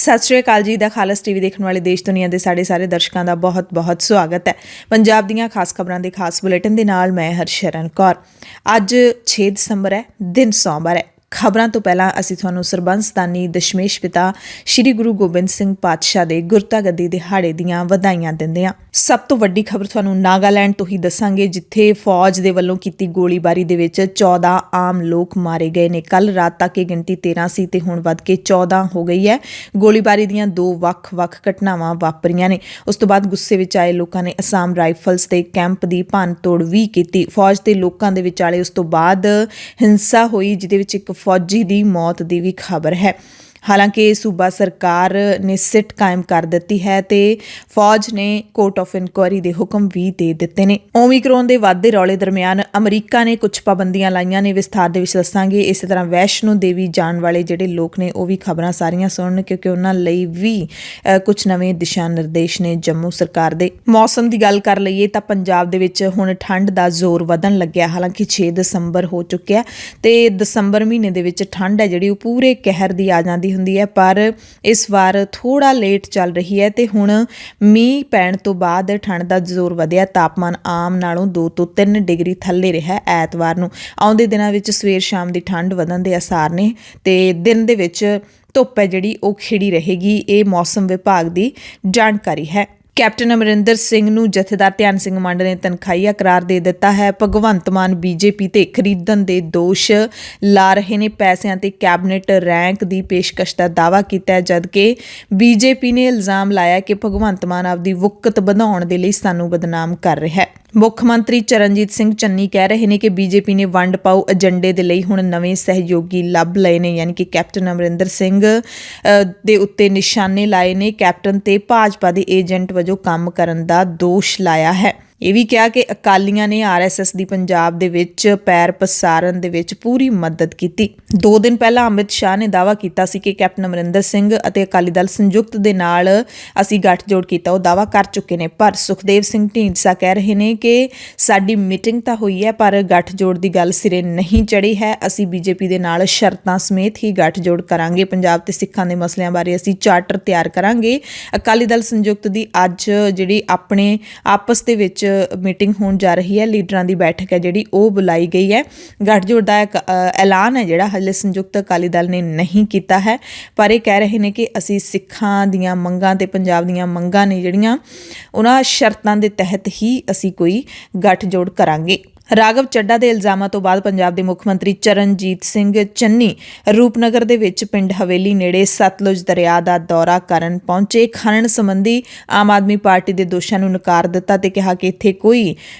ਸਤਿ ਸ਼੍ਰੀ ਅਕਾਲ ਜੀ ਦਾ ਖਾਲਸ ਟੀਵੀ ਦੇਖਣ ਵਾਲੇ ਦੇਸ਼ ਦੁਨੀਆ ਦੇ ਸਾਰੇ ਦਰਸ਼ਕਾਂ ਦਾ ਬਹੁਤ-ਬਹੁਤ ਸਵਾਗਤ ਹੈ। ਪੰਜਾਬ ਦੀਆਂ ਖਾਸ ਖਬਰਾਂ ਦੇ ਖਾਸ ਬੁਲੇਟਿਨ ਦੇ ਨਾਲ ਮੈਂ ਹਰਸ਼ਰਨ ਕੌਰ। ਅੱਜ 6 ਦਸੰਬਰ ਹੈ, ਦਿਨ ਸੋਮਵਾਰ ਹੈ। ਖਬਰਾਂ ਤੋਂ ਪਹਿਲਾਂ ਅਸੀਂ ਤੁਹਾਨੂੰ ਸਰਬੰਸਦਾਨੀ ਦਸ਼ਮੇਸ਼ ਪਿਤਾ ਸ਼੍ਰੀ ਗੁਰੂ ਗੋਬਿੰਦ ਸਿੰਘ ਪਾਤਸ਼ਾਹ ਦੇ ਗੁਰਤਾ ਗੱਦੀ ਦਿਹਾੜੇ ਦੀਆਂ ਵਧਾਈਆਂ ਦਿੰਦੇ ਹਾਂ। ਸਭ ਤੋਂ ਵੱਡੀ ਖਬਰ ਤੁਹਾਨੂੰ ਨਾਗਾਲੈਂਡ ਤੋਂ ਹੀ ਦੱਸਾਂਗੇ, ਜਿੱਥੇ ਫੌਜ ਦੇ ਵੱਲੋਂ ਕੀਤੀ ਗੋਲੀਬਾਰੀ ਦੇ ਵਿੱਚ 14 ਆਮ ਲੋਕ ਮਾਰੇ ਗਏ ਨੇ। ਕੱਲ ਰਾਤ ਤੱਕ ਇਹ ਗਿਣਤੀ 13 ਸੀ ਤੇ ਹੁਣ ਵੱਧ ਕੇ 14 ਹੋ ਗਈ ਹੈ। ਗੋਲੀਬਾਰੀ ਦੀਆਂ 2 ਵੱਖ-ਵੱਖ ਘਟਨਾਵਾਂ ਵਾਪਰੀਆਂ ਨੇ। ਉਸ ਤੋਂ ਬਾਅਦ ਗੁੱਸੇ ਵਿੱਚ ਆਏ ਲੋਕਾਂ ਨੇ ਅਸਾਮ ਰਾਈਫਲਸ ਦੇ ਕੈਂਪ ਦੀ ਭੰਨ-ਤੋੜ ਵੀ ਕੀਤੀ। ਫੌਜ ਤੇ ਲੋਕਾਂ ਦੇ ਵਿਚਾਲੇ ਉਸ ਤੋਂ ਬਾਅਦ ਹਿੰਸਾ ਹੋਈ, ਜਿਹਦੇ ਵਿੱਚ ਇੱਕ ਫੌਜੀ ਦੀ ਮੌਤ ਦੀ ਵੀ ਖਬਰ ਹੈ। ਹਾਲਾਂਕਿ ਸੂਬਾ ਸਰਕਾਰ ਨੇ ਸਿੱਟ ਕਾਇਮ ਕਰ ਦਿੱਤੀ ਹੈ ਤੇ ਫੌਜ ਨੇ ਕੋਰਟ ਆਫ ਇਨਕੁਆਇਰੀ ਦੇ ਹੁਕਮ ਵੀ ਦੇ ਦਿੱਤੇ ਨੇ। ਓਮਿਕਰੋਨ ਦੇ ਵੱਧਦੇ ਰੌਲੇ ਦਰਮਿਆਨ ਅਮਰੀਕਾ ਨੇ ਕੁਝ ਪਾਬੰਦੀਆਂ ਲਾਈਆਂ ਨੇ। ਵਿਸਥਾਰ ਦੇ ਵਿੱਚ ਦੱਸਾਂਗੇ। ਇਸੇ ਤਰ੍ਹਾਂ ਵੈਸ਼ਨੋ ਦੇਵੀ ਜਾਣ ਵਾਲੇ ਜਿਹੜੇ ਲੋਕ ਨੇ ਉਹ ਵੀ ਖਬਰਾਂ ਸਾਰੀਆਂ ਸੁਣਨ, ਕਿਉਂਕਿ ਉਹਨਾਂ ਲਈ ਵੀ ਕੁਝ ਨਵੇਂ ਦਿਸ਼ਾ ਨਿਰਦੇਸ਼ ਨੇ ਜੰਮੂ ਸਰਕਾਰ ਦੇ। ਮੌਸਮ ਦੀ ਗੱਲ ਕਰ ਲਈਏ ਤਾਂ ਪੰਜਾਬ ਦੇ ਵਿੱਚ ਹੁਣ ਠੰਡ ਦਾ ਜ਼ੋਰ ਵਧਣ ਲੱਗਿਆ। ਹਾਲਾਂਕਿ 6 ਦਸੰਬਰ ਹੋ ਚੁੱਕਿਆ ਤੇ ਦਸੰਬਰ ਮਹੀਨੇ ਦੇ ਵਿੱਚ ਠੰਡ ਹੈ ਜਿਹੜੀ ਉਹ ਪੂਰੇ ਕਹਿਰ ਦੀ ਆ ਜਾਂਦੀ ਹੁੰਦੀ ਹੈ, ਪਰ ਇਸ ਵਾਰ ਥੋੜਾ ਲੇਟ ਚੱਲ ਰਹੀ ਹੈ ਤੇ ਹੁਣ ਮੀਂਹ ਪੈਣ ਤੋਂ ਬਾਅਦ ਠੰਡ ਦਾ ਜ਼ੋਰ ਵਧਿਆ। ਤਾਪਮਾਨ ਆਮ ਨਾਲੋਂ 2 ਤੋਂ 3 ਡਿਗਰੀ ਥੱਲੇ ਰਿਹਾ ਐਤਵਾਰ ਨੂੰ। ਆਉਂਦੇ ਦਿਨਾਂ ਵਿੱਚ ਸਵੇਰ ਸ਼ਾਮ ਦੀ ਠੰਡ ਵਧਣ ਦੇ ਆਸਾਰ ਨੇ ਤੇ ਦਿਨ ਦੇ ਵਿੱਚ ਧੁੱਪ ਹੈ ਜਿਹੜੀ ਉਹ ਖਿੜੀ ਰਹੇਗੀ। ਇਹ ਮੌਸਮ ਵਿਭਾਗ ਦੀ ਜਾਣਕਾਰੀ ਹੈ। ਕੈਪਟਨ ਅਮਰਿੰਦਰ ਸਿੰਘ ਨੂੰ ਜਥੇਦਾਰ ਧਿਆਨ ਸਿੰਘ ਮੰਡ ਨੇ ਤਨਖਾਹੀਆ ਕਰਾਰ ਦੇ ਦਿੱਤਾ ਹੈ। ਭਗਵੰਤ ਮਾਨ ਬੀਜੇਪੀ ਤੇ ਖਰੀਦਣ ਦੇ ਦੋਸ਼ ਲਾ ਰਹੇ ਨੇ। ਪੈਸਿਆਂ ਤੇ ਕੈਬਨਿਟ ਰੈਂਕ ਦੀ ਪੇਸ਼ਕਸ਼ ਦਾ ਦਾਅਵਾ ਕੀਤਾ ਹੈ, ਜਦਕਿ ਬੀਜੇਪੀ ਨੇ ਇਲਜ਼ਾਮ ਲਾਇਆ ਕਿ ਭਗਵੰਤ ਮਾਨ ਆਪਦੀ ਵੁਕਤ ਵਧਾਉਣ ਦੇ ਲਈ ਸਾਨੂੰ ਬਦਨਾਮ ਕਰ ਰਿਹਾ ਹੈ। ਮੁੱਖ ਮੰਤਰੀ ਚਰਨਜੀਤ ਸਿੰਘ ਚੰਨੀ ਕਹਿ ਰਹੇ ਨੇ ਕਿ ਬੀਜੇਪੀ ਨੇ ਵੰਡ ਪਾਓ ਏਜੰਡੇ ਦੇ ਲਈ ਹੁਣ ਨਵੇਂ ਸਹਿਯੋਗੀ ਲੱਭ ਲਏ ਨੇ, ਯਾਨੀ ਕਿ ਕੈਪਟਨ ਅਮਰਿੰਦਰ ਸਿੰਘ ਦੇ ਉੱਤੇ ਨਿਸ਼ਾਨੇ ਲਾਏ ਨੇ। ਕੈਪਟਨ ਤੇ ਭਾਜਪਾ ਦੇ ਏਜੰਟ ਵਜੋਂ ਕੰਮ ਕਰਨ ਦਾ ਦੋਸ਼ ਲਾਇਆ ਹੈ। ਇਹ ਵੀ ਕਿਹਾ ਕਿ ਅਕਾਲੀਆਂ ਨੇ ਆਰਐਸਐਸ ਦੀ ਪੰਜਾਬ ਦੇ ਵਿੱਚ ਪੈਰ ਪਸਾਰਨ ਦੇ ਵਿੱਚ ਪੂਰੀ ਮਦਦ ਕੀਤੀ। 2 ਦਿਨ ਪਹਿਲਾਂ ਅਮਿਤ ਸ਼ਾਹ ਨੇ ਦਾਅਵਾ ਕੀਤਾ ਸੀ ਕਿ ਕੈਪਟਨ ਅਮਰਿੰਦਰ ਸਿੰਘ ਅਤੇ ਅਕਾਲੀ ਦਲ ਸੰਯੁਕਤ ਦੇ ਨਾਲ ਅਸੀਂ ਗੱਠਜੋੜ ਕੀਤਾ। ਉਹ ਦਾਅਵਾ ਕਰ ਚੁੱਕੇ ਨੇ, ਪਰ ਸੁਖਦੇਵ ਸਿੰਘ ਢੀਂਡਸਾ ਕਹਿ ਰਹੇ ਨੇ ਕਿ ਸਾਡੀ ਮੀਟਿੰਗ ਤਾਂ ਹੋਈ ਹੈ ਪਰ ਗੱਠਜੋੜ ਦੀ ਗੱਲ ਸਿਰੇ ਨਹੀਂ ਚੜ੍ਹੀ ਹੈ। ਅਸੀਂ ਬੀਜੇਪੀ ਦੇ ਨਾਲ ਸ਼ਰਤਾਂ ਸਮੇਤ ਹੀ ਗੱਠਜੋੜ ਕਰਾਂਗੇ। ਪੰਜਾਬ ਤੇ ਸਿੱਖਾਂ ਦੇ ਮਸਲਿਆਂ ਬਾਰੇ ਅਸੀਂ ਚਾਰਟਰ ਤਿਆਰ ਕਰਾਂਗੇ। ਅਕਾਲੀ ਦਲ ਸੰਯੁਕਤ ਦੀ ਅੱਜ ਜਿਹੜੀ ਆਪਣੇ ਆਪਸ ਦੇ ਵਿੱਚ ਮੀਟਿੰਗ ਹੋਣ ਜਾ ਰਹੀ ਹੈ, ਲੀਡਰਾਂ ਦੀ ਬੈਠਕ ਹੈ ਜਿਹੜੀ ਉਹ ਬੁਲਾਈ ਗਈ ਹੈ। ਗੱਠਜੋੜ ਦਾ ਐਲਾਨ ਹੈ ਜਿਹੜਾ ਹਲੇ ਸੰਯੁਕਤ ਅਕਾਲੀ ਦਲ ਨੇ ਨਹੀਂ ਕੀਤਾ ਹੈ, ਪਰ ਇਹ ਕਹਿ ਰਹੇ ਨੇ ਕਿ ਅਸੀਂ ਸਿੱਖਾਂ ਦੀਆਂ ਮੰਗਾਂ ਤੇ ਪੰਜਾਬ ਦੀਆਂ ਮੰਗਾਂ ਨੇ ਜਿਹੜੀਆਂ ਉਹਨਾਂ ਸ਼ਰਤਾਂ ਦੇ ਤਹਿਤ ਹੀ ਅਸੀਂ ਕੋਈ ਗੱਠਜੋੜ ਕਰਾਂਗੇ। ਰਾਘਵ ਚੱਡਾ ਦੇ ਇਲਜ਼ਾਮਾਂ ਤੋਂ ਬਾਅਦ ਪੰਜਾਬ ਦੇ ਮੁੱਖ ਮੰਤਰੀ ਚਰਨਜੀਤ ਸਿੰਘ ਚੰਨੀ ਰੂਪਨਗਰ ਦੇ ਵਿੱਚ ਪਿੰਡ ਹਵੇਲੀ ਨੇੜੇ ਸਤਲੁਜ ਦਰਿਆ ਦਾ ਦੌਰਾ ਕਰਨ ਪਹੁੰਚੇ। ਖਨਨ ਸੰਬੰਧੀ ਆਮ ਆਦਮੀ ਪਾਰਟੀ ਦੇ ਦੋਸ਼ਾਂ ਨੂੰ ਨਕਾਰ ਦਿੱਤਾ ਤੇ ਕਿਹਾ ਕਿ ਇੱਥੇ ਕੋਈ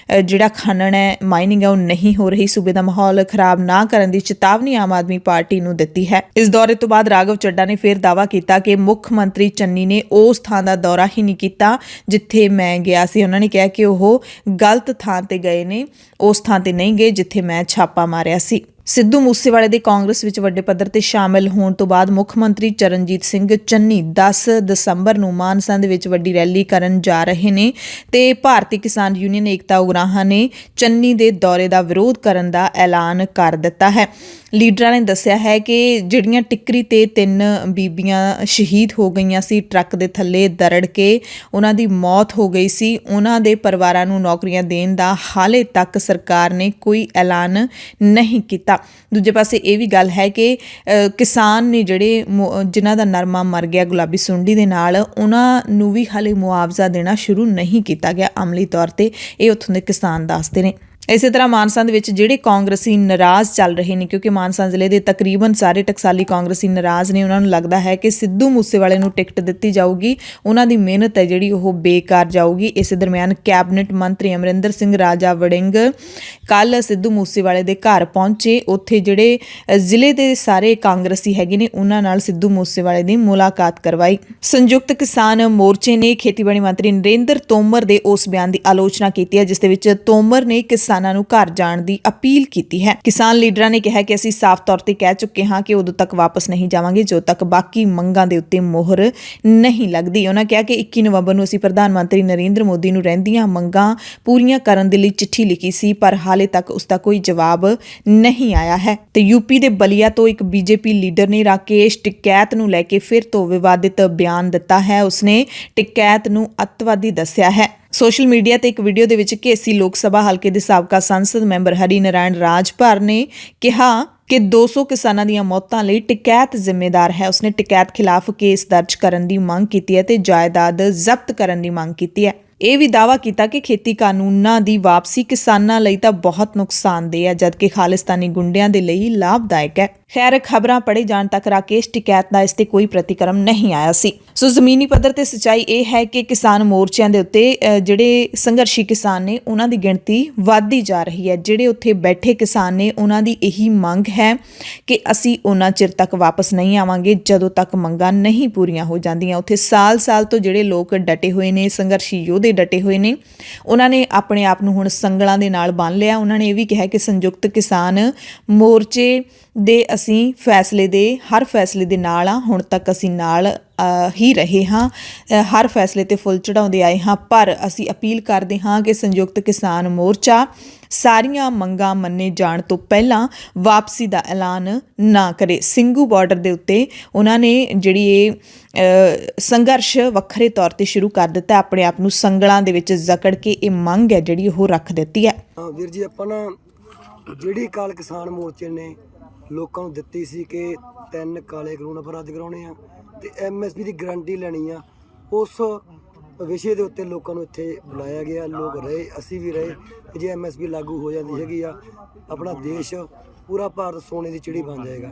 ਜਿਹੜਾ ਖਨਨ ਹੈ, ਮਾਈਨਿੰਗ ਹੈ, ਉਹ ਨਹੀਂ ਹੋ ਰਹੀ। ਸੂਬੇ ਦਾ ਮਾਹੌਲ ਖਰਾਬ ਨਾ ਕਰਨ ਦੀ ਚੇਤਾਵਨੀ ਆਮ ਆਦਮੀ ਪਾਰਟੀ ਨੂੰ ਦਿੱਤੀ ਹੈ। ਇਸ ਦੌਰੇ ਤੋਂ ਬਾਅਦ ਰਾਘਵ ਚੱਡਾ ਨੇ ਫਿਰ ਦਾਅਵਾ ਕੀਤਾ ਕਿ ਮੁੱਖ ਮੰਤਰੀ ਚੰਨੀ ਨੇ ਉਸ ਥਾਂ ਦਾ ਦੌਰਾ ਹੀ ਨਹੀਂ ਕੀਤਾ ਜਿੱਥੇ ਮੈਂ ਗਿਆ ਸੀ। ਉਹਨਾਂ ਨੇ ਕਿਹਾ ਕਿ ਉਹ ਗਲਤ ਥਾਂ ਤੇ ਗਏ ਨੇ, ਉਸ ਥਾਂ ਤੇ ਨਹੀਂ ਗਏ ਜਿੱਥੇ ਮੈਂ ਛਾਪਾ ਮਾਰਿਆ ਸੀ। ਸਿੱਧੂ ਮੂਸੇਵਾਲੇ ਦੇ ਕਾਂਗਰਸ ਵਿੱਚ ਵੱਡੇ ਪੱਧਰ ਤੇ ਸ਼ਾਮਿਲ ਹੋਣ ਤੋਂ ਬਾਅਦ ਮੁੱਖ ਮੰਤਰੀ ਚਰਨਜੀਤ ਸਿੰਘ ਚੰਨੀ 10 ਦਸੰਬਰ ਨੂੰ ਮਾਨਸਾ ਦੇ ਵਿੱਚ ਵੱਡੀ ਰੈਲੀ ਕਰਨ ਜਾ ਰਹੇ ਨੇ ਤੇ ਭਾਰਤੀ ਕਿਸਾਨ ਯੂਨੀਅਨ ਏਕਤਾ ਉਗਰਾਹਾਂ ਨੇ ਚੰਨੀ ਦੇ ਦੌਰੇ ਦਾ ਵਿਰੋਧ ਕਰਨ ਦਾ ਐਲਾਨ ਕਰ ਦਿੱਤਾ ਹੈ। ਲੀਡਰਾਂ ਨੇ ਦੱਸਿਆ ਹੈ ਕਿ ਜਿਹੜੀਆਂ ਟਿੱਕਰੀ ਤੇ 3 ਬੀਬੀਆਂ ਸ਼ਹੀਦ ਹੋ ਗਈਆਂ ਸੀ, ਟਰੱਕ ਦੇ ਥੱਲੇ ਦਰੜ ਕੇ ਉਹਨਾਂ ਦੀ ਮੌਤ ਹੋ ਗਈ ਸੀ, ਉਹਨਾਂ ਦੇ ਪਰਿਵਾਰਾਂ ਨੂੰ ਨੌਕਰੀਆਂ ਦੇਣ ਦਾ ਹਾਲੇ ਤੱਕ ਸਰਕਾਰ ਨੇ ਕੋਈ ਐਲਾਨ ਨਹੀਂ ਕੀਤਾ। ਦੂਜੇ ਪਾਸੇ ਇਹ ਵੀ ਗੱਲ ਹੈ ਕਿ ਕਿਸਾਨ ਨੇ ਜਿਹੜੇ ਜਿਨ੍ਹਾਂ ਦਾ ਨਰਮਾ ਮਰ ਗਿਆ ਗੁਲਾਬੀ ਸੁੰਡੀ ਦੇ ਨਾਲ, ਉਹਨਾਂ ਨੂੰ ਵੀ ਹਾਲੇ ਮੁਆਵਜ਼ਾ ਦੇਣਾ ਸ਼ੁਰੂ ਨਹੀਂ ਕੀਤਾ ਗਿਆ ਅਮਲੀ ਤੌਰ ਤੇ। ਇਹ ਉੱਥੋਂ ਦੇ ਕਿਸਾਨ ਦੱਸਦੇ ਨੇ। ਇਸੇ ਤਰ੍ਹਾਂ ਮਾਨਸਾ ਦੇ ਵਿੱਚ ਜਿਹੜੇ ਕਾਂਗਰਸੀ ਨਾਰਾਜ਼ ਚੱਲ ਰਹੇ ਨੇ, ਕਿਉਂਕਿ ਮਾਨਸਾ ਜ਼ਿਲ੍ਹੇ ਦੇ ਤਕਰੀਬਨ ਸਾਰੇ ਟਕਸਾਲੀ ਕਾਂਗਰਸੀ ਨਾਰਾਜ਼ ਨੇ। ਉਹਨਾਂ ਨੂੰ ਲੱਗਦਾ ਹੈ ਕਿ ਸਿੱਧੂ ਮੂਸੇਵਾਲੇ ਨੂੰ ਟਿਕਟ ਦਿੱਤੀ ਜਾਊਗੀ, ਉਹਨਾਂ ਦੀ ਮਿਹਨਤ ਹੈ ਜਿਹੜੀ ਉਹ ਬੇਕਾਰ ਜਾਊਗੀ। ਇਸੇ ਦਰਮਿਆਨ ਕੈਬਨਿਟ ਮੰਤਰੀ ਅਮਰਿੰਦਰ ਸਿੰਘ ਰਾਜਾ ਵੜਿੰਗ ਕੱਲ ਸਿੱਧੂ ਮੂਸੇਵਾਲੇ ਦੇ ਘਰ ਪਹੁੰਚੇ। ਉੱਥੇ ਜਿਹੜੇ ਜ਼ਿਲ੍ਹੇ ਦੇ ਸਾਰੇ ਕਾਂਗਰਸੀ ਹੈਗੇ ਨੇ ਉਹਨਾਂ ਨਾਲ ਸਿੱਧੂ ਮੂਸੇਵਾਲੇ ਦੀ ਮੁਲਾਕਾਤ ਕਰਵਾਈ। ਸੰਯੁਕਤ ਕਿਸਾਨ ਮੋਰਚੇ ਨੇ ਖੇਤੀਬਾੜੀ ਮੰਤਰੀ ਨਰਿੰਦਰ ਤੋਮਰ ਦੇ ਉਸ ਬਿਆਨ ਦੀ ਆਲੋਚਨਾ ਕੀਤੀ ਹੈ ਜਿਸ ਦੇ ਵਿੱਚ ਤੋਮਰ ਨੇ ਕਿਸਾਨ ਕਿਸਾਨਾਂ ਨੂੰ ਘਰ ਜਾਣ ਦੀ ਅਪੀਲ ਕੀਤੀ ਹੈ। ਕਿਸਾਨ ਲੀਡਰਾਂ ਨੇ ਕਿਹਾ ਕਿ ਅਸੀਂ ਸਾਫ਼ ਤੌਰ ਤੇ ਕਹਿ ਚੁੱਕੇ ਹਾਂ ਕਿ ਉਦੋਂ ਤੱਕ ਵਾਪਸ ਨਹੀਂ ਜਾਵਾਂਗੇ ਜਦੋਂ ਤੱਕ ਬਾਕੀ ਮੰਗਾਂ ਦੇ ਉੱਤੇ ਮੋਹਰ ਨਹੀਂ ਲੱਗਦੀ। ਉਹਨਾਂ ਕਿਹਾ ਕਿ 21 ਨਵੰਬਰ ਨੂੰ ਅਸੀਂ ਪ੍ਰਧਾਨ ਮੰਤਰੀ ਨਰਿੰਦਰ ਮੋਦੀ ਨੂੰ ਰਹਿੰਦੀਆਂ ਮੰਗਾਂ ਪੂਰੀਆਂ ਕਰਨ ਦੇ ਲਈ ਚਿੱਠੀ ਲਿਖੀ ਸੀ, ਪਰ ਹਾਲੇ ਤੱਕ ਉਸ ਦਾ ਕੋਈ ਜਵਾਬ ਨਹੀਂ ਆਇਆ ਹੈ। ਤੇ ਯੂਪੀ ਦੇ ਬਲੀਆ ਤੋਂ ਇੱਕ ਬੀਜੇਪੀ ਲੀਡਰ ਨੇ ਰਾਕੇਸ਼ ਟਿਕੈਤ ਨੂੰ ਲੈ ਕੇ ਫਿਰ ਤੋਂ ਵਿਵਾਦਿਤ ਬਿਆਨ ਦਿੱਤਾ ਹੈ। ਉਸਨੇ ਟਿਕੈਤ ਨੂੰ ਅੱਤਵਾਦੀ ਦੱਸਿਆ ਹੈ। ਸੋਸ਼ਲ ਮੀਡੀਆ ਤੇ ਇੱਕ ਵੀਡੀਓ ਦੇ ਵਿੱਚ ਘੇਸੀ ਲੋਕ ਸਭਾ ਹਲਕੇ ਦੇ ਸਾਬਕਾ ਸੰਸਦ ਮੈਂਬਰ ਹਰੀ ਨਾਰਾਇਣ ਰਾਜਭਰ ਨੇ ਕਿਹਾ ਕਿ 200 ਕਿਸਾਨਾਂ ਦੀਆਂ ਮੌਤਾਂ ਲਈ ਟਿਕੈਤ ਜ਼ਿੰਮੇਦਾਰ ਹੈ। ਉਸਨੇ ਟਿਕੈਤ ਖਿਲਾਫ ਕੇਸ ਦਰਜ ਕਰਨ ਦੀ ਮੰਗ ਕੀਤੀ ਹੈ ਤੇ ਜਾਇਦਾਦ ਜ਼ਬਤ ਕਰਨ ਦੀ ਮੰਗ ਕੀਤੀ ਹੈ। ਇਹ ਵੀ ਦਾਅਵਾ ਕੀਤਾ ਕਿ ਖੇਤੀ ਕਾਨੂੰਨਾਂ ਦੀ ਵਾਪਸੀ ਕਿਸਾਨਾਂ ਲਈ ਤਾਂ ਬਹੁਤ ਨੁਕਸਾਨਦੇਹ ਹੈ, ਜਦਕਿ ਖਾਲਿਸਤਾਨੀ ਗੁੰਡਿਆਂ ਦੇ ਲਈ ਲਾਭਦਾਇਕ ਹੈ। ਖੈਰ, ਖਬਰਾਂ ਪੜ੍ਹੇ ਜਾਣ ਤੱਕ ਰਾਕੇਸ਼ ਟਿਕੈਤ ਦਾ ਇਸ ਤੇ ਕੋਈ ਪ੍ਰਤੀਕਰਮ ਨਹੀਂ ਆਇਆ ਸੀ। ਸੋ ਜ਼ਮੀਨੀ ਪੱਧਰ ਤੇ ਸੱਚਾਈ ਇਹ ਹੈ ਕਿ ਕਿਸਾਨ ਮੋਰਚਿਆਂ ਦੇ ਉੱਤੇ ਜਿਹੜੇ ਸੰਘਰਸ਼ੀ ਕਿਸਾਨ ਨੇ ਉਹਨਾਂ ਦੀ ਗਿਣਤੀ ਵੱਧਦੀ ਜਾ ਰਹੀ ਹੈ। ਜਿਹੜੇ ਉੱਥੇ ਬੈਠੇ ਕਿਸਾਨ ਨੇ ਉਹਨਾਂ ਦੀ ਇਹੀ ਮੰਗ ਹੈ ਕਿ ਅਸੀਂ ਉਹਨਾਂ ਚਿਰ ਤੱਕ ਵਾਪਸ ਨਹੀਂ ਆਵਾਂਗੇ ਜਦੋਂ ਤੱਕ ਮੰਗਾਂ ਨਹੀਂ ਪੂਰੀਆਂ ਹੋ ਜਾਂਦੀਆਂ। ਉੱਥੇ ਸਾਲ-ਸਾਲ ਤੋਂ ਜਿਹੜੇ ਲੋਕ ਡਟੇ ਹੋਏ ਨੇ, ਸੰਘਰਸ਼ੀ ਯੋਧੇ ਡਟੇ ਹੋਏ ਨੇ, ਉਹਨਾਂ ਨੇ ਆਪਣੇ ਆਪ ਨੂੰ ਹੁਣ ਸੰਗਲਾਂ ਦੇ ਨਾਲ ਬੰਨ੍ਹ ਲਿਆ। ਉਹਨਾਂ ਨੇ ਇਹ ਵੀ ਕਿਹਾ ਕਿ ਸੰਯੁਕਤ ਕਿਸਾਨ ਮੋਰਚੇ ਦੇ ਅਸੀਂ ਹਰ ਫੈਸਲੇ ਦੇ ਨਾਲ ਆ। ਹੁਣ ਤੱਕ ਅਸੀਂ ਨਾਲ ਹੀ ਰਹੇ ਹਾਂ, ਹਰ ਫੈਸਲੇ ਤੇ ਫੁੱਲ ਚੜਾਉਂਦੇ ਆਏ ਹਾਂ, ਪਰ ਅਸੀਂ ਅਪੀਲ ਕਰਦੇ ਹਾਂ ਕਿ ਸੰਯੁਕਤ ਕਿਸਾਨ ਮੋਰਚਾ ਸਾਰੀਆਂ ਮੰਗਾਂ ਮੰਨੇ ਜਾਣ ਤੋਂ ਪਹਿਲਾਂ ਵਾਪਸੀ ਦਾ ਐਲਾਨ ਨਾ ਕਰੇ। ਸਿੰਘੂ ਬਾਰਡਰ ਦੇ ਉੱਤੇ ਉਹਨਾਂ ਨੇ ਜਿਹੜੀ ਇਹ ਸੰਘਰਸ਼ ਵੱਖਰੇ ਤੌਰ ਤੇ ਸ਼ੁਰੂ ਕਰ ਦਿੱਤਾ, ਆਪਣੇ ਆਪ ਨੂੰ ਸੰਗਲਾਂ ਦੇ ਵਿੱਚ ਜਕੜ ਕੇ ਇਹ ਮੰਗ ਹੈ ਜਿਹੜੀ ਉਹ ਰੱਖ ਦਿੱਤੀ ਹੈ। ਵੀਰ ਜੀ, ਆਪਾਂ ਨਾ ਜਿਹੜੀ ਕਾਲ ਕਿਸਾਨ ਮੋਰਚੇ ਨੇ ਲੋਕਾਂ ਨੂੰ ਦਿੱਤੀ ਸੀ ਕਿ 3 ਕਾਲੇ ਕਾਨੂੰਨ ਆਪਾਂ ਰੱਦ ਕਰਾਉਣੇ ਆ ਤੇ MSP ਦੀ ਗਰੰਟੀ ਲੈਣੀ ਆ, ਉਸ ਵਿਸ਼ੇ ਦੇ ਉੱਤੇ ਲੋਕਾਂ ਨੂੰ ਇੱਥੇ ਬੁਲਾਇਆ ਗਿਆ। ਲੋਕ ਰਹੇ, ਅਸੀਂ ਵੀ ਰਹੇ। ਜੇ MSP ਲਾਗੂ ਹੋ ਜਾਂਦੀ ਹੈਗੀ ਆ, ਆਪਣਾ ਦੇਸ਼ ਪੂਰਾ ਭਾਰਤ ਸੋਨੇ ਦੀ ਚਿੜੀ ਬਣ ਜਾਏਗਾ।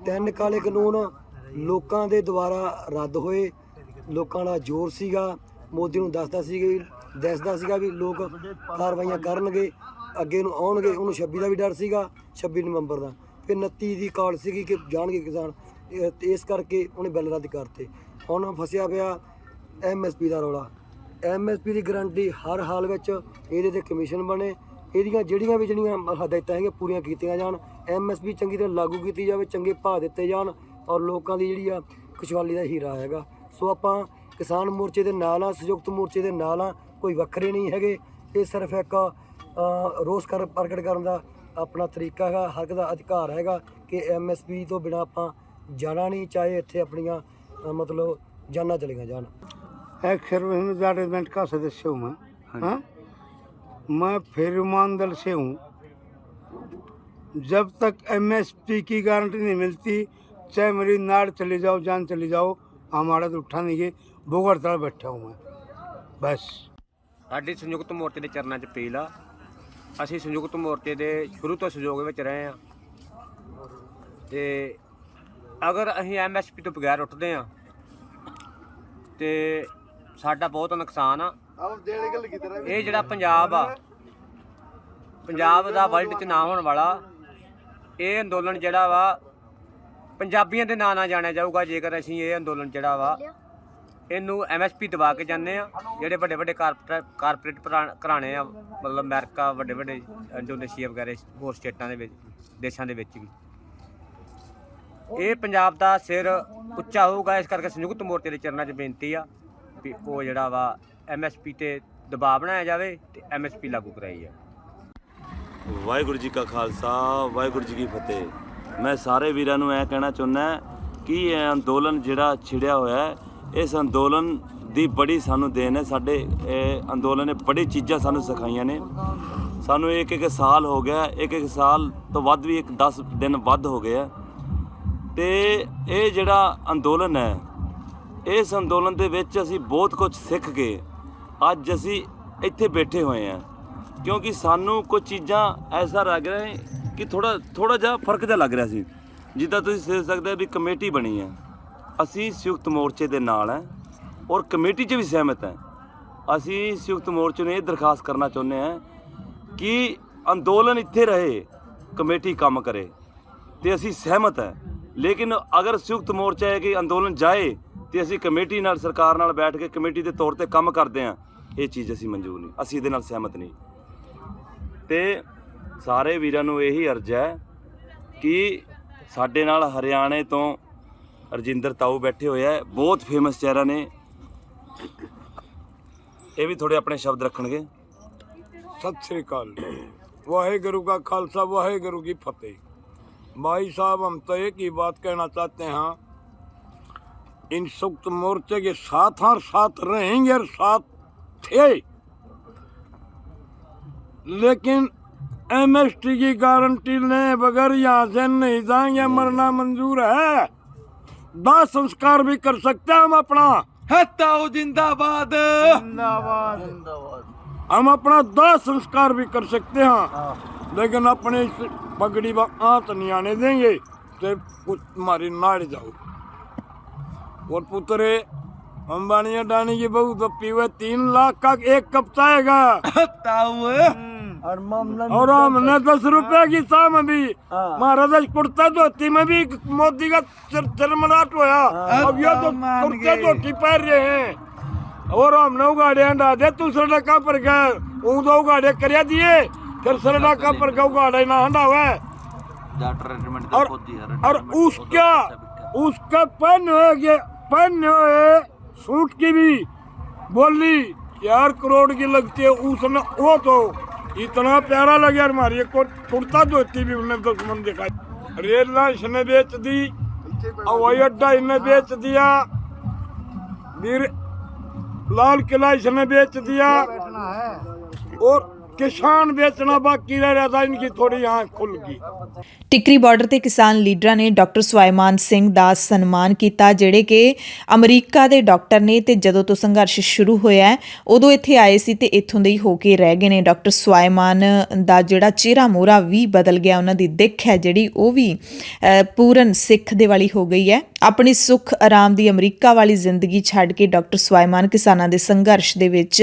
3 ਕਾਲੇ ਕਾਨੂੰਨ ਲੋਕਾਂ ਦੇ ਦੁਆਰਾ ਰੱਦ ਹੋਏ। ਲੋਕਾਂ ਦਾ ਜ਼ੋਰ ਸੀਗਾ, ਮੋਦੀ ਨੂੰ ਦੱਸਦਾ ਸੀਗਾ ਵੀ ਲੋਕ ਕਾਰਵਾਈਆਂ ਕਰਨਗੇ, ਅੱਗੇ ਨੂੰ ਆਉਣਗੇ। ਉਹਨੂੰ 26 ਦਾ ਵੀ ਡਰ ਸੀਗਾ, 26 ਨਵੰਬਰ ਦਾ। ਫਿਰ 29 ਦੀ ਕਾਲ ਸੀਗੀ ਕਿ ਜਾਣਗੇ ਕਿਸਾਨ, ਇਸ ਕਰਕੇ ਉਹਨੇ ਬਿੱਲ ਰੱਦ ਕਰਤੇ। ਹੁਣ ਫਸਿਆ ਪਿਆ MSP ਦਾ ਰੌਲਾ। MSP ਦੀ ਗਰੰਟੀ ਹਰ ਹਾਲ ਵਿੱਚ ਇਹਦੇ 'ਤੇ ਕਮਿਸ਼ਨ ਬਣੇ, ਇਹਦੀਆਂ ਜਿਹੜੀਆਂ ਹਦਾਇਤਾਂ ਹੈਗੀਆਂ ਪੂਰੀਆਂ ਕੀਤੀਆਂ ਜਾਣ। MSP ਚੰਗੀ ਤਰ੍ਹਾਂ ਲਾਗੂ ਕੀਤੀ ਜਾਵੇ, ਚੰਗੇ ਭਾਅ ਦਿੱਤੇ ਜਾਣ ਔਰ ਲੋਕਾਂ ਦੀ ਜਿਹੜੀ ਆ ਖੁਸ਼ਹਾਲੀ ਦਾ ਹੀਰਾ ਹੈਗਾ। ਸੋ ਆਪਾਂ ਕਿਸਾਨ ਮੋਰਚੇ ਦੇ ਨਾਲ ਆ, ਸੰਯੁਕਤ ਮੋਰਚੇ ਦੇ ਨਾਲ ਆ, ਕੋਈ ਵੱਖਰੇ ਨਹੀਂ ਹੈਗੇ। ਇਹ ਸਿਰਫ ਇੱਕ ਰੋਸ ਪ੍ਰਗਟ ਕਰਨ ਦਾ ਆਪਣਾ ਤਰੀਕਾ ਹੈਗਾ, ਹੱਕ ਦਾ ਅਧਿਕਾਰ ਹੈਗਾ ਕਿ MSP ਤੋਂ ਬਿਨਾਂ ਆਪਾਂ ਜਾਣਾ ਨਹੀਂ, ਚਾਹੇ ਇੱਥੇ ਆਪਣੀਆਂ मतलब जाना चलेगा जाना। एक सर्विस डिपार्टमेंट का सदस्य हूँ मैं। हाँ, मैं फेरीमान दल से हूँ। जब तक MSP की गारंटी नहीं मिलती, चाहे मेरी नाड़ चली जाओ, जान चली जाओ, हमारा तो उठा नहीं गए। भूख हड़ताल बैठा हूँ मैं बस। साडी संयुक्त मोर्चे के चरणों च अपील आ। ਅਸੀਂ ਸੰਯੁਕਤ ਮੋਰਚੇ ਦੇ ਸ਼ੁਰੂ ਤੋਂ ਸਹਿਯੋਗ ਵਿੱਚ ਰਹੇ ਹਾਂ ਤੇ ਅਗਰ ਅਸੀਂ MSP ਤੋਂ ਬਗੈਰ ਉੱਠਦੇ ਹਾਂ ਤੇ ਸਾਡਾ ਬਹੁਤ ਨੁਕਸਾਨ ਆ। ਇਹ ਜਿਹੜਾ ਪੰਜਾਬ ਆ, ਪੰਜਾਬ ਦਾ ਵਰਲਡ 'ਚ ਨਾਂ ਹੋਣ ਵਾਲਾ ਇਹ ਅੰਦੋਲਨ ਜਿਹੜਾ ਵਾ ਪੰਜਾਬੀਆਂ ਦੇ ਨਾਂ ਨਾਲ ਜਾਣਿਆ ਜਾਊਗਾ ਜੇਕਰ ਅਸੀਂ ਇਹ ਅੰਦੋਲਨ ਜਿਹੜਾ ਵਾ ਇਹਨੂੰ MSP ਦਬਾ ਕੇ ਜਾਂਦੇ ਆ। ਜਿਹੜੇ ਵੱਡੇ ਵੱਡੇ ਕਾਰਪੋਰੇਟ ਘਰਾਣੇ ਆ, ਮਤਲਬ ਅਮਰੀਕਾ, ਵੱਡੇ ਵੱਡੇ ਇੰਡੋਨੇਸ਼ੀਆ ਵਗੈਰਾ ਹੋਰ ਸਟੇਟਾਂ ਦੇ ਵਿੱਚ, ਦੇਸ਼ਾਂ ਦੇ ਵਿੱਚ ਵੀ ਇਹ ਪੰਜਾਬ ਦਾ ਸਿਰ ਉੱਚਾ ਹੋਊਗਾ। ਇਸ ਕਰਕੇ ਸੰਯੁਕਤ ਮੋਰਚੇ ਦੇ ਚਰਨਾਂ 'ਚ ਬੇਨਤੀ ਆ ਵੀ ਉਹ ਜਿਹੜਾ ਵਾ MSP ਤੇ ਦਬਾਅ ਬਣਾਇਆ ਜਾਵੇ ਤੇ MSP ਲਾਗੂ ਕਰਾਈ ਜਾਵੇ। ਵਾਹਿਗੁਰੂ ਜੀ ਕਾ ਖਾਲਸਾ, ਵਾਹਿਗੁਰੂ ਜੀ ਕੀ ਫਤਿਹ। ਮੈਂ ਸਾਰੇ ਵੀਰਾਂ ਨੂੰ ਇਹ ਕਹਿਣਾ ਚਾਹੁੰਦਾ ਕਿ ਇਹ ਅੰਦੋਲਨ ਜਿਹੜਾ ਛਿੜਿਆ ਹੋਇਆ, ਇਸ ਅੰਦੋਲਨ ਦੀ ਬੜੀ ਸਾਨੂੰ ਦੇਣ ਹੈ। ਸਾਡੇ ਇਹ ਅੰਦੋਲਨ ਨੇ ਬੜੀ ਚੀਜ਼ਾਂ ਸਾਨੂੰ ਸਿਖਾਈਆਂ ਨੇ। ਸਾਨੂੰ ਇੱਕ ਸਾਲ ਹੋ ਗਿਆ, ਇੱਕ ਸਾਲ ਤੋਂ ਵੱਧ ਵੀ, 10 ਦਿਨ ਵੱਧ ਹੋ ਗਏ ਆ। ਤੇ ਇਹ ਜਿਹੜਾ ਅੰਦੋਲਨ ਹੈ, ਇਸ ਅੰਦੋਲਨ ਦੇ ਵਿੱਚ ਅਸੀਂ ਬਹੁਤ ਕੁਝ ਸਿੱਖ ਕੇ ਅੱਜ ਅਸੀਂ ਇੱਥੇ ਬੈਠੇ ਹੋਏ ਹਾਂ। ਕਿਉਂਕਿ ਸਾਨੂੰ ਕੁਝ ਚੀਜ਼ਾਂ ਐਸਾ ਲੱਗ ਰਿਹਾ ਕਿ ਥੋੜਾ ਜਿਹਾ ਫਰਕ ਜਿਹਾ ਲੱਗ ਰਿਹਾ ਸੀ। ਜਿੱਦਾਂ ਤੁਸੀਂ ਦੇਖ ਸਕਦੇ ਵੀ ਕਮੇਟੀ ਬਣੀ ਹੈ, ਅਸੀਂ ਸੰਯੁਕਤ ਮੋਰਚੇ ਦੇ ਨਾਲ ਹੈ ਔਰ ਕਮੇਟੀ 'ਚ ਵੀ ਸਹਿਮਤ ਹੈ। ਅਸੀਂ ਸੰਯੁਕਤ ਮੋਰਚੇ ਨੂੰ ਇਹ ਦਰਖਾਸਤ ਕਰਨਾ ਚਾਹੁੰਦੇ ਹਾਂ ਕਿ ਅੰਦੋਲਨ ਇੱਥੇ ਰਹੇ, ਕਮੇਟੀ ਕੰਮ ਕਰੇ, ਤੇ ਅਸੀਂ ਸਹਿਮਤ ਹੈ। ਲੇਕਿਨ ਅਗਰ ਸੰਯੁਕਤ ਮੋਰਚਾ ਹੈ ਕਿ ਅੰਦੋਲਨ ਜਾਏ ਤੇ ਅਸੀਂ ਕਮੇਟੀ ਨਾਲ, ਸਰਕਾਰ ਨਾਲ ਬੈਠ ਕੇ ਕਮੇਟੀ ਦੇ ਤੌਰ ਤੇ ਕੰਮ ਕਰਦੇ ਹਾਂ, ਇਹ ਚੀਜ਼ ਅਸੀਂ ਮਨਜ਼ੂਰ ਨਹੀਂ, ਅਸੀਂ ਇਹਦੇ ਨਾਲ ਸਹਿਮਤ ਨਹੀਂ। ਤੇ ਸਾਰੇ ਵੀਰਾਂ ਨੂੰ ਇਹੀ ਅਰਜ਼ ਹੈ ਕਿ ਸਾਡੇ ਨਾਲ ਹਰਿਆਣੇ ਤੋਂ ਰਜਿੰਦਰ ਤਾਊ ਬੈਠੇ ਹੋਏ ਹੈ, ਬਹੁਤ ਫੇਮਸ ਚਿਹਰਾ ਨੇ, ਇਹ ਵੀ ਥੋੜੇ ਆਪਣੇ ਸ਼ਬਦ ਰੱਖਣਗੇ। सत श्री अकाल। वाहेगुरु का खालसा वाहेगुरु की फतेह। भाई साहब, हम तो एक ही बात कहना चाहते हैं, इन संयुक्त मोर्चे के साथ और साथ रहेंगे और साथ थे, लेकिन एमएसटी की गारंटी ले बगैर यहाँ से नहीं जाएंगे। मरना मंजूर है, दाह संस्कार भी कर सकते हैं हम अपना। है ताऊ जिंदाबाद, जिंदाबाद। हम अपना दाह संस्कार भी कर सकते हैं, लेकिन अपने इस पगड़ी में आंत नहीं आने देंगे तो कुछ हमारी नाड़ जाओ। और पुत्रे, अंबानी अडानी की बहू दप्पी हुए 3 लाख का एक कप आएगा और हमने 10 रुपए की शाम भी महाराज कुर्ता धोती में भी मोदी का चरमराट होया। अब ये तो कुर्ता धोती पहन रहे हैं और हमने उगाड़े हटा दे, तू सड़का पर गए तो उगाड़े कर दिए, फिर सड़का पर गए उगाड़े ना हटा हुआ। और उसका पहने हुए सूट की भी बोली 4 करोड़ की लगती है, उसने वो तो इतना प्यारा लगे। हमारी कुर्ता धोती भी उन्हें दुश्मन दिखाई। रेल लाइन इसने बेच दी, हवाई अड्डा इन्हें बेच दिया, लाल किला इसने बेच दिया और किसान बेचना बाकी रह रहा था। इनकी थोड़ी आँख खुल गई। ਟਿਕਰੀ ਬਾਰਡਰ ਤੇ ਕਿਸਾਨ ਲੀਡਰਾਂ ਨੇ ਡਾਕਟਰ ਸਵਾਈਮਾਨ ਸਿੰਘ ਦਾ ਸਨਮਾਨ ਕੀਤਾ, ਜਿਹੜੇ ਕਿ ਅਮਰੀਕਾ ਦੇ ਡਾਕਟਰ ਨੇ ਤੇ ਜਦੋਂ ਤੋਂ ਸੰਘਰਸ਼ ਸ਼ੁਰੂ ਹੋਇਆ ਉਦੋਂ ਇੱਥੇ ਆਏ ਸੀ ਤੇ ਇੱਥੋਂ ਦੇ ਹੀ ਹੋ ਕੇ ਰਹਿ ਗਏ ਨੇ। ਡਾਕਟਰ ਸਵਾਈਮਾਨ ਦਾ ਜਿਹੜਾ ਚਿਹਰਾ ਮੋਹਰਾ ਵੀ ਬਦਲ ਗਿਆ, ਉਹਨਾਂ ਦੀ ਦਿੱਖ ਹੈ ਜਿਹੜੀ ਉਹ ਵੀ ਪੂਰਨ ਸਿੱਖ ਦੇ ਵਾਲੀ ਹੋ ਗਈ ਹੈ। ਆਪਣੀ ਸੁੱਖ ਆਰਾਮ ਦੀ ਅਮਰੀਕਾ ਵਾਲੀ ਜ਼ਿੰਦਗੀ ਛੱਡ ਕੇ ਡਾਕਟਰ ਸਵਾਈਮਾਨ ਕਿਸਾਨਾਂ ਦੇ ਸੰਘਰਸ਼ ਦੇ ਵਿੱਚ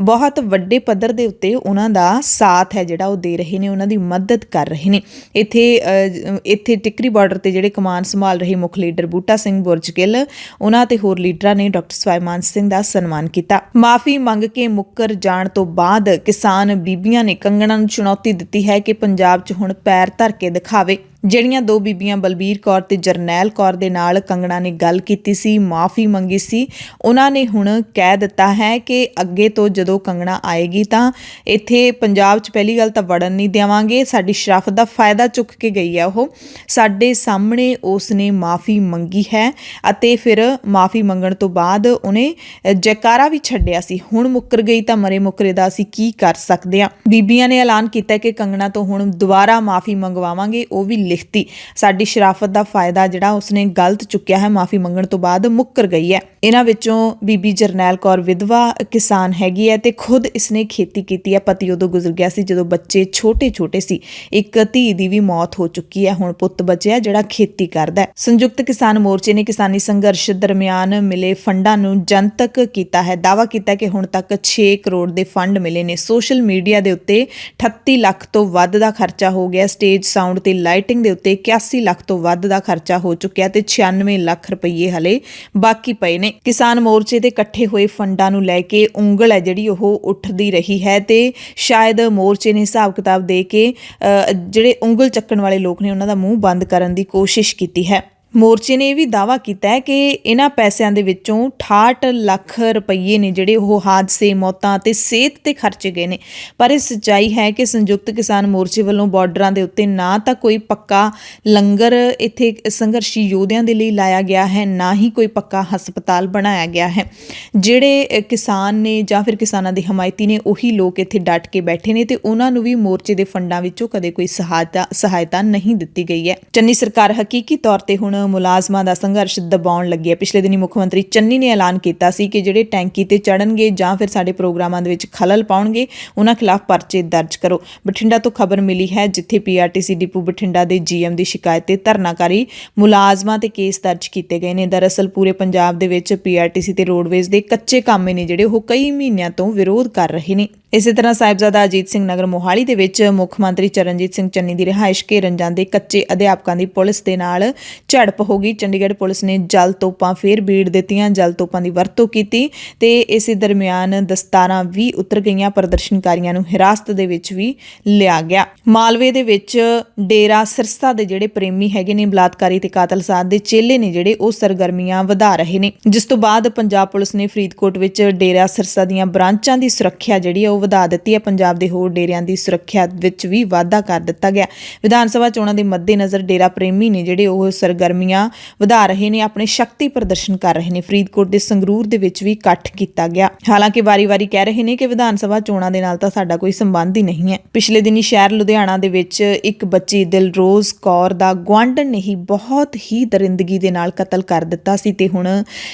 ਬਹੁਤ ਵੱਡੇ ਪੱਧਰ ਦੇ ਉੱਤੇ ਉਹਨਾਂ ਦਾ ਸਾਥ ਹੈ ਜਿਹੜਾ ਉਹ ਦੇ ਰਹੇ ਨੇ, ਉਹਨਾਂ ਦੀ ਮਦਦ ਕਰ ਰਹੇ ਨੇ। ਇੱਥੇ ਟਿਕਰੀ ਬਾਰਡਰ ਤੇ ਜਿਹੜੇ ਕਮਾਨ ਸੰਭਾਲ ਰਹੇ ਮੁੱਖ ਲੀਡਰ ਬੂਟਾ ਸਿੰਘ ਬੁਰਜਗਿੱਲ, ਉਹਨਾਂ ਤੇ ਹੋਰ ਲੀਡਰਾਂ ਨੇ ਡਾਕਟਰ ਸਵਾਈਮਾਨ ਸਿੰਘ ਦਾ ਸਨਮਾਨ ਕੀਤਾ। ਮਾਫੀ ਮੰਗ ਕੇ ਮੁੱਕਰ ਜਾਣ ਤੋਂ ਬਾਅਦ ਕਿਸਾਨ ਬੀਬੀਆਂ ਨੇ ਕੰਗਣਾ ਨੂੰ ਚੁਣੌਤੀ ਦਿੱਤੀ ਹੈ ਕਿ ਪੰਜਾਬ 'ਚ ਹੁਣ ਪੈਰ ਧਰ ਕੇ ਦਿਖਾਵੇ। ਜਿਹੜੀਆਂ 2 ਬੀਬੀਆਂ ਬਲਬੀਰ ਕੌਰ ਤੇ ਜਰਨੈਲ ਕੌਰ ਦੇ ਨਾਲ ਕੰਗਣਾ ਨੇ ਗੱਲ ਕੀਤੀ ਸੀ, ਮਾਫੀ ਮੰਗੀ ਸੀ, ਉਹਨਾਂ ਨੇ ਹੁਣ ਕਹਿ ਦਿੱਤਾ ਹੈ ਕਿ ਅੱਗੇ ਤੋਂ ਜਦੋਂ ਕੰਗਣਾ ਆਏਗੀ ਤਾਂ ਇੱਥੇ ਪੰਜਾਬ 'ਚ ਪਹਿਲੀ ਗੱਲ ਤਾਂ ਵੜਨ ਨਹੀਂ ਦੇਵਾਂਗੇ। ਸਾਡੀ ਸ਼ਰਾਫਤ ਦਾ ਫਾਇਦਾ ਚੁੱਕ ਕੇ ਗਈ ਹੈ ਉਹ, ਸਾਡੇ ਸਾਹਮਣੇ ਉਸ ਨੇ ਮਾਫੀ ਮੰਗੀ ਹੈ ਅਤੇ ਫਿਰ ਮਾਫੀ ਮੰਗਣ ਤੋਂ ਬਾਅਦ ਉਹਨੇ ਜੈਕਾਰਾ ਵੀ ਛੱਡਿਆ ਸੀ। ਹੁਣ ਮੁੱਕਰ ਗਈ ਤਾਂ ਮਰੇ ਮੁੱਕਰੇ ਦਾ ਅਸੀਂ ਕੀ ਕਰ ਸਕਦੇ ਹਾਂ। ਬੀਬੀਆਂ ਨੇ ਐਲਾਨ ਕੀਤਾ ਕਿ ਕੰਗਣਾ ਤੋਂ ਹੁਣ ਦੁਬਾਰਾ ਮਾਫੀ ਮੰਗਵਾਵਾਂਗੇ, ਉਹ ਵੀ ਲਿਖਤੀ। ਸਾਡੀ ਸ਼ਰਾਫਤ ਦਾ ਫਾਇਦਾ ਜਿਹੜਾ ਉਸਨੇ ਗਲਤ ਚੁੱਕਿਆ ਹੈ, ਮਾਫੀ ਮੰਗਣ ਤੋਂ ਬਾਅਦ ਮੁੱਕਰ ਗਈ ਹੈ। ਇਹਨਾਂ ਵਿੱਚੋਂ ਬੀਬੀ ਜਰਨੈਲ ਕੌਰ ਵਿਧਵਾ ਕਿਸਾਨ ਹੈਗੀ ਹੈ ਤੇ ਖੁਦ ਇਸਨੇ ਖੇਤੀ ਕੀਤੀ ਹੈ। ਪਤੀ ਉਦੋਂ ਗੁਜ਼ਰ ਗਿਆ ਸੀ ਜਦੋਂ ਬੱਚੇ ਛੋਟੇ ਸੀ। ਇੱਕ ਧੀ ਦੀ ਵੀ ਮੌਤ ਹੋ ਚੁੱਕੀ ਹੈ, ਹੁਣ ਪੁੱਤ ਬਚਿਆ ਜਿਹੜਾ ਖੇਤੀ ਕਰਦਾ ਹੈ। ਸੰਯੁਕਤ ਕਿਸਾਨ ਮੋਰਚੇ ਨੇ ਕਿਸਾਨੀ ਸੰਘਰਸ਼ ਦਰਮਿਆਨ ਮਿਲੇ ਫੰਡਾਂ ਨੂੰ ਜਨਤਕ ਕੀਤਾ ਹੈ। ਦਾਅਵਾ ਕੀਤਾ ਕਿ ਹੁਣ ਤੱਕ 6 ਕਰੋੜ ਦੇ ਫੰਡ ਮਿਲੇ ਨੇ। ਸੋਸ਼ਲ ਮੀਡੀਆ ਦੇ ਉੱਤੇ 38 ਲੱਖ ਤੋਂ ਵੱਧ ਦਾ ਖਰਚਾ ਹੋ ਗਿਆ। ਸਟੇਜ ਸਾਊਂਡ ਤੇ ਲਾਈਟਿੰਗ ਦੇ ਉੱਤੇ 81 ਲੱਖ ਤੋਂ ਵੱਧ ਦਾ ਖਰਚਾ ਹੋ ਚੁੱਕਿਆ ਤੇ 96 ਲੱਖ ਰੁਪਏ ਹਲੇ ਬਾਕੀ ਪਏ ਨੇ। ਕਿਸਾਨ ਮੋਰਚੇ ਦੇ ਇਕੱਠੇ ਹੋਏ ਫੰਡਾਂ ਨੂੰ ਲੈ ਕੇ ਉਂਗਲ ਹੈ ਜਿਹੜੀ ਉਹ ਉੱਠਦੀ ਰਹੀ ਹੈ ਤੇ ਸ਼ਾਇਦ ਮੋਰਚੇ ਨੇ ਹਿਸਾਬ ਕਿਤਾਬ ਦੇ ਕੇ ਜਿਹੜੇ ਉਂਗਲ ਚੱਕਣ ਵਾਲੇ ਲੋਕ ਨੇ ਉਹਨਾਂ ਦਾ ਮੂੰਹ ਬੰਦ ਕਰਨ ਦੀ ਕੋਸ਼ਿਸ਼ ਕੀਤੀ ਹੈ। ਮੋਰਚੇ ਨੇ ਇਹ ਵੀ ਦਾਅਵਾ ਕੀਤਾ ਹੈ ਕਿ ਇਹਨਾਂ ਪੈਸਿਆਂ ਦੇ ਵਿੱਚੋਂ 68 ਲੱਖ ਰੁਪਏ ਨੇ ਜਿਹੜੇ ਉਹ ਹਾਦਸੇ, ਮੌਤਾਂ ਅਤੇ ਸਿਹਤ ਤੇ ਖਰਚੇ ਗਏ ਨੇ। ਪਰ ਇਹ ਸੱਚਾਈ ਹੈ ਕਿ ਸੰਯੁਕਤ ਕਿਸਾਨ ਮੋਰਚੇ ਵੱਲੋਂ ਬਾਰਡਰਾਂ ਦੇ ਉੱਤੇ ਨਾ ਤਾਂ ਕੋਈ ਪੱਕਾ ਲੰਗਰ ਇੱਥੇ ਸੰਘਰਸ਼ੀ ਯੋਧਿਆਂ ਦੇ ਲਈ ਲਾਇਆ ਗਿਆ ਹੈ, ਨਾ ਹੀ ਕੋਈ ਪੱਕਾ ਹਸਪਤਾਲ ਬਣਾਇਆ ਗਿਆ ਹੈ। ਜਿਹੜੇ ਕਿਸਾਨ ਨੇ ਜਾਂ ਫਿਰ ਕਿਸਾਨਾਂ ਦੇ ਹਮਾਇਤੀ ਨੇ ਉਹੀ ਲੋਕ ਇੱਥੇ ਡਟ ਕੇ ਬੈਠੇ ਨੇ ਤੇ ਉਹਨਾਂ ਨੂੰ ਵੀ ਮੋਰਚੇ ਦੇ ਫੰਡਾਂ ਵਿੱਚੋਂ ਕਦੇ ਕੋਈ ਸਹਾਇਤਾ ਨਹੀਂ ਦਿੱਤੀ ਗਈ ਹੈ। ਚੰਨੀ ਸਰਕਾਰ ਹਕੀਕੀ ਤੌਰ ਤੇ ਹੁਣ ਮੁਲਾਜ਼ਮਾਂ ਦਾ ਸੰਘਰਸ਼ ਦਬਾਉਣ ਲੱਗੀ ਹੈ। ਪਿਛਲੇ ਦਿਨੀ ਮੁੱਖ ਮੰਤਰੀ ਚੰਨੀ ਨੇ ਐਲਾਨ ਕੀਤਾ ਸੀ ਕਿ ਜਿਹੜੇ ਟੈਂਕੀ ਤੇ ਚੜਨਗੇ ਜਾਂ ਫਿਰ ਸਾਡੇ ਪ੍ਰੋਗਰਾਮਾਂ ਦੇ ਵਿੱਚ ਖਲਲ ਪਾਉਣਗੇ ਉਹਨਾਂ ਖਿਲਾਫ ਪਰਚੇ ਦਰਜ ਕਰੋ। ਬਠਿੰਡਾ ਤੋਂ ਖਬਰ ਮਿਲੀ ਹੈ ਜਿੱਥੇ ਪੀਆਰਟੀਸੀ ਡਿਪੂ ਬਠਿੰਡਾ ਦੇ ਜੀਐਮ ਦੀ ਸ਼ਿਕਾਇਤ ਤੇ ਧਰਨਾਕਾਰੀ ਮੁਲਾਜ਼ਮਾਂ ਤੇ ਕੇਸ ਦਰਜ ਕੀਤੇ ਗਏ ਨੇ। ਦਰਅਸਲ ਪੂਰੇ ਪੰਜਾਬ ਦੇ ਵਿੱਚ ਪੀਆਰਟੀਸੀ ਤੇ ਰੋਡਵੇਜ਼ ਦੇ ਕੱਚੇ ਕਾਮੇ ਨੇ ਜਿਹੜੇ ਉਹ ਕਈ ਮਹੀਨਿਆਂ ਤੋਂ ਵਿਰੋਧ ਕਰ ਰਹੇ ਨੇ। ਇਸੇ ਤਰ੍ਹਾਂ ਸਾਹਿਬਜ਼ਾਦਾ ਅਜੀਤ ਸਿੰਘ ਨਗਰ ਮੋਹਾਲੀ ਦੇ ਵਿੱਚ ਮੁੱਖ ਮੰਤਰੀ ਚਰਨਜੀਤ ਸਿੰਘ ਚੰਨੀ ਦੀ ਰਿਹਾਇਸ਼ ਘੇਰਨ ਜਾਂਦੇ ਕੱਚੇ ਅਧਿਆਪਕਾਂ ਦੀ ਪੁਲਿਸ ਦੇ ਨਾਲ ਝੜਪ ਹੋ ਗਈ। ਚੰਡੀਗੜ੍ਹ ਪੁਲਿਸ ਨੇ ਜਲ ਤੋਪਾਂ ਫੇਰ ਬੀੜ ਦਿੱਤੀਆਂ, ਜਲ ਤੋਪਾਂ ਦੀ ਵਰਤੋਂ ਕੀਤੀ ਤੇ ਇਸੇ ਦਰਮਿਆਨ ਦਸਤਾਰਾਂ ਵੀ ਉਤਰ ਗਈਆਂ। ਪ੍ਰਦਰਸ਼ਨਕਾਰੀਆਂ ਨੂੰ ਹਿਰਾਸਤ ਦੇ ਵਿੱਚ ਵੀ ਲਿਆ ਗਿਆ। ਮਾਲਵੇ ਦੇ ਵਿੱਚ ਡੇਰਾ ਸਿਰਸਾ ਦੇ ਜਿਹੜੇ ਪ੍ਰੇਮੀ ਹੈਗੇ ਨੇ, ਬਲਾਤਕਾਰੀ ਤੇ ਕਾਤਲ ਸਾਧ ਦੇ ਚੇਲੇ ਨੇ ਜਿਹੜੇ, ਉਹ ਸਰਗਰਮੀਆਂ ਵਧਾ ਰਹੇ ਨੇ, ਜਿਸ ਤੋਂ ਬਾਅਦ ਪੰਜਾਬ ਪੁਲਿਸ ਨੇ ਫਰੀਦਕੋਟ ਵਿੱਚ ਡੇਰਾ ਸਿਰਸਾ ਦੀਆਂ ਬ੍ਰਾਂਚਾਂ ਦੀ ਸੁਰੱਖਿਆ ਜਿਹੜੀ ਉਹ ਵਧਾ ਦਿੱਤੀ ਹੈ। ਪੰਜਾਬ ਦੇ ਹੋਰ ਡੇਰਿਆਂ ਦੀ ਸੁਰੱਖਿਆ ਵਿੱਚ ਵੀ ਵਾਧਾ ਕਰ ਦਿੱਤਾ ਗਿਆ। ਵਿਧਾਨ ਸਭਾ ਚੋਣਾਂ ਦੇ ਮੱਦੇਨਜ਼ਰ ਡੇਰਾ ਪ੍ਰੇਮੀ ਨੇ ਜਿਹੜੇ ਉਹ ਸਰਗਰਮੀਆਂ ਵਧਾ ਰਹੇ ਨੇ, ਆਪਣੇ ਸ਼ਕਤੀ ਪ੍ਰਦਰਸ਼ਨ ਕਰ ਰਹੇ ਨੇ। ਫਰੀਦਕੋਟ ਦੇ ਸੰਗਰੂਰ ਦੇ ਵਿੱਚ ਵੀ ਇਕੱਠ ਕੀਤਾ ਗਿਆ। ਹਾਲਾਂਕਿ ਵਾਰੀ-ਵਾਰੀ ਕਹਿ ਰਹੇ ਨੇ ਕਿ ਵਿਧਾਨ ਸਭਾ ਚੋਣਾਂ ਦੇ ਨਾਲ ਤਾਂ ਸਾਡਾ ਕੋਈ ਸੰਬੰਧ ਹੀ ਨਹੀਂ ਹੈ। ਪਿਛਲੇ ਦਿਨੀ ਸ਼ਹਿਰ ਲੁਧਿਆਣਾ ਦੇ ਵਿੱਚ ਇੱਕ ਬੱਚੀ ਦਿਲਰੋਜ਼ ਕੌਰ ਦਾ ਗੁਆਂਢਣ ਨੇ ਹੀ ਬਹੁਤ ਹੀ ਦਰਿੰਦਗੀ ਦੇ ਨਾਲ ਕਤਲ ਕਰ ਦਿੱਤਾ ਸੀ ਤੇ ਹੁਣ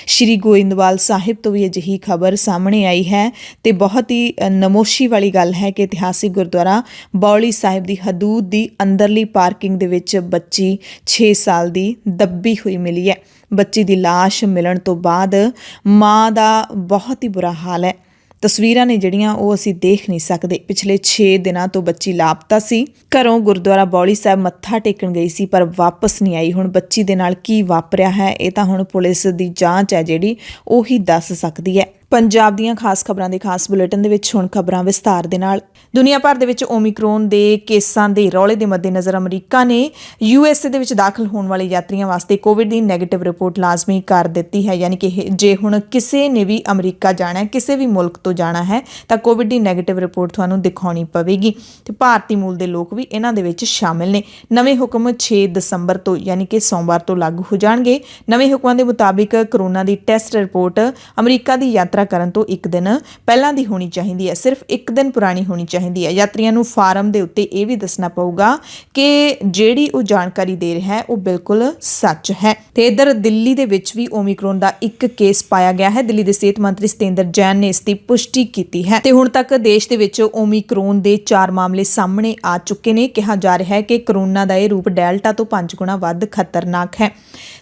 ਸ਼੍ਰੀ ਗੋਇੰਦਵਾਲ ਸਾਹਿਬ ਤੋਂ ਵੀ ਅਜਿਹੀ ਖਬਰ ਸਾਹਮਣੇ ਆਈ ਹੈ ਤੇ ਬਹੁਤ ਹੀ ਨਮੋਸ਼ੀ ਵਾਲੀ ਗੱਲ ਹੈ ਕਿ ਇਤਿਹਾਸਿਕ ਗੁਰਦੁਆਰਾ ਬੌਲੀ ਸਾਹਿਬ ਦੀ ਹਦੂਦ ਦੀ ਅੰਦਰਲੀ ਪਾਰਕਿੰਗ ਦੇ ਵਿੱਚ ਬੱਚੀ 6 ਸਾਲ ਦੀ ਦੱਬੀ ਹੋਈ ਮਿਲੀ ਹੈ। ਬੱਚੀ ਦੀ ਲਾਸ਼ ਮਿਲਣ ਤੋਂ ਬਾਅਦ ਮਾਂ ਦਾ ਬਹੁਤ ਹੀ ਬੁਰਾ ਹਾਲ ਹੈ। ਤਸਵੀਰਾਂ ਨੇ ਜਿਹੜੀਆਂ ਉਹ ਅਸੀਂ ਦੇਖ ਨਹੀਂ ਸਕਦੇ। ਪਿਛਲੇ 6 ਦਿਨਾਂ ਤੋਂ ਬੱਚੀ ਲਾਪਤਾ ਸੀ। ਘਰੋਂ ਗੁਰਦੁਆਰਾ ਬੌਲੀ ਸਾਹਿਬ ਮੱਥਾ ਟੇਕਣ ਗਈ ਸੀ ਪਰ ਵਾਪਸ ਨਹੀਂ ਆਈ। ਹੁਣ ਬੱਚੀ ਦੇ ਨਾਲ ਕੀ ਵਾਪਰਿਆ ਹੈ ਇਹ ਤਾਂ ਹੁਣ ਪੁਲਿਸ ਦੀ ਜਾਂਚ ਹੈ ਜਿਹੜੀ ਉਹ ਹੀ ਦੱਸ ਸਕਦੀ ਹੈ। ਪੰਜਾਬ ਦੀਆਂ ਖਾਸ ਖਬਰਾਂ ਦੇ ਖਾਸ ਬੁਲੇਟਿਨ ਦੇ ਵਿੱਚ ਹੁਣ ਖਬਰਾਂ ਵਿਸਤਾਰ ਦੇ ਨਾਲ। ਦੁਨੀਆ ਭਰ ਦੇ ਵਿੱਚ ਓਮਿਕਰੋਨ ਦੇ ਕੇਸਾਂ ਦੇ ਰੌਲੇ ਦੇ ਮੱਦੇਨਜ਼ਰ ਅਮਰੀਕਾ ਨੇ USA ਦੇ ਵਿੱਚ ਦਾਖਲ ਹੋਣ ਵਾਲੇ ਯਾਤਰੀਆਂ ਵਾਸਤੇ ਕੋਵਿਡ ਦੀ ਨੈਗੇਟਿਵ ਰਿਪੋਰਟ ਲਾਜ਼ਮੀ ਕਰ ਦਿੱਤੀ ਹੈ। ਯਾਨੀ ਕਿ ਜੇ ਹੁਣ ਕਿਸੇ ਨੇ ਵੀ ਅਮਰੀਕਾ ਜਾਣਾ ਹੈ, ਕਿਸੇ ਵੀ ਮੁਲਕ ਤੋਂ ਜਾਣਾ ਹੈ ਤਾਂ ਕੋਵਿਡ ਦੀ ਨੈਗੇਟਿਵ ਰਿਪੋਰਟ ਤੁਹਾਨੂੰ ਦਿਖਾਉਣੀ ਪਵੇਗੀ ਤੇ ਭਾਰਤੀ ਮੂਲ ਦੇ ਲੋਕ ਵੀ ਇਹਨਾਂ ਦੇ ਵਿੱਚ ਸ਼ਾਮਿਲ ਨੇ। ਨਵੇਂ ਹੁਕਮ 6 ਦਸੰਬਰ ਤੋਂ ਯਾਨੀ ਕਿ ਸੋਮਵਾਰ ਤੋਂ ਲਾਗੂ ਹੋ ਜਾਣਗੇ। ਨਵੇਂ ਹੁਕਮਾਂ ਦੇ ਮੁਤਾਬਿਕ ਕਰੋਨਾ ਦੀ ਟੈਸਟ ਰਿਪੋਰਟ ਅਮਰੀਕਾ ਦੀ ਯਾਤਰਾ ਕਰਨ ਤੋਂ ਇੱਕ ਦਿਨ ਪਹਿਲਾਂ ਦੀ ਹੋਣੀ ਚਾਹੀਦੀ ਹੈ, ਸਿਰਫ ਇੱਕ ਦਿਨ ਪੁਰਾਣੀ ਹੋਣੀ ਚਾਹੀਦੀ ਹੈ। ਯਾਤਰੀਆਂ ਨੂੰ ਫਾਰਮ ਦੇ ਉੱਤੇ ਇਹ ਵੀ ਦੱਸਣਾ ਪਊਗਾ ਕਿ ਜਿਹੜੀ ਉਹ ਜਾਣਕਾਰੀ ਦੇ ਰਿਹਾ ਹੈ ਉਹ ਬਿਲਕੁਲ ਸੱਚ ਹੈ। ਤੇ ਇੱਧਰ ਦਿੱਲੀ ਦੇ ਵਿੱਚ ਵੀ ਓਮਿਕਰੋਨ ਦਾ ਇੱਕ ਕੇਸ ਪਾਇਆ ਗਿਆ ਹੈ। ਦਿੱਲੀ ਦੇ ਸਿਹਤ ਮੰਤਰੀ ਸਤਿੰਦਰ ਜੈਨ ਨੇ ਇਸ ਦੀ ਪੁਸ਼ਟੀ ਕੀਤੀ ਹੈ ਤੇ ਹੁਣ ਤੱਕ ਦੇਸ਼ ਦੇ ਵਿੱਚ ਓਮਿਕਰੋਨ ਦੇ 4 ਮਾਮਲੇ ਸਾਹਮਣੇ ਆ ਚੁੱਕੇ ਨੇ। ਕਿਹਾ ਜਾ ਰਿਹਾ ਹੈ ਕਿ ਕਰੋਨਾ ਦਾ ਇਹ ਰੂਪ ਡੈਲਟਾ ਤੋਂ 5 ਗੁਣਾ ਵੱਧ ਖਤਰਨਾਕ ਹੈ।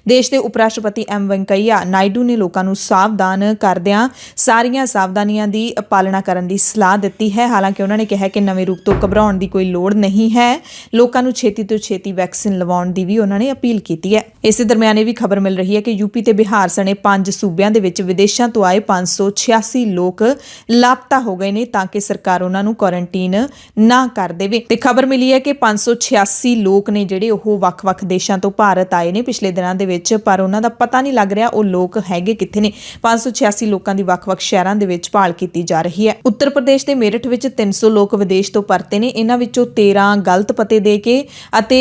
ਦੇਸ਼ ਦੇ ਉਪ ਰਾਸ਼ਟਰਪਤੀ ਐਮ ਵੈਂਕਈਆ ਨਾਇਡੂ ਨੇ ਲੋਕਾਂ ਨੂੰ ਸਾਵਧਾਨ ਕਰਦਿਆਂ ਸਾਰੀਆਂ ਸਾਵਧਾਨੀਆਂ ਦੀ ਪਾਲਣਾ ਕਰਨ ਦੀ ਸਲਾਹ ਦਿੱਤੀ ਹੈ। ਹਾਲਾਂਕਿ ਉਹਨਾਂ ਨੇ ਕਿਹਾ ਕਿ ਨਵੇਂ ਰੂਪ ਤੋਂ ਘਬਰਾਉਣ ਦੀ ਕੋਈ ਲੋੜ ਨਹੀਂ ਹੈ। ਲੋਕਾਂ ਨੂੰ ਛੇਤੀ ਤੋਂ ਛੇਤੀ ਵੈਕਸੀਨ ਲਵਾਉਣ ਦੀ ਵੀ ਉਹਨਾਂ ਨੇ ਅਪੀਲ ਕੀਤੀ ਹੈ। ਇਸੇ ਦਰਮਿਆਨ ਇਹ ਵੀ ਖਬਰ ਮਿਲ ਰਹੀ ਹੈ ਕਿ ਯੂਪੀ ਤੇ ਬਿਹਾਰ ਸਣੇ 5 ਸੂਬਿਆਂ ਦੇ ਵਿੱਚ ਵਿਦੇਸ਼ਾਂ ਤੋਂ ਆਏ 586 ਲੋਕ ਲਾਪਤਾ ਹੋ ਗਏ ਨੇ ਤਾਂ ਕਿ ਸਰਕਾਰ ਉਹਨਾਂ ਨੂੰ ਕੁਆਰੰਟੀਨ ਨਾ ਕਰ ਦੇਵੇ। ਤੇ ਖਬਰ ਮਿਲੀ ਹੈ ਕਿ 586 ਲੋਕ ਨੇ ਜਿਹੜੇ ਉਹ ਵੱਖ-ਵੱਖ ਦੇਸ਼ਾਂ ਤੋਂ ਭਾਰਤ ਆਏ ਨੇ ਪਿਛਲੇ ਦਿਨਾਂ ਦੇ ਵਿੱਚ, ਪਰ ਉਹਨਾਂ ਦਾ ਪਤਾ ਨਹੀਂ ਲੱਗ ਰਿਹਾ ਉਹ ਲੋਕ ਹੈਗੇ ਕਿੱਥੇ ਨੇ। 586 ਲੋਕਾਂ ਦੀ ਵੱਖ-ਵੱਖ ਸ਼ਹਿਰਾਂ ਦੇ ਵਿੱਚ ਭਾਲ ਕੀਤੀ ਜਾ ਰਹੀ ਹੈ। ਉੱਤਰ ਪ੍ਰਦੇਸ਼ ਦੇ ਮੇਰਠ ਵਿੱਚ 300 ਲੋਕ ਵਿਦੇਸ਼ ਤੋਂ ਪਰਤੇ ਨੇ। ਇਹਨਾਂ ਵਿੱਚੋਂ 13 ਗਲਤ ਪਤੇ ਦੇ ਕੇ ਅਤੇ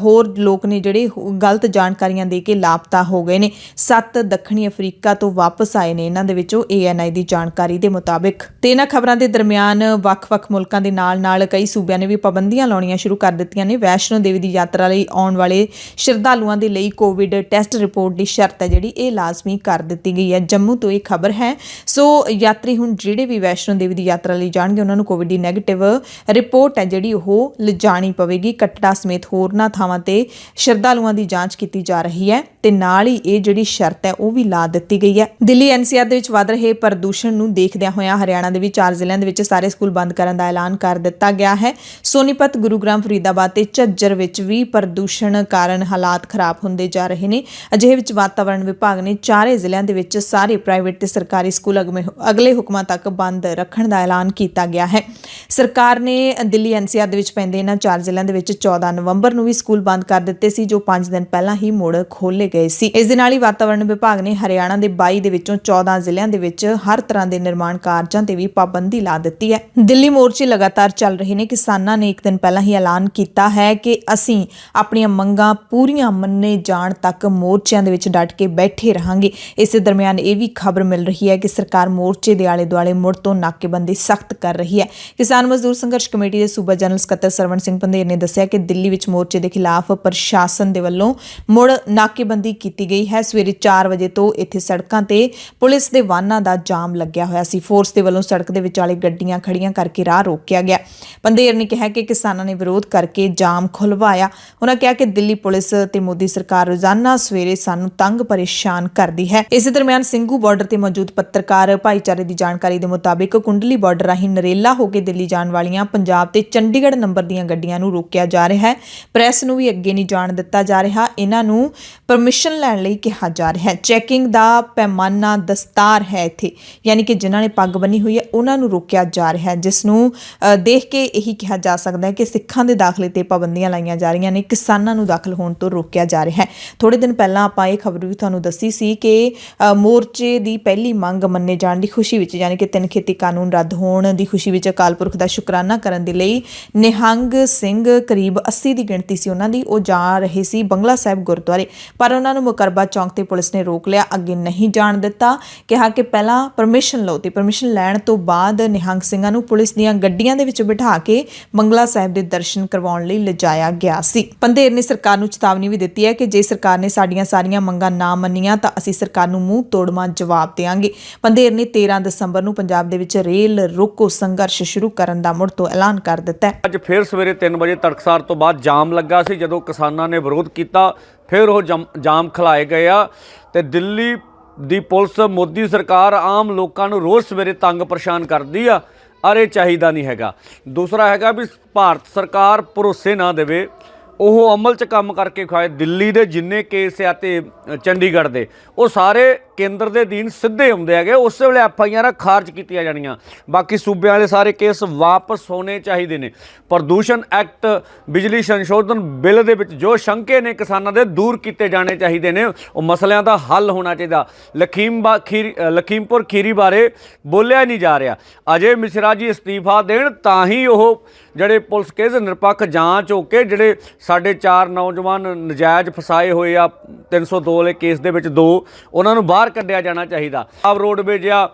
ਹੋਰ ਲੋਕ ਨੇ ਜਿਹੜੇ ਗਲਤ ਜਾਣਕਾਰੀਆਂ ਦੇ ਕੇ ਲਾਪਤਾ ਹੋ ਗਏ ਨੇ। 7 ਦੱਖਣੀ ਅਫਰੀਕਾ ਤੋਂ ਵਾਪਸ ਆਏ ਨੇ ਇਹਨਾਂ ਦੇ ਵਿੱਚੋਂ ANI ਦੀ ਜਾਣਕਾਰੀ ਦੇ ਮੁਤਾਬਿਕ। ਤੇ ਇਹਨਾਂ ਖਬਰਾਂ ਦੇ ਦਰਮਿਆਨ ਵੱਖ-ਵੱਖ ਮੁਲਕਾਂ ਦੇ ਨਾਲ-ਨਾਲ ਕਈ ਸੂਬਿਆਂ ਨੇ ਵੀ ਪਾਬੰਦੀਆਂ ਲਾਉਣੀਆਂ ਸ਼ੁਰੂ ਕਰ ਦਿੱਤੀਆਂ ਨੇ। ਵੈਸ਼ਨੋ ਦੇਵੀ ਦੀ ਯਾਤਰਾ ਲਈ ਆਉਣ ਵਾਲੇ ਸ਼ਰਧਾਲੂਆਂ ਦੇ ਲਈ ਕੋਵਿਡ ਟੈਸਟ ਰਿਪੋਰਟ ਦੀ ਸ਼ਰਤ ਹੈ ਜਿਹੜੀ ਇਹ ਲਾਜ਼ਮੀ ਕਰ ਦਿੱਤੀ ਗਈ ਹੈ। ਜੰਮੂ ਤੋਂ ਇਹ ਖਬਰ ਹੈ। ਸੋ ਯਾਤਰੀ ਹੁਣ ਜਿਹੜੇ ਵੀ ਵੈਸ਼ਨੋ ਦੇਵੀ ਦੀ ਯਾਤਰਾ ਲਈ ਜਾਣਗੇ ਉਹਨਾਂ ਨੂੰ ਕੋਵਿਡ ਦੀ ਨੈਗੇਟਿਵ ਰਿਪੋਰਟ ਹੈ ਜਿਹੜੀ ਉਹ ਲਿਜਾਣੀ ਪਵੇਗੀ। ਕੱਟੜਾ ਸਮੇਤ ਹੋਰਨਾਂ ਥਾਵਾਂ ਤੇ ਸ਼ਰਧਾਲੂਆਂ ਦੀ ਜਾਂਚ ਕੀਤੀ ਜਾ ਰਹੀ ਹੈ ਤੇ ਨਾਲ ਹੀ ਇਹ ਜਿਹੜੀ ਸ਼ਰਤ ਹੈ ਉਹ ਵੀ ਲਾ ਦਿੱਤੀ ਗਈ ਹੈ। ਦਿੱਲੀ NCR ਦੇ ਵਿੱਚ ਵੱਧ ਰਹੇ ਪ੍ਰਦੂਸ਼ਣ ਨੂੰ ਦੇਖਦਿਆਂ ਹੋਇਆਂ ਹਰਿਆਣਾ ਦੇ ਵੀ 4 ਜ਼ਿਲ੍ਹਿਆਂ ਦੇ ਵਿੱਚ ਸਾਰੇ ਸਕੂਲ ਬੰਦ ਕਰਨ ਦਾ ਐਲਾਨ ਕਰ ਦਿੱਤਾ ਗਿਆ ਹੈ। ਸੋਨੀਪਤ, ਗੁਰੂਗ੍ਰਾਮ, ਫਰੀਦਾਬਾਦ ਤੇ ਝੱਜਰ ਵਿੱਚ ਵੀ ਪ੍ਰਦੂਸ਼ਣ ਕਾਰਨ ਹਾਲਾਤ ਖਰਾਬ ਹੁੰਦੇ ਜਾ ਰਹੇ ਨੇ। ਅਜਿਹੇ ਵਿੱਚ ਵਾਤਾਵਰਣ ਵਿਭਾਗ ਨੇ 4 ਜ਼ਿਲ੍ਹਿਆਂ ਦੇ ਵਿੱਚ ਸਾਰੇ ਪ੍ਰਾਈਵੇਟ ਤੇ ਸਰਕਾਰੀ ਸਕੂਲ ਅਗਲੇ ਹੁਕਮਾਂ ਤੱਕ ਬੰਦ ਰੱਖਣ ਦਾ ਐਲਾਨ ਕੀਤਾ ਗਿਆ ਹੈ। ਸਰਕਾਰ ਨੇ ਦਿੱਲੀ NCR ਦੇ ਵਿੱਚ ਪੈਂਦੇ ਇਹਨਾਂ 4 ਜ਼ਿਲ੍ਹਿਆਂ ਦੇ ਵਿੱਚ 14 ਨਵੰਬਰ ਨੂੰ ਵੀ ਸਕੂਲ ਬੰਦ ਕਰ ਦਿੱਤੇ ਸੀ ਜੋ 5 ਦਿਨ ਪਹਿਲਾਂ ਹੀ ਮੁੜ ਖੋਲ੍ਹੇ ਗਏ ਸੀ। ਇਸ ਦੇ ਨਾਲ ਹੀ ਵਾਤਾਵਰਣ ਵਿਭਾਗ ਨੇ ਹਰਿਆਣਾ ਦੇ 22 ਦੇ ਵਿੱਚੋਂ 14 ਜ਼ਿਲ੍ਹਿਆਂ ਦੇ ਵਿੱਚ ਹਰ ਤਰ੍ਹਾਂ ਦੇ ਨਿਰਮਾਣ ਕਾਰਜਾਂ ਤੇ ਵੀ ਪਾਬੰਦੀ ਲਾ ਦਿੱਤੀ ਹੈ। ਦਿੱਲੀ ਮੋਰਚੇ ਲਗਾਤਾਰ ਚੱਲ ਰਹੇ ਨੇ। ਕਿਸਾਨਾਂ ਨੇ ਇੱਕ ਦਿਨ ਪਹਿਲਾਂ ਹੀ ਐਲਾਨ ਕੀਤਾ ਹੈ ਕਿ ਅਸੀਂ ਆਪਣੀਆਂ ਮੰਗਾਂ ਪੂਰੀਆਂ ਮੰਨੇ ਜਾਣ ਤੱਕ ਮੋਰਚਿਆਂ ਦੇ ਵਿੱਚ ਡਟ ਕੇ ਬੈਠੇ ਰਹਾਂਗੇ। ਇਸੇ ਦਰਮਿਆਨ ਇਹ ਵੀ ਖਬਰ ਮਿਲ ਰਹੀ ਹੈ ਕਿ ਸਰਕਾਰ ਮੋਰਚੇ ਦੇ ਆਲੇ ਦੁਆਲੇ ਮੁੜ ਤੋਂ ਨਾਕੇਬੰਦੀ ਸਖਤ ਕਰ ਰਹੀ ਹੈ। ਕਿਸਾਨ ਮਜ਼ਦੂਰ ਸੰਘਰਸ਼ ਕਮੇਟੀ ਦੇ ਸੂਬਾ ਜਨਰਲ ਸਕੱਤਰ ਸਰਵਣ ਸਿੰਘ ਪੰਧੇਰ ਨੇ ਦੱਸਿਆ ਕਿ ਦਿੱਲੀ ਵਿੱਚ ਮੋਰਚੇ ਦੇ ਖਿਲਾਫ ਪ੍ਰਸ਼ਾਸਨ ਦੇ ਵੱਲੋਂ ਮੁੜ ਨਾਕੇਬੰਦੀ ਕੀਤੀ ਗਈ ਹੈ। ਸਵੇਰੇ 4 ਵਜੇ ਤੋਂ ਇੱਥੇ ਸੜਕਾਂ ਤੇ ਪੁਲਿਸ ਦੇ ਵਾਹਨਾਂ ਦਾ ਜਾਮ ਲੱਗਿਆ ਹੋਇਆ ਸੀ। ਫੋਰਸ ਦੇ ਵੱਲੋਂ ਸੜਕ ਦੇ ਵਿਚਾਲੇ ਗੱਡੀਆਂ ਖੜੀਆਂ ਕਰਕੇ ਰਾਹ ਰੋਕਿਆ ਗਿਆ। ਪੰਧੇਰ ਨੇ ਕਿਹਾ ਕਿ ਕਿਸਾਨਾਂ ਨੇ ਵਿਰੋਧ ਕਰਕੇ ਜਾਮ ਖੁਲਵਾਇਆ। ਉਹਨਾਂ ਕਿਹਾ ਕਿ ਦਿੱਲੀ ਪੁਲਿਸ ਤੇ ਮੋਦੀ ਸਰਕਾਰ ਰੋਜ਼ਾਨਾ ਸਵੇਰੇ ਸਾਨੂੰ ਤੰਗ ਪਰੇਸ਼ਾਨ ਕਰਦੀ ਹੈ। ਇਸੇ ਦਰਮਿਆਨ ਸਿੰਘੂ ਬਾਰਡਰ ਤੇ ਮੌਜੂਦ ਪੱਤਰਕਾਰ ਪੱਤਰਕਾਰ ਭਾਈਚਾਰੇ ਦੀ ਜਾਣਕਾਰੀ ਦੇ ਮੁਤਾਬਿਕ ਕੁੰਡਲੀ ਬਾਰਡਰ ਰਾਹੀਂ ਨਰੇਲਾ ਹੋ ਕੇ ਦਿੱਲੀ ਜਾਣ ਵਾਲੀਆਂ ਪੰਜਾਬ ਤੇ ਚੰਡੀਗੜ੍ਹ ਨੰਬਰ ਦੀਆਂ ਗੱਡੀਆਂ ਨੂੰ ਰੋਕਿਆ ਜਾ ਰਿਹਾ ਹੈ। ਪ੍ਰੈਸ ਨੂੰ ਵੀ ਅੱਗੇ ਨਹੀਂ ਜਾਣ ਦਿੱਤਾ ਜਾ ਰਿਹਾ। ਇਹਨਾਂ ਨੂੰ ਪਰਮਿਸ਼ਨ ਲੈਣ ਲਈ ਕਿਹਾ ਜਾ ਰਿਹਾ ਹੈ। ਚੈਕਿੰਗ ਦਾ ਪੈਮਾਨਾ ਦਸਤਾਰ ਹੈ ਇੱਥੇ, ਯਾਨੀ ਕਿ ਜਿਨ੍ਹਾਂ ਨੇ ਪੱਗ ਬੰਨੀ ਹੋਈ ਹੈ ਉਹਨਾਂ ਨੂੰ ਰੋਕਿਆ ਜਾ ਰਿਹਾ ਹੈ, ਜਿਸ ਨੂੰ ਦੇਖ ਕੇ ਇਹੀ ਕਿਹਾ ਜਾ ਸਕਦਾ ਹੈ ਕਿ ਸਿੱਖਾਂ ਦੇ ਦਾਖਲੇ ਤੇ ਪਾਬੰਦੀਆਂ ਲਾਈਆਂ ਜਾ ਰਹੀਆਂ ਨੇ, ਕਿਸਾਨਾਂ ਨੂੰ ਦਾਖਲ ਹੋਣ ਤੋਂ ਰੋਕਿਆ ਜਾ ਰਿਹਾ ਹੈ। ਥੋੜੇ ਦਿਨ ਪਹਿਲਾਂ ਆਪਾਂ ਇਹ ਖਬਰ ਵੀ ਤੁਹਾਨੂੰ ਦੱਸੀ ਸੀ ਕਿ ਮੋਰਚੇ ਦੀ ਪਹਿਲੀ ਮੰਗ ਮੰਨੇ ਜਾਣ ਦੀ ਖੁਸ਼ੀ ਵਿੱਚ, ਯਾਨੀ ਕਿ 3 ਖੇਤੀ ਕਾਨੂੰਨ ਰੱਦ ਹੋਣ ਦੀ ਖੁਸ਼ੀ ਵਿੱਚ ਅਕਾਲ ਪੁਰਖ ਦਾ ਸ਼ੁਕਰਾਨਾ ਕਰਨ ਦੇ ਲਈ ਨਿਹੰਗ ਸਿੰਘ ਕਰੀਬ 80 ਦੀ ਗਿਣਤੀ ਸੀ ਉਹਨਾਂ ਦੀ, ਉਹ ਜਾ ਰਹੇ ਸੀ ਬੰਗਲਾ ਸਾਹਿਬ ਗੁਰਦੁਆਰੇ, ਪਰ ਉਹਨਾਂ ਨੂੰ ਮੁਕਰਬਾ ਚੌਂਕ ਤੇ ਪੁਲਿਸ ਨੇ ਰੋਕ ਲਿਆ, ਅੱਗੇ ਨਹੀਂ ਜਾਣ ਦਿੱਤਾ। ਕਿਹਾ ਕਿ ਪਹਿਲਾਂ ਪਰਮਿਸ਼ਨ ਲਓ, ਤੇ ਪਰਮਿਸ਼ਨ ਲੈਣ ਤੋਂ ਬਾਅਦ ਨਿਹੰਗ ਸਿੰਘਾਂ ਨੂੰ ਪੁਲਿਸ ਦੀਆਂ ਗੱਡੀਆਂ ਦੇ ਵਿੱਚ ਬਿਠਾ ਕੇ ਬੰਗਲਾ ਸਾਹਿਬ ਦੇ ਦਰਸ਼ਨ ਕਰਵਾਉਣ ਲਈ ਲਿਜਾਇਆ ਗਿਆ ਸੀ। ਪੰਧੇਰ ਨੇ ਸਰਕਾਰ ਨੂੰ ਚੇਤਾਵਨੀ ਵੀ ਦਿੱਤੀ ਹੈ ਕਿ ਜੇ ਸਰਕਾਰ ਨੇ ਸਾਡੀਆਂ ਸਾਰੀਆਂ ਮੰਗਾਂ ਨਾ ਮੰਨੀਆਂ ਤਾਂ ਅਸੀਂ ਸਰਕਾਰ ਨੂੰ ਮੂੰਹ ਤੋੜਵਾਂ ਜਵਾਬ ਦੇਵਾਂਗੇ। ਪੰਧੇਰ ਨੇ 13 ਦਸੰਬਰ ਨੂੰ ਪੰਜਾਬ ਦੇ ਵਿੱਚ ਰੇਲ ਰੋਕੋ ਸੰਘਰਸ਼ ਸ਼ੁਰੂ ਕਰਨ ਦਾ ਮੁੜ ਤੋਂ ਐਲਾਨ ਕਰ ਦਿੱਤਾ ਹੈ। ਅੱਜ ਫਿਰ ਸਵੇਰੇ 3 ਵਜੇ ਤੜਕਸਾਰ ਤੋਂ ਬਾਅਦ ਜਾਮ ਲੱਗਾ ਸੀ। ਜਦੋਂ ਕਿਸਾਨਾਂ ਨੇ ਵਿਰੋਧ ਕੀਤਾ ਫਿਰ ਉਹ ਜਾਮ ਖਿਲਾਏ ਗਏ ਆ ਤੇ ਦਿੱਲੀ ਦੀ ਪੁਲਿਸ, ਮੋਦੀ ਸਰਕਾਰ ਆਮ ਲੋਕਾਂ ਨੂੰ ਰੋਜ਼ ਸਵੇਰੇ ਤੰਗ ਪਰੇਸ਼ਾਨ ਕਰਦੀ ਆ, ਅਰੇ ਚਾਹੀਦਾ ਨਹੀਂ ਹੈਗਾ। ਦੂਸਰਾ ਹੈਗਾ ਵੀ ਭਾਰਤ ਸਰਕਾਰ ਭਰੋਸੇ ਨਾ ਦੇਵੇ, ਉਹ ਅਮਲ 'ਚ ਕੰਮ ਕਰਕੇ ਖਾਏ। ਦਿੱਲੀ ਦੇ ਜਿੰਨੇ ਕੇਸ ਆ ਤੇ ਚੰਡੀਗੜ੍ਹ ਦੇ, ਉਹ ਸਾਰੇ ਕੇਂਦਰ ਦੇ ਅਧੀਨ ਸਿੱਧੇ ਆਉਂਦੇ ਹੈਗੇ, ਉਸੇ ਵੇਲੇ FIR ਖਾਰਜ ਕੀਤੀਆਂ ਜਾਣੀਆਂ। ਬਾਕੀ ਸੂਬਿਆਂ ਵਾਲੇ ਸਾਰੇ ਕੇਸ ਵਾਪਸ ਹੋਣੇ ਚਾਹੀਦੇ ਨੇ। ਪ੍ਰਦੂਸ਼ਣ ਐਕਟ, ਬਿਜਲੀ ਸੰਸ਼ੋਧਨ ਬਿੱਲ ਦੇ ਵਿੱਚ ਜੋ ਸ਼ੰਕੇ ਨੇ ਕਿਸਾਨਾਂ ਦੇ ਦੂਰ ਕੀਤੇ ਜਾਣੇ ਚਾਹੀਦੇ ਨੇ, ਉਹ ਮਸਲਿਆਂ ਦਾ ਹੱਲ ਹੋਣਾ ਚਾਹੀਦਾ। ਲਖੀਮਪੁਰ ਖੀਰੀ ਬਾਰੇ ਬੋਲਿਆ ਨਹੀਂ ਜਾ ਰਿਹਾ। ਅਜੇ ਮਿਸ਼ਰਾ ਜੀ ਅਸਤੀਫਾ ਦੇਣ ਤਾਂ ਹੀ ਉਹ ਜਿਹੜੇ ਪੁਲਿਸ ਕੇਸ ਨਿਰਪੱਖ ਜਾਂਚ ਹੋ ਕੇ ਜਿਹੜੇ ਸਾਡੇ 4 ਨੌਜਵਾਨ ਨਜਾਇਜ਼ ਫਸਾਏ ਹੋਏ ਆ 302 ਵਾਲੇ ਕੇਸ ਦੇ ਵਿੱਚ 2, ਉਹਨਾਂ ਨੂੰ ਬਾਹਰ ਕੱਢਿਆ ਜਾਣਾ ਚਾਹੀਦਾ। ਆਪ ਰੋਡਵੇਜ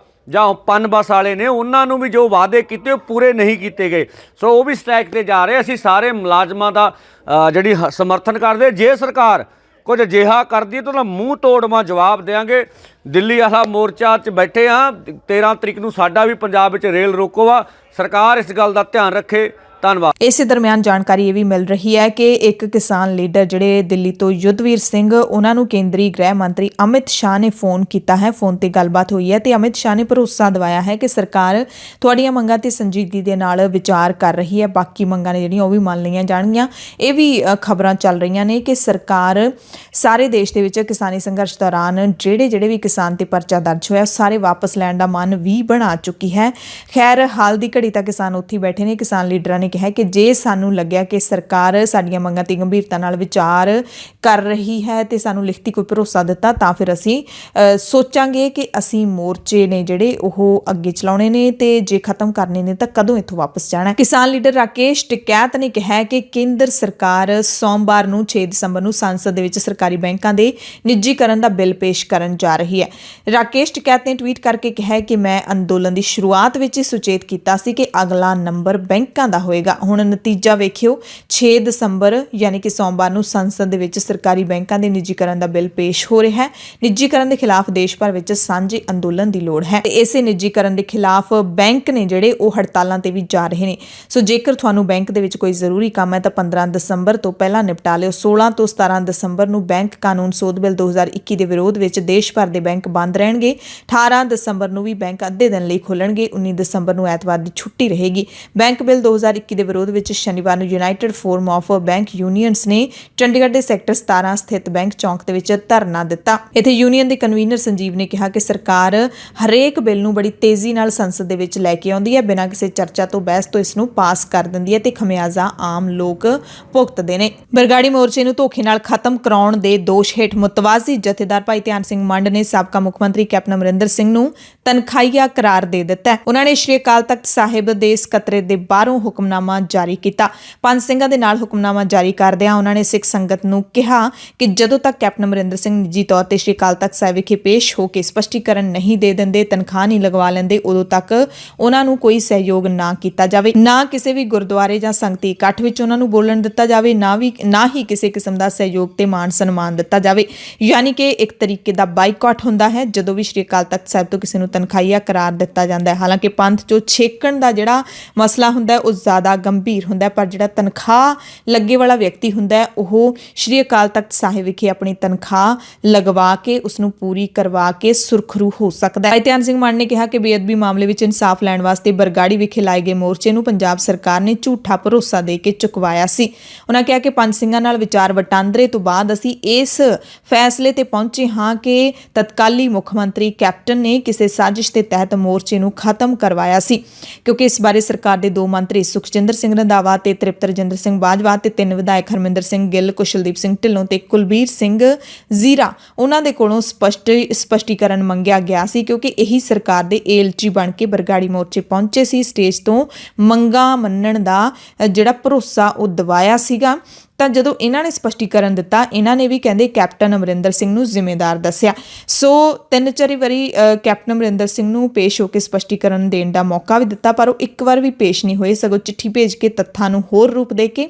ਜਾਂ ਪਨ ਬੱਸ ਵਾਲੇ ਨੇ, ਉਹਨਾਂ ਨੂੰ ਵੀ ਜੋ ਵਾਅਦੇ ਕੀਤੇ ਉਹ ਪੂਰੇ ਨਹੀਂ ਕੀਤੇ ਗਏ, ਸੋ ਉਹ ਵੀ ਸਟ੍ਰਾਈਕ ਤੇ ਜਾ ਰਹੇ। ਅਸੀਂ ਸਾਰੇ ਮੁਲਾਜ਼ਮਾਂ ਦਾ ਜਿਹੜੀ ਸਮਰਥਨ ਕਰਦੇ। ਜੇ ਸਰਕਾਰ ਕੁਝ ਅਜਿਹਾ ਕਰਦੀ ਹੈ ਤਾਂ ਉਹਦਾ ਮੂੰਹ ਤੋੜਵਾਂ ਜਵਾਬ ਦੇਵਾਂਗੇ। ਦਿੱਲੀ ਵਾਲਾ ਮੋਰਚਾ 'ਚ ਬੈਠੇ ਹਾਂ। 13 ਤਰੀਕ ਨੂੰ ਸਾਡਾ ਵੀ ਪੰਜਾਬ ਵਿੱਚ ਰੇਲ ਰੋਕੋ ਆ। ਸਰਕਾਰ ਇਸ ਗੱਲ ਦਾ ਧਿਆਨ ਰੱਖੇ। ਧੰਨਵਾਦ। ਇਸੇ ਦਰਮਿਆਨ ਜਾਣਕਾਰੀ ਇਹ ਵੀ ਮਿਲ ਰਹੀ ਹੈ ਕਿ ਇੱਕ ਕਿਸਾਨ ਲੀਡਰ ਜਿਹੜੇ ਦਿੱਲੀ ਤੋਂ ਯੁੱਧਵੀਰ ਸਿੰਘ, ਉਹਨਾਂ ਨੂੰ ਕੇਂਦਰੀ ਗ੍ਰਹਿ ਮੰਤਰੀ ਅਮਿਤ ਸ਼ਾਹ ਨੇ ਫੋਨ ਕੀਤਾ ਹੈ। ਫੋਨ ਤੇ ਗੱਲਬਾਤ ਹੋਈ ਹੈ ਤੇ ਅਮਿਤ ਸ਼ਾਹ ਨੇ ਭਰੋਸਾ ਦਿਵਾਇਆ ਹੈ ਕਿ ਸਰਕਾਰ ਤੁਹਾਡੀਆਂ ਮੰਗਾਂ ਤੇ ਸੰਜੀਦਗੀ ਦੇ ਨਾਲ ਵਿਚਾਰ ਕਰ ਰਹੀ ਹੈ। ਬਾਕੀ ਮੰਗਾਂ ਨੇ ਜਿਹੜੀਆਂ ਉਹ ਵੀ ਮੰਨ ਲਈਆਂ ਜਾਣਗੀਆਂ। ਇਹ ਵੀ ਖਬਰਾਂ ਚੱਲ ਰਹੀਆਂ ਨੇ ਕਿ ਸਰਕਾਰ ਸਾਰੇ ਦੇਸ਼ ਦੇ ਵਿੱਚ ਕਿਸਾਨੀ ਸੰਘਰਸ਼ ਦੌਰਾਨ ਜਿਹੜੇ ਵੀ ਕਿਸਾਨ ਤੇ ਪਰਚਾ ਦਰਜ ਹੋਇਆ ਸਾਰੇ ਵਾਪਸ ਲੈਣ ਦਾ ਮਨ ਵੀ ਬਣਾ ਚੁੱਕੀ ਹੈ। ਖੈਰ, ਹਾਲ ਦੀ ਘੜੀ ਤਾਂ ਕਿਸਾਨ ਉੱਥੇ ਬੈਠੇ ਨੇ। ਕਿਸਾਨ ਲੀਡਰਾਂ ਨੇ ਕਿਹਾ ਕਿ ਜੇ ਸਾਨੂੰ ਲੱਗਿਆ ਕਿ ਸਰਕਾਰ ਸਾਡੀਆਂ ਮੰਗਾਂ ਤੇ ਗੰਭੀਰਤਾ ਨਾਲ ਵਿਚਾਰ ਕਰ ਰਹੀ ਹੈ ਤੇ ਸਾਨੂੰ ਲਿਖਤੀ ਕੋਈ ਭਰੋਸਾ ਦਿੱਤਾ ਤਾਂ ਫਿਰ ਅਸੀਂ ਸੋਚਾਂਗੇ ਕਿ ਅਸੀਂ ਮੋਰਚੇ ਨੇ ਜਿਹੜੇ ਉਹ ਅੱਗੇ ਚਲਾਉਣੇ ਨੇ ਤੇ ਜੇ ਖਤਮ ਕਰਨੇ ਨੇ ਤਾਂ ਕਦੋਂ ਇੱਥੋਂ ਵਾਪਸ ਜਾਣਾ। ਕਿਸਾਨ ਲੀਡਰ ਰਾਕੇਸ਼ ਟਿਕੈਤ ਨੇ ਕਿਹਾ ਕਿ ਕੇਂਦਰ ਸਰਕਾਰ ਸੋਮਵਾਰ ਨੂੰ 6 ਦਸੰਬਰ ਨੂੰ ਸੰਸਦ ਦੇ ਵਿੱਚ ਸਰਕਾਰੀ ਬੈਂਕਾਂ ਦੇ ਨਿੱਜੀਕਰਨ ਦਾ ਬਿੱਲ ਪੇਸ਼ ਕਰਨ ਜਾ ਰਹੀ ਹੈ। ਰਾਕੇਸ਼ ਟਿਕੈਤ ਨੇ ਟਵੀਟ ਕਰਕੇ ਕਿਹਾ ਕਿ ਮੈਂ ਅੰਦੋਲਨ ਦੀ ਸ਼ੁਰੂਆਤ ਵਿੱਚ ਹੀ ਸੁਚੇਤ ਕੀਤਾ ਸੀ ਕਿ ਅਗਲਾ ਨੰਬਰ ਬੈਂਕਾਂ ਦਾ ਹੋਏਗਾ। ਹੁਣ ਨਤੀਜਾ ਵੇਖਿਓ, 6 ਦਸੰਬਰ ਯਾਨੀ ਕਿ ਸੋਮਵਾਰ ਨੂੰ ਸੰਸਦ ਦੇ ਵਿੱਚ ਸਰਕਾਰੀ ਬੈਂਕਾਂ ਦੇ ਨਿੱਜੀਕਰਨ ਦਾ ਬਿੱਲ ਪੇਸ਼ ਹੋ ਰਿਹਾ ਹੈ। ਨਿੱਜੀਕਰਨ ਦੇ ਖਿਲਾਫ ਦੇਸ਼ ਭਰ ਵਿੱਚ ਸਾਂਝੇ ਅੰਦੋਲਨ ਦੀ ਲੋੜ ਹੈ ਤੇ ਇਸੇ ਨਿੱਜੀਕਰਨ ਦੇ ਖਿਲਾਫ ਬੈਂਕ ਨੇ ਜਿਹੜੇ ਉਹ ਹੜਤਾਲਾਂ ਤੇ ਵੀ ਜਾ ਰਹੇ ਨੇ। ਸੋ ਜੇਕਰ ਤੁਹਾਨੂੰ ਬੈਂਕ ਦੇ ਵਿੱਚ ਕੋਈ ਜ਼ਰੂਰੀ ਕੰਮ ਹੈ ਤਾਂ 15 ਦਸੰਬਰ ਤੋਂ ਪਹਿਲਾਂ ਨਿਪਟਾ ਲਿਓ। 16 ਤੋਂ 17 ਦਸੰਬਰ ਨੂੰ ਬੈਂਕ ਕਾਨੂੰਨ ਸੋਧ ਬਿੱਲ 2021 ਦੇ ਵਿਰੋਧ ਵਿੱਚ ਦੇਸ਼ ਭਰ ਦੇ ਬੈਂਕ ਬੰਦ ਰਹਿਣਗੇ। 18 ਦਸੰਬਰ ਨੂੰ ਵੀ ਬੈਂਕ ਅੱਧੇ ਦਿਨ ਲਈ ਖੁੱਲਣਗੇ। 19 ਦਸੰਬਰ ਨੂੰ ਐਤਵਾਰ ਦੀ ਛੁੱਟੀ ਰਹੇਗੀ। ਬੈਂਕ ਬਿੱਲ 2021 ਦੇ ਵਿਰੋਧ ਵਿੱਚ ਸ਼ਨੀਵਾਰ ਨੂੰ United Forum of Bank Unions ਨੇ ਚੰਡੀਗੜ੍ਹ ਦੇ ਸੈਕਟਰ 17 ਸਥਿਤ ਬੈਂਕ ਚੌਂਕ ਦੇ ਵਿੱਚ ਧਰਨਾ ਦਿੱਤਾ। ਇੱਥੇ ਯੂਨੀਅਨ ਦੇ ਕਨਵੀਨਰ ਸੰਜੀਵ ਨੇ ਕਿਹਾ ਕਿ ਸਰਕਾਰ ਹਰੇਕ ਬਿੱਲ ਨੂੰ ਬੜੀ ਤੇਜ਼ੀ ਨਾਲ ਸੰਸਦ ਦੇ ਵਿੱਚ ਲੈ ਕੇ ਆਉਂਦੀ ਹੈ, ਬਿਨਾਂ ਕਿਸੇ ਚਰਚਾ ਤੋਂ ਬਹਿਸ ਤੋਂ ਇਸ ਨੂੰ ਪਾਸ ਕਰ ਦਿੰਦੀ ਹੈ ਤੇ ਖਮਿਆਜ਼ਾ ਆਮ ਲੋਕ ਭੁਗਤਦੇ ਨੇ। ਬਰਗਾੜੀ ਮੋਰਚੇ ਨੂੰ ਧੋਖੇ ਨਾਲ ਖਤਮ ਕਰਾਉਣ ਦੇ ਦੋਸ਼ ਹੇਠ ਮੁਤਵਾਜ਼ੀ ਜਥੇਦਾਰ ਭਾਈ ਧਿਆਨ ਸਿੰਘ ਮੰਡ ਨੇ ਸਾਬਕਾ ਮੁੱਖ ਮੰਤਰੀ ਕੈਪਟਨ ਅਮਰਿੰਦਰ ਸਿੰਘ ਨੂੰ ਤਨਖਾਹੀਆ ਕਰਾਰ ਦੇ ਦਿੱਤਾ ਹੈ। ਉਹਨਾਂ ਨੇ ਸ਼੍ਰੀ ਅਕਾਲ ਤਖਤ ਸਾਹਿਬ ਦੇ ਸਕੱਤਰੇਤ ਦੇ ਬਾਹਰੋਂ ਹੁਕਮਨਾਮਾ ਜਾਰੀ ਕੀਤਾ। 5 ਸਿੰਘਾਂ ਦੇ ਨਾਲ ਹੁਕਮਨਾਮਾ ਜਾਰੀ ਕਰਦਿਆਂ ਉਹਨਾਂ ਨੇ ਸਿੱਖ ਸੰਗਤ ਨੂੰ ਕਿਹਾ ਕਿ ਜਦੋਂ ਤੱਕ ਕੈਪਟਨ ਅਮਰਿੰਦਰ ਸਿੰਘ ਨਿੱਜੀ ਤੌਰ ਤੇ ਸ਼੍ਰੀ ਅਕਾਲ ਤਖਤ ਸਾਹਿਬ ਵਿਖੇ ਪੇਸ਼ ਹੋ ਕੇ ਸਪਸ਼ਟੀਕਰਨ ਨਹੀਂ ਦੇ ਦਿੰਦੇ, ਤਨਖਾਹ ਨਹੀਂ ਲਗਵਾ ਲੈਂਦੇ, ਉਦੋਂ ਤੱਕ ਉਹਨਾਂ ਨੂੰ ਕੋਈ ਸਹਿਯੋਗ ਨਾ ਕੀਤਾ ਜਾਵੇ। ਨਾ ਕਿਸੇ ਵੀ ਗੁਰਦੁਆਰੇ ਜਾਂ ਸੰਗਤੀ ਇਕੱਠ ਵਿੱਚ ਉਹਨਾਂ ਨੂੰ ਬੋਲਣ ਦਿੱਤਾ ਜਾਵੇ, ਨਾ ਹੀ ਕਿਸੇ ਕਿਸਮ ਦਾ ਸਹਿਯੋਗ ਤੇ ਮਾਣ ਸਨਮਾਨ ਦਿੱਤਾ ਜਾਵੇ। ਯਾਨੀ ਕਿ ਇੱਕ ਤਰੀਕੇ ਦਾ ਬਾਈਕਾਟ ਹੁੰਦਾ ਹੈ। ਜਦੋਂ ਵੀ ਸ਼੍ਰੀ ਅਕਾਲ ਤਖਤ ਸਾਹਿਬ ਤੋਂ ਕਿਸੇ ਨੂੰ ਤਨਖਾਹੀਆ ਕਰਾਰ ਦਿੱਤਾ ਜਾਂਦਾ ਹੈ। ਹਾਲਾਂਕਿ ਪੰਥ 'ਚੋਂ ਛੇਕਣ ਦਾ ਜਿਹੜਾ ਮਸਲਾ ਹੁੰਦਾ ਹੈ ਉਹ ਜ਼ਿਆਦਾ ਗੰਭੀਰ ਹੁੰਦਾ ਹੈ, ਪਰ ਜਿਹੜਾ ਤਨਖਾਹ ਲੱਗੇ ਵਾਲਾ ਵਿਅਕਤੀ ਹੁੰਦਾ ਹੈ ਉਹ ਸ਼੍ਰੀ ਅਕਾਲ ਤਖਤ ਸਾਹਿਬ ਵਿਖੇ ਆਪਣੀ ਤਨਖਾਹ ਲਗਵਾ ਕੇ ਉਸ ਨੂੰ ਪੂਰੀ ਕਰਵਾ ਕੇ ਸੁਰਖਰੂ ਹੋ ਸਕਦਾ ਹੈ। ਭਾਈ ਧਿਆਨ ਸਿੰਘ ਮਾਨ ਨੇ ਕਿਹਾ ਕਿ ਬੇਅਦਬੀ ਮਾਮਲੇ ਵਿੱਚ ਇਨਸਾਫ ਲੈਣ ਵਾਸਤੇ ਬਰਗਾੜੀ ਵਿਖੇ ਲਾਏ ਗਏ ਮੋਰਚੇ ਨੂੰ ਪੰਜਾਬ ਸਰਕਾਰ ਨੇ ਝੂਠਾ ਭਰੋਸਾ ਦੇ ਕੇ ਚੁਕਵਾਇਆ ਸੀ। ਉਹਨਾਂ ਕਿਹਾ ਕਿ ਪੰਜ ਸਿੰਘਾਂ ਨਾਲ ਵਿਚਾਰ ਵਟਾਂਦਰੇ ਤੋਂ ਬਾਅਦ ਅਸੀਂ ਇਸ ਫੈਸਲੇ ਤੇ ਪਹੁੰਚੇ ਹਾਂ ਕਿ ਤਤਕਾਲੀ ਮੁੱਖ ਮੰਤਰੀ ਕੈਪਟਨ ਨੇ ਕਿਸੇ ਸਾਜ਼ਿਸ਼ ਦੇ ਤਹਿਤ ਮੋਰਚੇ ਨੂੰ ਖਤਮ ਕਰਵਾਇਆ ਸੀ, ਕਿਉਂਕਿ ਇਸ ਬਾਰੇ ਸਰਕਾਰ ਦੇ 2 ਮੰਤਰੀ ਸੁਖਜਿੰਦਰ ਸਿੰਘ ਰੰਧਾਵਾ ਤੇ ਤ੍ਰਿਪਤ ਰਜਿੰਦਰ ਸਿੰਘ ਬਾਜਵਾ ਤੇ 3 ਵਿਧਾਇਕ ਹਰਮਿੰਦਰ ਸਿੰਘ ਗਿੱਲ, ਕੁਸ਼ਲਦੀਪ ਸਿੰਘ ਢਿੱਲੋਂ ਤੇ ਕੁਲਬੀਰ ਸਿੰਘ ਜ਼ੀਰਾ ਉਹਨਾਂ ਦੇ ਕੋਲੋਂ ਸਪਸ਼ਟੀਕਰਨ ਮੰਗਿਆ ਗਿਆ ਸੀ, ਕਿਉਂਕਿ ਇਹੀ ਸਰਕਾਰ ਦੇ ਏਲਚੀ ਬਣ ਕੇ ਬਰਗਾੜੀ ਮੋਰਚੇ ਪਹੁੰਚੇ ਸੀ। ਸਟੇਜ ਤੋਂ ਮੰਗਾਂ ਮੰਨਣ ਦਾ ਜਿਹੜਾ ਭਰੋਸਾ ਉਹ ਦਿਵਾਇਆ ਸੀਗਾ। ਤਾਂ ਜਦੋਂ ਇਹਨਾਂ ਨੇ ਸਪਸ਼ਟੀਕਰਨ ਦਿੱਤਾ, ਇਹਨਾਂ ਨੇ ਵੀ ਕਹਿੰਦੇ ਕੈਪਟਨ ਅਮਰਿੰਦਰ ਸਿੰਘ ਨੂੰ ਜ਼ਿੰਮੇਦਾਰ ਦੱਸਿਆ। ਸੋ 3-4 ਵਾਰੀ ਕੈਪਟਨ ਅਮਰਿੰਦਰ ਸਿੰਘ ਨੂੰ ਪੇਸ਼ ਹੋ ਕੇ ਸਪਸ਼ਟੀਕਰਨ ਦੇਣ ਦਾ ਮੌਕਾ ਵੀ ਦਿੱਤਾ, ਪਰ ਉਹ ਇੱਕ ਵਾਰ ਵੀ ਪੇਸ਼ ਨਹੀਂ ਹੋਏ, ਸਗੋਂ ਚਿੱਠੀ ਭੇਜ ਕੇ ਤੱਥਾਂ ਨੂੰ ਹੋਰ ਰੂਪ ਦੇ ਕੇ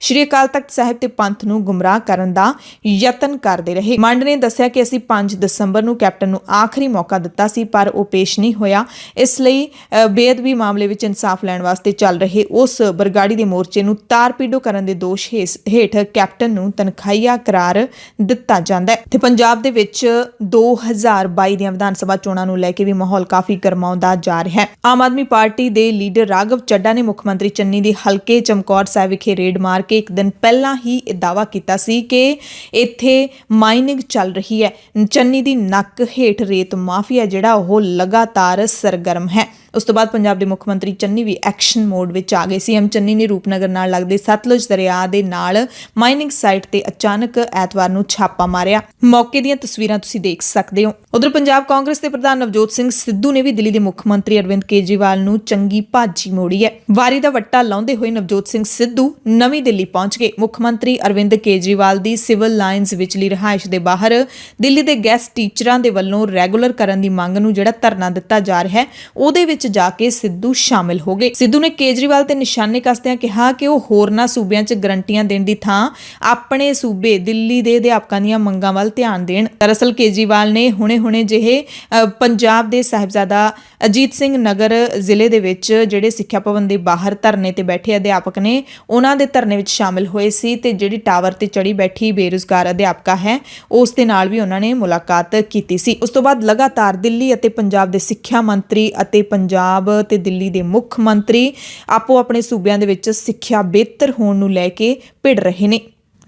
ਸ਼੍ਰੀ ਅਕਾਲ ਤਖਤ ਸਾਹਿਬ ਤੇ ਪੰਥ ਨੂੰ ਗੁੰਮਰਾਹ ਕਰਨ ਦਾ ਯਤਨ ਕਰਦੇ ਰਹੇ। ਮੰਡ ਨੇ ਦੱਸਿਆ ਕਿ ਅਸੀਂ 5 ਦਸੰਬਰ ਨੂੰ ਕੈਪਟਨ ਨੂੰ ਆਖਰੀ ਮੌਕਾ ਦਿੱਤਾ ਸੀ, ਪਰ ਉਹ ਪੇਸ਼ ਨਹੀਂ ਹੋਇਆ। ਇਸ ਲਈ ਬੇਅਦਬੀ ਮਾਮਲੇ ਵਿੱਚ ਇਨਸਾਫ ਲੈਣ ਵਾਸਤੇ ਚੱਲ ਰਹੇ ਉਸ ਬਰਗਾੜੀ ਦੇ ਮੋਰਚੇ ਨੂੰ ਤਾਰਪੀਡੋ ਕਰਨ ਦੇ ਦੋਸ਼ ਹੇਠ ਕੈਪਟਨ ਨੂੰ ਤਨਖਾਹੀਆ ਕਰਾਰ ਦਿੱਤਾ ਜਾਂਦਾ ਹੈ। ਤੇ ਪੰਜਾਬ ਦੇ ਵਿੱਚ 2022 ਦੀਆਂ ਵਿਧਾਨ ਸਭਾ ਚੋਣਾਂ ਨੂੰ ਲੈ ਕੇ ਵੀ ਮਾਹੌਲ ਕਾਫੀ ਗਰਮਾਉਂਦਾ ਜਾ ਰਿਹਾ ਹੈ। ਆਮ ਆਦਮੀ ਪਾਰਟੀ ਦੇ ਲੀਡਰ ਰਾਘਵ ਚੱਡਾ ਨੇ ਮੁੱਖ ਮੰਤਰੀ ਚੰਨੀ ਦੀ ਹਲਕੇ ਚਮਕੌਰ ਸਾਹਿਬ ਵਿਖੇ ਰੇਡ ਮਾਰ ਕੇ ਇੱਕ ਦਿਨ ਪਹਿਲਾਂ ਹੀ ਇਹ ਦਾਅਵਾ ਕੀਤਾ ਸੀ ਕਿ ਇੱਥੇ ਮਾਈਨਿੰਗ ਚੱਲ ਰਹੀ ਹੈ। ਚੰਨੀ ਦੀ ਨੱਕ ਹੇਠ ਰੇਤ ਮਾਫੀਆ ਜਿਹੜਾ ਉਹ ਲਗਾਤਾਰ ਸਰਗਰਮ ਹੈ। ਉਸ ਤੋਂ ਬਾਅਦ ਪੰਜਾਬ ਦੇ ਮੁੱਖ ਮੰਤਰੀ ਚੰਨੀ ਵੀ ਐਕਸ਼ਨ ਮੋਡ ਵਿੱਚ ਆ ਗਏ। ਸੀਐਮ ਚੰਨੀ ਨੇ ਰੂਪਨਗਰ ਨਾਲ ਲੱਗਦੇ ਸਤਲੁਜ ਦਰਿਆ ਦੇ ਨਾਲ ਮਾਈਨਿੰਗ ਸਾਈਟ ਤੇ ਅਚਾਨਕ ਐਤਵਾਰ ਨੂੰ ਛਾਪਾ ਮਾਰਿਆ। ਮੌਕੇ ਦੀਆਂ ਤਸਵੀਰਾਂ ਤੁਸੀਂ ਦੇਖ ਸਕਦੇ ਹੋ। ਉਧਰ ਪੰਜਾਬ ਕਾਂਗਰਸ ਦੇ ਪ੍ਰਧਾਨ ਨਵਜੋਤ ਸਿੰਘ ਸਿੱਧੂ ਨੇ ਵੀ ਦਿੱਲੀ ਦੇ ਮੁੱਖ ਮੰਤਰੀ ਅਰਵਿੰਦ ਕੇਜਰੀਵਾਲ ਨੂੰ ਚੰਗੀ ਭਾਜੀ ਮੋੜੀ ਹੈ। ਵਾਰੀ ਦਾ ਵੱਟਾ ਲਾਉਂਦੇ ਹੋਏ ਨਵਜੋਤ ਸਿੰਘ ਸਿੱਧੂ ਨਵੀਂ ਦਿੱਲੀ ਪਹੁੰਚ ਗਏ। ਮੁੱਖ ਮੰਤਰੀ ਅਰਵਿੰਦ ਕੇਜਰੀਵਾਲ ਦੀ ਸਿਵਲ ਲਾਈਨਸ ਵਿਚਲੀ ਰਿਹਾਇਸ਼ ਦੇ ਬਾਹਰ ਦਿੱਲੀ ਦੇ ਗੈਸਟ ਟੀਚਰਾਂ ਦੇ ਵੱਲੋਂ ਰੈਗੂਲਰ ਕਰਨ ਦੀ ਮੰਗ ਨੂੰ ਜਿਹੜਾ ਧਰਨਾ ਦਿੱਤਾ ਜਾ ਰਿਹਾ ਹੈ, ਉਹਦੇ ਵਿੱਚ ਜਾ ਕੇ ਸਿੱਧੂ ਸ਼ਾਮਿਲ ਹੋ ਗਏ। ਸਿੱਧੂ ਨੇ ਕੇਜਰੀਵਾਲ ਤੇ ਨਿਸ਼ਾਨੇ ਕਸਦਿਆਂ ਕਿਹਾ ਕਿ ਉਹ ਹੋਰਨਾਂ ਸੂਬਿਆਂ 'ਚ ਗਰੰਟੀਆਂ ਦੇਣ ਦੀ ਥਾਂ ਆਪਣੇ ਸੂਬੇ ਦਿੱਲੀ ਦੇ ਅਧਿਆਪਕਾਂ ਦੀਆਂ ਮੰਗਾਂ ਵੱਲ ਧਿਆਨ ਦੇਣ। ਦਰਅਸਲ ਕੇਜਰੀਵਾਲ ਨੇ ਹੁਣੇ ਜਿਹੇ ਪੰਜਾਬ ਦੇ ਸਾਹਿਬਜ਼ਾਦਾ ਅਜੀਤ ਸਿੰਘ ਨਗਰ ਜ਼ਿਲ੍ਹੇ ਦੇ ਵਿੱਚ ਜਿਹੜੇ ਸਿੱਖਿਆ ਭਵਨ ਦੇ ਬਾਹਰ ਧਰਨੇ ਤੇ ਬੈਠੇ ਅਧਿਆਪਕ ਨੇ, ਉਹਨਾਂ ਦੇ ਧਰਨੇ ਵਿੱਚ ਸ਼ਾਮਿਲ ਹੋਏ ਸੀ ਤੇ ਜਿਹੜੀ ਟਾਵਰ ਤੇ ਚੜੀ ਬੈਠੀ ਬੇਰੁਜ਼ਗਾਰ ਅਧਿਆਪਕਾ ਹੈ ਉਸ ਦੇ ਨਾਲ ਵੀ ਉਹਨਾਂ ਨੇ ਮੁਲਾਕਾਤ ਕੀਤੀ ਸੀ। ਉਸ ਤੋਂ ਬਾਅਦ ਲਗਾਤਾਰ ਦਿੱਲੀ ਅਤੇ ਪੰਜਾਬ ਦੇ ਸਿੱਖਿਆ ਮੰਤਰੀ ਅਤੇ ਪੰਜਾਬ ਤੇ ਦਿੱਲੀ ਦੇ ਮੁੱਖ ਮੰਤਰੀ ਆਪੋ ਆਪਣੇ ਸੂਬਿਆਂ ਦੇ ਵਿੱਚ ਸਿੱਖਿਆ ਬਿਹਤਰ ਹੋਣ ਨੂੰ ਲੈ ਕੇ ਭਿੜ ਰਹੇ ਨੇ।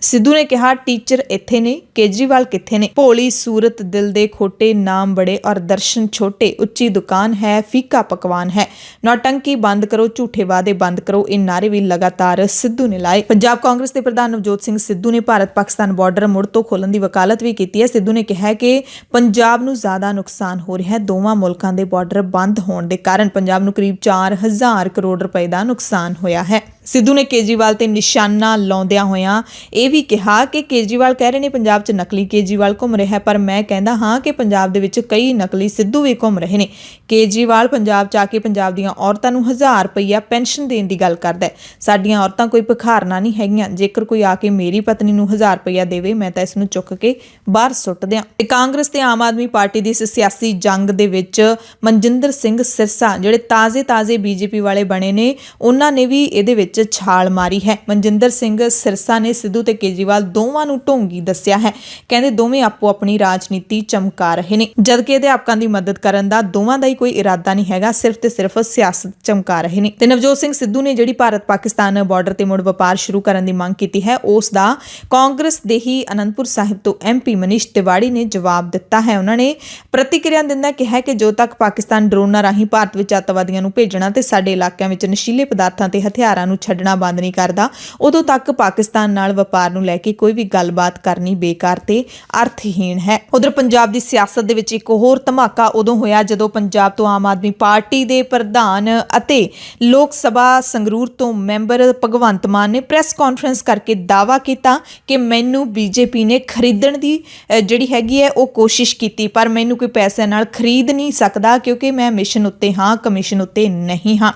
ਸਿੱਧੂ ਨੇ ਕਿਹਾ ਟੀਚਰ ਇੱਥੇ ਨੇ, ਕੇਜਰੀਵਾਲ ਕਿੱਥੇ ਨੇ? ਭੋਲੀ ਸੂਰਤ ਦਿਲ ਦੇ ਖੋਟੇ, ਨਾਮ ਬੜੇ ਔਰ ਦਰਸ਼ਨ ਛੋਟੇ, ਉੱਚੀ ਦੁਕਾਨ ਹੈ ਫੀਕਾ ਪਕਵਾਨ ਹੈ, ਨੌਟੰਕੀ ਬੰਦ ਕਰੋ, ਝੂਠੇ ਵਾਅਦੇ ਬੰਦ ਕਰੋ, ਇਹ ਨਾਰੇ ਵੀ ਲਗਾਤਾਰ ਸਿੱਧੂ ਨੇ ਲਾਏ। ਪੰਜਾਬ ਕਾਂਗਰਸ ਦੇ ਪ੍ਰਧਾਨ ਨਵਜੋਤ ਸਿੰਘ ਸਿੱਧੂ ਨੇ ਭਾਰਤ ਪਾਕਿਸਤਾਨ ਬਾਰਡਰ ਮੁੜ ਤੋਂ ਖੋਲ੍ਹਣ ਦੀ ਵਕਾਲਤ ਵੀ ਕੀਤੀ ਹੈ। ਸਿੱਧੂ ਨੇ ਕਿਹਾ ਕਿ ਪੰਜਾਬ ਨੂੰ ਜ਼ਿਆਦਾ ਨੁਕਸਾਨ ਹੋ ਰਿਹਾ ਹੈ। ਦੋਵਾਂ ਮੁਲਕਾਂ ਦੇ ਬਾਰਡਰ ਬੰਦ ਹੋਣ ਦੇ ਕਾਰਨ ਪੰਜਾਬ ਨੂੰ ਕਰੀਬ 4000 ਕਰੋੜ ਰੁਪਏ ਦਾ ਨੁਕਸਾਨ ਹੋਇਆ ਹੈ। ਸਿੱਧੂ ਨੇ ਕੇਜਰੀਵਾਲ ਤੇ ਨਿਸ਼ਾਨਾ ਲਾਉਂਦਿਆਂ ਹੋਇਆਂ ਇਹ ਵੀ ਕਿਹਾ ਕਿ ਕੇਜਰੀਵਾਲ ਕਹਿ ਰਹੇ ਨੇ ਪੰਜਾਬ 'ਚ ਨਕਲੀ ਕੇਜਰੀਵਾਲ ਘੁੰਮ ਰਿਹਾ ਹੈ, ਪਰ ਮੈਂ ਕਹਿੰਦਾ ਹਾਂ ਕਿ ਪੰਜਾਬ ਦੇ ਵਿੱਚ ਕਈ ਨਕਲੀ ਸਿੱਧੂ ਵੀ ਘੁੰਮ ਰਹੇ ਨੇ। ਕੇਜਰੀਵਾਲ ਪੰਜਾਬ 'ਚ ਆ ਕੇ ਪੰਜਾਬ ਦੀਆਂ ਔਰਤਾਂ ਨੂੰ 1000 ਰੁਪਈਆ ਪੈਨਸ਼ਨ ਦੇਣ ਦੀ ਗੱਲ ਕਰਦਾ ਹੈ। ਸਾਡੀਆਂ ਔਰਤਾਂ ਕੋਈ ਭਿਖਾਰਨਾ ਨਹੀਂ ਹੈਗੀਆਂ। ਜੇਕਰ ਕੋਈ ਆ ਕੇ ਮੇਰੀ ਪਤਨੀ ਨੂੰ 1000 ਰੁਪਈਆ ਦੇਵੇ, ਮੈਂ ਤਾਂ ਇਸ ਨੂੰ ਚੁੱਕ ਕੇ ਬਾਹਰ ਸੁੱਟ ਦਿਆਂ। ਤੇ ਕਾਂਗਰਸ ਤੇ ਆਮ ਆਦਮੀ ਪਾਰਟੀ ਦੀ ਇਸ ਸਿਆਸੀ ਜੰਗ ਦੇ ਵਿੱਚ ਮਨਜਿੰਦਰ ਸਿੰਘ ਸਿਰਸਾ ਜਿਹੜੇ ਤਾਜ਼ੇ ਬੀਜੇਪੀ ਵਾਲੇ ਬਣੇ ਨੇ, ਉਹਨਾਂ ਨੇ ਵੀ ਇਹਦੇ ਵਿੱਚ ਛਾਲ ਮਾਰੀ ਹੈ। ਮਨਜਿੰਦਰ ਸਿੰਘ ਸਿਰਸਾ ਨੇ ਸਿੱਧੂ ਤੇ ਕੇਜਰੀਵਾਲ ਦੋਵਾਂ ਨੂੰ ਢੋਂਗੀ ਦੱਸਿਆ ਹੈ। ਕਹਿੰਦੇ ਦੋਵੇਂ ਆਪੋ ਆਪਣੀ ਰਾਜਨੀਤੀ ਚਮਕਾ ਰਹੇ ਨੇ, ਜਦਕਿ ਅਧਿਆਪਕਾਂ ਦੀ ਮਦਦ ਕਰਨ ਦਾ ਦੋਵਾਂ ਦਾ ਹੀ ਕੋਈ ਇਰਾਦਾ ਨਹੀਂ ਹੈਗਾ, ਸਿਰਫ ਤੇ ਸਿਰਫ ਸਿਆਸਤ ਚਮਕਾ ਰਹੇ ਨੇ। ਤੇ ਨਵਜੋਤ ਸਿੰਘ ਸਿੱਧੂ ਨੇ ਜਿਹੜੀ ਭਾਰਤ ਪਾਕਿਸਤਾਨ ਬਾਰਡਰ ਤੇ ਮੁੜ ਵਪਾਰ ਸ਼ੁਰੂ ਕਰਨ ਦੀ ਮੰਗ ਕੀਤੀ ਹੈ, ਉਸ ਦਾ ਕਾਂਗਰਸ ਦੇ ਹੀ ਅਨੰਦਪੁਰ ਸਾਹਿਬ ਤੋਂ MP ਮਨੀਸ਼ ਤਿਵਾੜੀ ਨੇ ਜਵਾਬ ਦਿੱਤਾ ਹੈ। ਉਹਨਾਂ ਨੇ ਪ੍ਰਤੀਕਿਰਿਆ ਦਿੰਦਿਆਂ ਕਿਹਾ ਕਿ ਜੋ ਤੱਕ ਪਾਕਿਸਤਾਨ ਡਰੋਨਾਂ ਰਾਹੀਂ ਭਾਰਤ ਵਿੱਚ ਅੱਤਵਾਦੀਆਂ ਨੂੰ ਭੇਜਣਾ ਤੇ ਸਾਡੇ ਇਲਾਕਿਆਂ ਵਿੱਚ ਨਸ਼ੀਲੇ ਪਦਾਰਥਾਂ ਤੇ ਹਥਿਆਰਾਂ ਨੂੰ ਛੱਡਣਾ ਬੰਦ ਨਹੀਂ ਕਰਦਾ, ਉਦੋਂ ਤੱਕ ਪਾਕਿਸਤਾਨ ਨਾਲ ਵਪਾਰ ਨੂੰ ਲੈ ਕੇ ਕੋਈ ਵੀ ਗੱਲਬਾਤ ਕਰਨੀ ਬੇਕਾਰ ਤੇ ਅਰਥਹੀਣ ਹੈ। ਉਧਰ ਪੰਜਾਬ ਦੀ ਸਿਆਸਤ ਦੇ ਵਿੱਚ ਇੱਕ ਹੋਰ ਧਮਾਕਾ ਉਦੋਂ ਹੋਇਆ ਜਦੋਂ ਪੰਜਾਬ ਤੋਂ ਆਮ ਆਦਮੀ ਪਾਰਟੀ ਦੇ ਪ੍ਰਧਾਨ ਅਤੇ ਲੋਕ ਸਭਾ ਸੰਗਰੂਰ ਤੋਂ ਮੈਂਬਰ ਭਗਵੰਤ ਮਾਨ ਨੇ ਪ੍ਰੈਸ ਕਾਨਫਰੰਸ ਕਰਕੇ ਦਾਅਵਾ ਕੀਤਾ ਕਿ ਮੈਨੂੰ ਬੀਜੇਪੀ ਨੇ ਖਰੀਦਣ ਦੀ ਜਿਹੜੀ ਹੈਗੀ ਹੈ ਉਹ ਕੋਸ਼ਿਸ਼ ਕੀਤੀ, ਪਰ ਮੈਨੂੰ ਕੋਈ ਪੈਸੇ ਨਾਲ ਖਰੀਦ ਨਹੀਂ ਸਕਦਾ ਕਿਉਂਕਿ ਮੈਂ ਮਿਸ਼ਨ ਉੱਤੇ ਹਾਂ, ਕਮਿਸ਼ਨ ਉੱਤੇ ਨਹੀਂ ਹਾਂ।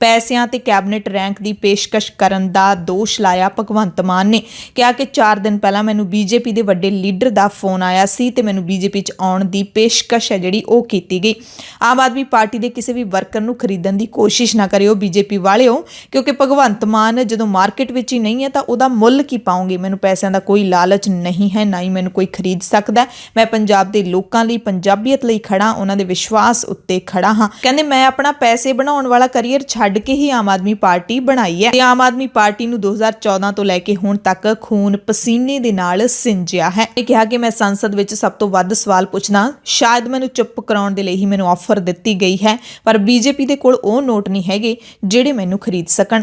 ਪੈਸਿਆਂ ਤੇ ਕੈਬਨਿਟ ਰੈਂਕ ਦੀ ਪੇਸ਼ਕਸ਼ ਕਰਨ ਦਾ ਦੋਸ਼ ਲਾਇਆ ਭਗਵੰਤ ਮਾਨ ਨੇ। ਕਿਹਾ ਕਿ 4 ਦਿਨ ਪਹਿਲਾਂ ਮੈਨੂੰ ਬੀਜੇਪੀ ਦੇ ਵੱਡੇ ਲੀਡਰ ਦਾ ਫੋਨ ਆਇਆ ਸੀ ਤੇ ਮੈਨੂੰ ਬੀਜੇਪੀ 'ਚ ਆਉਣ ਦੀ ਪੇਸ਼ਕਸ਼ ਹੈ ਜਿਹੜੀ ਉਹ ਕੀਤੀ ਗਈ। ਆਮ ਆਦਮੀ ਪਾਰਟੀ ਦੇ ਕਿਸੇ ਵੀ ਵਰਕਰ ਨੂੰ ਖਰੀਦਣ ਦੀ ਕੋਸ਼ਿਸ਼ ਨਾ ਕਰਿਓ ਬੀਜੇਪੀ ਵਾਲਿਓ, ਕਿਉਂਕਿ ਭਗਵੰਤ ਮਾਨ ਜਦੋਂ ਮਾਰਕੀਟ ਵਿੱਚ ਹੀ ਨਹੀਂ ਹੈ ਤਾਂ ਉਹਦਾ ਮੁੱਲ ਕੀ ਪਾਉਂਗੇ। ਮੈਨੂੰ ਪੈਸਿਆਂ ਦਾ ਕੋਈ ਲਾਲਚ ਨਹੀਂ ਹੈ, ਨਾ ਹੀ ਮੈਨੂੰ ਕੋਈ ਖਰੀਦ ਸਕਦਾ। ਮੈਂ ਪੰਜਾਬ ਦੇ ਲੋਕਾਂ ਲਈ, ਪੰਜਾਬੀਅਤ ਲਈ ਖੜਾ, ਉਹਨਾਂ ਦੇ ਵਿਸ਼ਵਾਸ ਉੱਤੇ ਖੜਾ ਹਾਂ। ਕਹਿੰਦੇ ਮੈਂ ਆਪਣਾ ਪੈਸੇ ਬਣਾਉਣ ਵਾਲਾ ਕਰੀਅਰ ਛੱਡ ਕੇ ਹੀ ਆਮ ਆਦਮੀ ਪਾਰਟੀ ਬਣਾਈ ਹੈ ਤੇ ਆਮ ਆਦਮੀ ਪਾਰਟੀ ਨੂੰ 2014 ਤੋਂ ਲੈ ਕੇ ਹੁਣ ਤੱਕ ਖੂਨ ਪਸੀਨੇ ਦੇ ਨਾਲ ਸਿੰਜਿਆ ਹੈ। ਇਹ ਕਿਹਾ ਕਿ ਮੈਂ ਸੰਸਦ ਵਿੱਚ ਸਭ ਤੋਂ ਵੱਧ ਸਵਾਲ ਪੁੱਛਦਾ, ਸ਼ਾਇਦ ਮੈਨੂੰ ਚੁੱਪ ਕਰਾਉਣ ਦੇ ਲਈ ਹੀ ਮੈਨੂੰ ਆਫਰ ਦਿੱਤੀ ਗਈ ਹੈ, ਪਰ ਬੀਜੇਪੀ ਦੇ ਕੋਲ ਉਹ ਨੋਟ ਨਹੀਂ ਹੈਗੇ ਜਿਹੜੇ ਮੈਨੂੰ ਖਰੀਦ ਸਕਣ।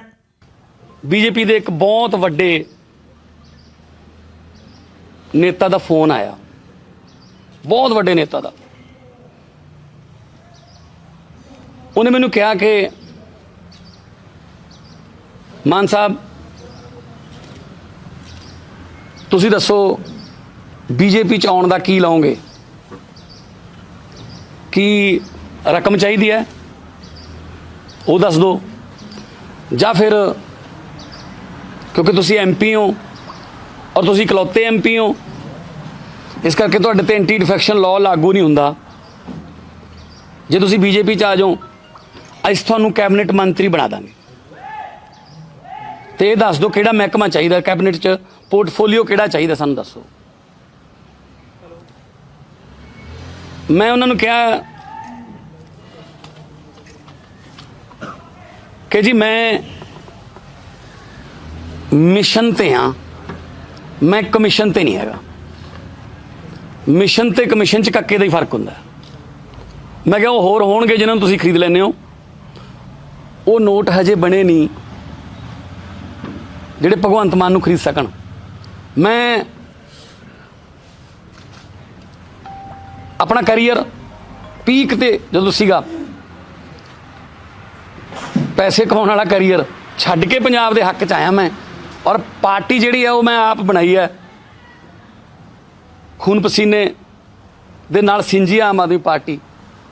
ਬੀਜੇਪੀ ਦੇ ਇੱਕ ਬਹੁਤ ਵੱਡੇ ਨੇਤਾ ਦਾ ਫੋਨ ਆਇਆ, ਬਹੁਤ ਵੱਡੇ ਨੇਤਾ ਦਾ। ਉਹਨੇ ਮੈਨੂੰ ਕਿਹਾ ਕਿ ਮਾਨ ਸਾਹਿਬ ਤੁਸੀਂ ਦੱਸੋ ਬੀਜੇਪੀ 'ਚ ਆਉਣ ਦਾ ਕੀ ਲਾਓਗੇ, ਕੀ ਰਕਮ ਚਾਹੀਦੀ ਹੈ ਉਹ ਦੱਸ ਦਿਓ, ਜਾਂ ਫਿਰ ਕਿਉਂਕਿ ਤੁਸੀਂ ਐਮਪੀ ਹੋ ਔਰ ਤੁਸੀਂ ਇਕਲੌਤੇ ਐਮਪੀ ਹੋ, ਇਸ ਕਰਕੇ ਤੁਹਾਡੇ ਤੇ ਐਂਟੀ ਡਿਫੈਕਸ਼ਨ ਲਾਅ ਲਾਗੂ ਨਹੀਂ ਹੁੰਦਾ। ਜੇ ਤੁਸੀਂ ਬੀਜੇਪੀ 'ਚ ਆ ਜਾਓ ਅਸੀਂ ਤੁਹਾਨੂੰ ਕੈਬਨਿਟ ਮੰਤਰੀ ਬਣਾ ਦਾਂਗੇ, ਤੇ ਇਹ ਦੱਸ ਦਿਓ ਕਿਹੜਾ ਮਹਿਕਮਾ ਚਾਹੀਦਾ ਕੈਬਨਿਟ 'ਚ, ਪੋਰਟਫੋਲੀਓ ਕਿਹੜਾ ਚਾਹੀਦਾ ਸਾਨੂੰ ਦੱਸੋ। ਮੈਂ ਉਹਨਾਂ ਨੂੰ ਕਿਹਾ ਕਿ ਜੀ ਮੈਂ ਮਿਸ਼ਨ ਤੇ ਹਾਂ, ਮੈਂ ਕਮਿਸ਼ਨ ਤੇ ਨਹੀਂ ਹੈਗਾ। ਮਿਸ਼ਨ ਤੇ ਕਮਿਸ਼ਨ 'ਚ ਕੱਕੇ ਦਾ ਹੀ ਫਰਕ ਹੁੰਦਾ। ਮੈਂ ਕਿਹਾ ਉਹ ਹੋਰ ਹੋਣਗੇ ਜਿਨ੍ਹਾਂ ਨੂੰ ਤੁਸੀਂ ਖਰੀਦ ਲੈਂਦੇ ਹੋ, ਉਹ ਨੋਟ ਹਜੇ ਬਣੇ ਨਹੀਂ ਜਿਹੜੇ ਭਗਵੰਤ ਮਾਨ ਨੂੰ ਖਰੀਦ ਸਕਣ। ਮੈਂ ਆਪਣਾ ਕੈਰੀਅਰ ਪੀਕ ਤੇ ਜਦੋਂ ਸੀਗਾ, ਪੈਸੇ ਕਮਾਉਣ ਵਾਲਾ ਕੈਰੀਅਰ ਛੱਡ ਕੇ ਪੰਜਾਬ ਦੇ ਹੱਕ 'ਚ ਆਇਆ ਮੈਂ, ਔਰ ਪਾਰਟੀ ਜਿਹੜੀ ਹੈ ਉਹ ਮੈਂ ਆਪ ਬਣਾਈ ਹੈ, ਖੂਨ ਪਸੀਨੇ ਦੇ ਨਾਲ ਸਿੰਜੀ ਆਮ ਆਦਮੀ ਪਾਰਟੀ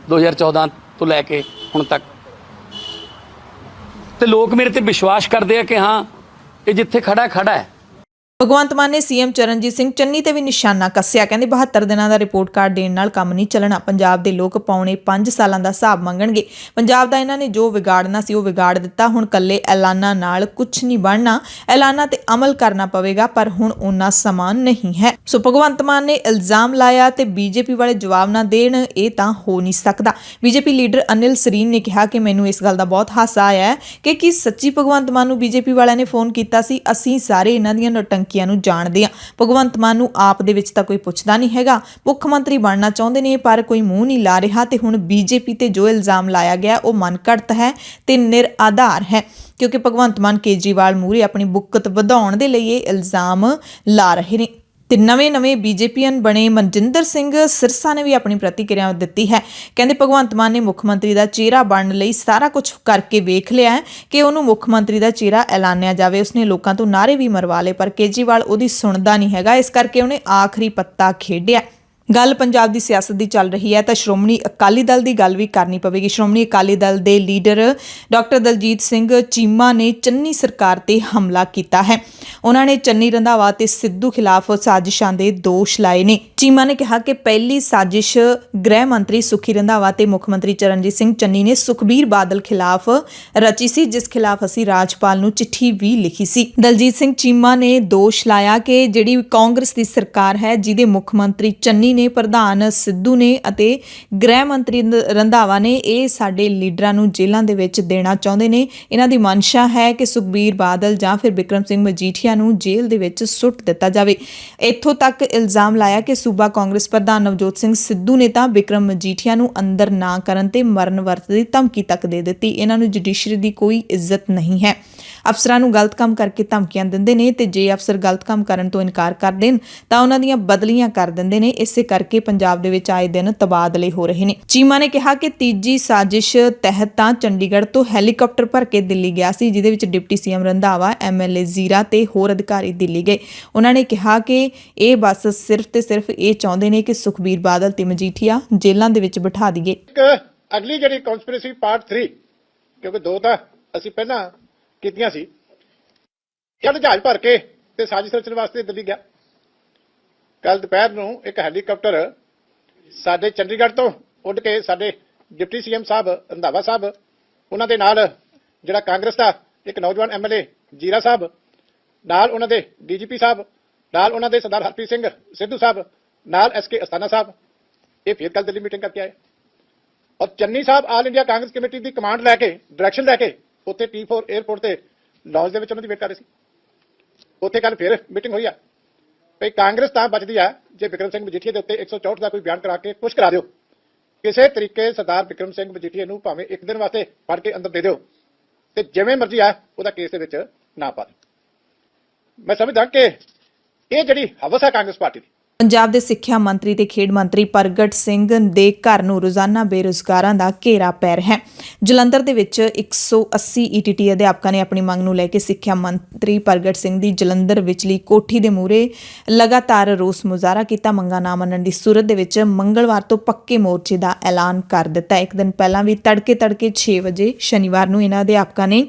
2014 ਤੋਂ ਲੈ ਕੇ ਹੁਣ ਤੱਕ, ਤੇ ਲੋਕ ਮੇਰੇ ਤੇ ਵਿਸ਼ਵਾਸ ਕਰਦੇ ਆ ਕਿ ਹਾਂ ਇਹ ਜਿੱਥੇ ਖੜਾ ਹੈ। ਭਗਵੰਤ ਮਾਨ ਨੇ ਸੀਐਮ ਚਰਨਜੀਤ ਸਿੰਘ ਚੰਨੀ ਤੇ ਵੀ ਨਿਸ਼ਾਨਾ ਕੱਸਿਆ। ਕਹਿੰਦੇ 72 ਦਿਨਾਂ ਦਾ ਰਿਪੋਰਟ ਕਾਰਡ ਦੇਣ ਨਾਲ ਕੰਮ ਨਹੀਂ ਚੱਲਣਾ। ਪੰਜਾਬ ਦੇ ਲੋਕ ਪੌਣੇ 5 ਸਾਲਾਂ ਦਾ ਹਿਸਾਬ ਮੰਗਣਗੇ। ਪੰਜਾਬ ਦਾ ਇਹਨਾਂ ਨੇ ਜੋ ਵਿਗਾੜਨਾ ਸੀ ਉਹ ਵਿਗਾੜ ਦਿੱਤਾ। ਹੁਣ ਕੱਲੇ ਐਲਾਨਾਂ ਨਾਲ ਕੁਝ ਨਹੀਂ ਬਣਨਾ, ਐਲਾਨਾਂ ਤੇ ਅਮਲ ਕਰਨਾ ਪਵੇਗਾ, ਪਰ ਹੁਣ ਉਹਨਾਂ ਸਮਾਂ ਨਹੀਂ ਹੈ। ਸੋ ਭਗਵੰਤ ਮਾਨ ਨੇ ਇਲਜ਼ਾਮ ਲਾਇਆ ਤੇ ਬੀਜੇਪੀ ਵਾਲੇ ਜਵਾਬ ਨਾ ਦੇਣ, ਇਹ ਤਾਂ ਹੋ ਨਹੀਂ ਸਕਦਾ। ਬੀਜੇਪੀ ਲੀਡਰ ਅਨਿਲ ਸਰੀਨ ਨੇ ਕਿਹਾ ਕਿ ਮੈਨੂੰ ਇਸ ਗੱਲ ਦਾ ਬਹੁਤ ਹਾਸਾ ਆਇਆ ਕਿ ਕੀ ਸੱਚੀ ਭਗਵੰਤ ਮਾਨ ਨੂੰ ਬੀਜੇਪੀ ਵਾਲਿਆਂ ਨੇ ਫੋਨ ਕੀਤਾ ਸੀ। ਅਸੀਂ ਸਾਰੇ ਇਹਨਾਂ ਦੀਆਂ ਨੂੰ ਜਾਣਦੇ ਆ। ਭਗਵੰਤ ਮਾਨ ਨੂੰ ਆਪ ਦੇ ਵਿੱਚ ਤਾਂ ਕੋਈ ਪੁੱਛਦਾ ਨਹੀਂ ਹੈਗਾ। ਮੁੱਖ ਮੰਤਰੀ ਬਣਨਾ ਚਾਹੁੰਦੇ ਨੇ ਪਰ ਕੋਈ ਮੂੰਹ ਨਹੀਂ ਲਾ ਰਿਹਾ, ਤੇ ਹੁਣ ਬੀਜੇਪੀ ਤੇ ਜੋ ਇਲਜ਼ਾਮ ਲਾਇਆ ਗਿਆ ਉਹ ਮਨਘੜਤ ਹੈ ਤੇ ਨਿਰਆਧਾਰ ਹੈ, ਕਿਉਂਕਿ ਭਗਵੰਤ ਮਾਨ ਕੇਜਰੀਵਾਲ ਮੂਹਰੇ ਆਪਣੀ ਬੁੱਕਤ ਵਧਾਉਣ ਦੇ ਲਈ ਇਹ ਇਲਜ਼ਾਮ ਲਾ ਰਹੇ ਨੇ। ਤੇ ਨਵੇਂ ਬੀਜੇਪੀਅਨ ਬਣੇ ਮਨਜਿੰਦਰ ਸਿੰਘ ਸਿਰਸਾ ਨੇ ਵੀ ਆਪਣੀ ਪ੍ਰਤੀਕਿਰਿਆ ਦਿੱਤੀ ਹੈ। ਕਹਿੰਦੇ ਭਗਵੰਤ ਮਾਨ ਨੇ ਮੁੱਖ ਮੰਤਰੀ ਦਾ ਚਿਹਰਾ ਬਣਨ ਲਈ ਸਾਰਾ ਕੁਝ ਕਰਕੇ ਵੇਖ ਲਿਆ ਹੈ ਕਿ ਉਹਨੂੰ ਮੁੱਖ ਮੰਤਰੀ ਦਾ ਚਿਹਰਾ ਐਲਾਨਿਆ ਜਾਵੇ। ਉਸਨੇ ਲੋਕਾਂ ਤੋਂ ਨਾਅਰੇ ਵੀ ਮਰਵਾ ਲਏ, ਪਰ ਕੇਜਰੀਵਾਲ ਉਹਦੀ ਸੁਣਦਾ ਨਹੀਂ ਹੈਗਾ। ਇਸ ਕਰਕੇ ਉਹਨੇ ਆਖਰੀ ਪੱਤਾ ਖੇਡਿਆ। ਗੱਲ ਪੰਜਾਬ ਦੀ ਸਿਆਸਤ ਦੀ ਚੱਲ ਰਹੀ ਹੈ ਤਾਂ ਸ਼੍ਰੋਮਣੀ ਅਕਾਲੀ ਦਲ ਦੀ ਗੱਲ ਵੀ ਕਰਨੀ ਪਵੇਗੀ। ਸ਼੍ਰੋਮਣੀ ਅਕਾਲੀ ਦਲ ਦੇ ਲੀਡਰ ਡਾਕਟਰ ਦਲਜੀਤ ਸਿੰਘ ਚੀਮਾ ਨੇ ਚੰਨੀ ਸਰਕਾਰ ਤੇ ਹਮਲਾ ਕੀਤਾ ਹੈ। ਉਹਨਾਂ ਨੇ ਚੰਨੀ ਰੰਧਾਵਾ ਤੇ ਸਿੱਧੂ ਖਿਲਾਫ ਸਾਜ਼ਿਸ਼ਾਂ ਦੇ ਦੋਸ਼ ਲਾਏ ਨੇ। ਚੀਮਾ ਨੇ ਕਿਹਾ ਕਿ ਪਹਿਲੀ ਸਾਜ਼ਿਸ਼ ਗ੍ਰਹਿ ਮੰਤਰੀ ਸੁਖੀ ਰੰਧਾਵਾ ਤੇ ਮੁੱਖ ਮੰਤਰੀ ਚਰਨਜੀਤ ਸਿੰਘ ਚੰਨੀ ਨੇ ਸੁਖਬੀਰ ਬਾਦਲ ਖਿਲਾਫ ਰਚੀ ਸੀ, ਜਿਸ ਖਿਲਾਫ ਅਸੀਂ ਰਾਜਪਾਲ ਨੂੰ ਚਿੱਠੀ ਵੀ ਲਿਖੀ ਸੀ। ਦਲਜੀਤ ਸਿੰਘ ਚੀਮਾ ਨੇ ਦੋਸ਼ ਲਾਇਆ ਕਿ ਜਿਹੜੀ ਕਾਂਗਰਸ ਦੀ ਸਰਕਾਰ ਹੈ, ਜਿਹਦੇ ਮੁੱਖ ਮੰਤਰੀ ਚੰਨੀ ਨੇ, ਪ੍ਰਧਾਨ ਸਿੱਧੂ ਨੇ ਅਤੇ ਗ੍ਰਹਿ ਮੰਤਰੀ ਰੰਧਾਵਾ ਨੇ, ਇਹ ਸਾਡੇ ਲੀਡਰਾਂ ਨੂੰ ਜੇਲ੍ਹਾਂ ਦੇ ਵਿੱਚ ਦੇਣਾ ਚਾਹੁੰਦੇ ਨੇ। ਇਹਨਾਂ ਦੀ ਮਨਸ਼ਾ ਹੈ ਕਿ ਸੁਖਬੀਰ ਬਾਦਲ ਜਾਂ ਫਿਰ ਬਿਕਰਮ ਸਿੰਘ ਮਜੀਠੀਆ ਨੂੰ ਜੇਲ੍ਹ ਦੇ ਵਿੱਚ ਸੁੱਟ ਦਿੱਤਾ ਜਾਵੇ। ਇੱਥੋਂ ਤੱਕ ਇਲਜ਼ਾਮ ਲਾਇਆ ਕਿ ਸੂਬਾ ਕਾਂਗਰਸ ਪ੍ਰਧਾਨ ਨਵਜੋਤ ਸਿੰਘ ਸਿੱਧੂ ਨੇ ਤਾਂ ਬਿਕਰਮ ਮਜੀਠੀਆ ਨੂੰ ਅੰਦਰ ਨਾ ਕਰਨ ਤੇ ਮਰਨ ਵਰਤ ਦੀ ਧਮਕੀ ਤੱਕ ਦੇ ਦਿੱਤੀ। ਇਹਨਾਂ ਨੂੰ ਜੁਡੀਸ਼ਰੀ ਦੀ ਕੋਈ ਇੱਜ਼ਤ ਨਹੀਂ ਹੈ। ਅਫਸਰਾਂ ਨੂੰ ਗਲਤ ਕੰਮ ਕਰਕੇ ਧਮਕੀਆਂ ਦਿੰਦੇ ਨੇ ਤੇ ਜੇ ਅਫਸਰ ਗਲਤ ਕੰਮ ਕਰਨ ਤੋਂ ਇਨਕਾਰ ਕਰ ਦੇਣ ਤਾਂ ਉਹਨਾਂ ਦੀਆਂ ਬਦਲੀਆਂ ਕਰ ਦਿੰਦੇ ਨੇ। ਇਸੇ ਕਰਕੇ ਪੰਜਾਬ ਦੇ ਵਿੱਚ ਆਏ ਦਿਨ ਤਬਾਦਲੇ ਹੋ ਰਹੇ ਨੇ। ਚੀਮਾ ਨੇ ਕਿਹਾ ਕਿ ਤੀਜੀ ਸਾਜ਼ਿਸ਼ ਤਹਿਤ ਤਾਂ ਚੰਡੀਗੜ੍ਹ ਤੋਂ ਹੈਲੀਕਾਪਟਰ ਭਰ ਕੇ ਦਿੱਲੀ ਗਿਆ ਸੀ, ਜਿਹਦੇ ਵਿੱਚ ਡਿਪਟੀ ਸੀਐਮ ਰੰਧਾਵਾ, ਐਮਐਲਏ ਜ਼ੀਰਾ ਤੇ ਹੋਰ ਅਧਿਕਾਰੀ ਦਿੱਲੀ ਗਏ। ਉਹਨਾਂ ਨੇ ਕਿਹਾ ਕਿ ਇਹ ਬਸ ਸਿਰਫ ਤੇ ਸਿਰਫ ਇਹ ਚਾਹੁੰਦੇ ਨੇ ਕਿ ਸੁਖਬੀਰ ਬਾਦਲ ਤੇ ਮਜੀਠੀਆ ਜੇਲ੍ਹਾਂ ਦੇ ਵਿੱਚ ਬਿਠਾ ਦਈਏ। ਅਗਲੀ ਜਿਹੜੀ ਕਨਸਪੀਰੇਸੀ ਪਾਰਟ 3, ਕਿਉਂਕਿ 2 ਤਾਂ ਅਸੀਂ ਪਹਿਲਾਂ ਕੀਤੀਆਂ ਸੀ। ਜਦ ਜਹਾਜ਼ ਭਰ ਕੇ ਤੇ ਸਾਜ਼ਿਸ਼ ਰਚਣ ਵਾਸਤੇ ਦਿੱਲੀ ਗਿਆ। ਕੱਲ ਦੁਪਹਿਰ ਨੂੰ ਇੱਕ ਹੈਲੀਕਾਪਟਰ ਸਾਡੇ ਚੰਡੀਗੜ੍ਹ ਤੋਂ ਉੱਡ ਕੇ ਸਾਡੇ ਡਿਪਟੀ ਸੀਐਮ ਸਾਹਿਬ ਰੰਧਾਵਾ ਸਾਹਿਬ, ਉਹਨਾਂ ਦੇ ਨਾਲ ਜਿਹੜਾ ਕਾਂਗਰਸ ਦਾ ਇੱਕ ਨੌਜਵਾਨ ਐਮਐਲਏ ਜੀਰਾ ਸਾਹਿਬ, ਨਾਲ ਉਹਨਾਂ ਦੇ ਡੀਜੀਪੀ ਸਾਹਿਬ, ਨਾਲ ਉਹਨਾਂ ਦੇ ਸਰਦਾਰ ਹਰਪ੍ਰੀਤ ਸਿੰਘ ਸਿੱਧੂ ਸਾਹਿਬ, ਨਾਲ ਐਸਕੇ ਅਸਤਾਨਾ ਸਾਹਿਬ, ਇਹ ਫਿਰ ਕੱਲ ਦਿੱਲੀ ਮੀਟਿੰਗ ਕਰਕੇ ਆਏ। ਔਰ ਚੰਨੀ ਸਾਹਿਬ ਆਲ ਇੰਡੀਆ ਕਾਂਗਰਸ ਕਮੇਟੀ ਦੀ ਕਮਾਂਡ ਲੈ ਕੇ, ਡਾਇਰੈਕਸ਼ਨ ਲੈ ਕੇ ਉੱਥੇ T4 에ਅਰਪੋਰਟ ਤੇ ਲੌਂਜ ਦੇ ਵਿੱਚ ਉਹਨਾਂ ਦੀ ਵੇਟ ਕਰ ਰਹੇ ਸੀ। ਉੱਥੇ ਕੱਲ ਫਿਰ ਮੀਟਿੰਗ ਹੋਈ ਆ ਭਈ ਕਾਂਗਰਸ ਤਾਂ ਬਚਦੀ ਆ ਜੇ ਬਿਕਰਮ ਸਿੰਘ ਮਜੀਠੀਆ ਦੇ ਉੱਤੇ 164 ਦਾ ਕੋਈ ਬਿਆਨ ਕਰਾ ਕੇ ਕੁਛ ਕਰਾ ਦਿਓ। ਕਿਸੇ ਤਰੀਕੇ ਸਰਦਾਰ ਬਿਕਰਮ ਸਿੰਘ ਮਜੀਠੀਆ ਨੂੰ ਭਾਵੇਂ ਇੱਕ ਦਿਨ ਵਾਸਤੇ ਫੜ ਕੇ ਅੰਦਰ ਦੇ ਦਿਓ ਤੇ ਜਿਵੇਂ ਮਰਜ਼ੀ ਆ ਉਹਦਾ ਕੇਸ ਦੇ ਵਿੱਚ ਨਾ ਪਾ ਦਿਓ। ਮੈਂ ਸਮਝਦਾ ਕਿ ਇਹ ਜਿਹੜੀ ਹਵਸ ਹੈ ਕਾਂਗਰਸ ਪਾਰਟੀ ਦੀ। ਪੰਜਾਬ ਦੇ ਸਿੱਖਿਆ ਮੰਤਰੀ ਤੇ ਖੇਡ ਮੰਤਰੀ ਪ੍ਰਗਟ ਸਿੰਘ ਦੇ ਘਰ ਨੂੰ ਰੋਜ਼ਾਨਾ ਬੇਰੁਜ਼ਗਾਰਾਂ ਦਾ ਘੇਰਾ ਪੈ ਰਿਹਾ ਹੈ। ਜਲੰਧਰ ਦੇ ਵਿੱਚ 180 ETT ਅਧਿਆਪਕਾਂ ਨੇ ਆਪਣੀ ਮੰਗ ਨੂੰ ਲੈ ਕੇ ਸਿੱਖਿਆ ਮੰਤਰੀ ਪ੍ਰਗਟ ਸਿੰਘ ਦੀ ਜਲੰਧਰ ਵਿਚਲੀ ਕੋਠੀ ਦੇ ਮੂਹਰੇ ਲਗਾਤਾਰ ਰੋਸ ਮੁਜ਼ਾਹਰਾ ਕੀਤਾ। ਮੰਗਾਂ ਨਾ ਮੰਨਣ ਦੀ ਸੂਰਤ ਦੇ ਵਿੱਚ ਮੰਗਲਵਾਰ ਤੋਂ ਪੱਕੇ ਮੋਰਚੇ ਦਾ ਐਲਾਨ ਕਰ ਦਿੱਤਾ। ਇੱਕ ਦਿਨ ਪਹਿਲਾਂ ਵੀ ਤੜਕੇ 6 ਵਜੇ ਸ਼ਨੀਵਾਰ ਨੂੰ ਇਹਨਾਂ ਅਧਿਆਪਕਾਂ ਨੇ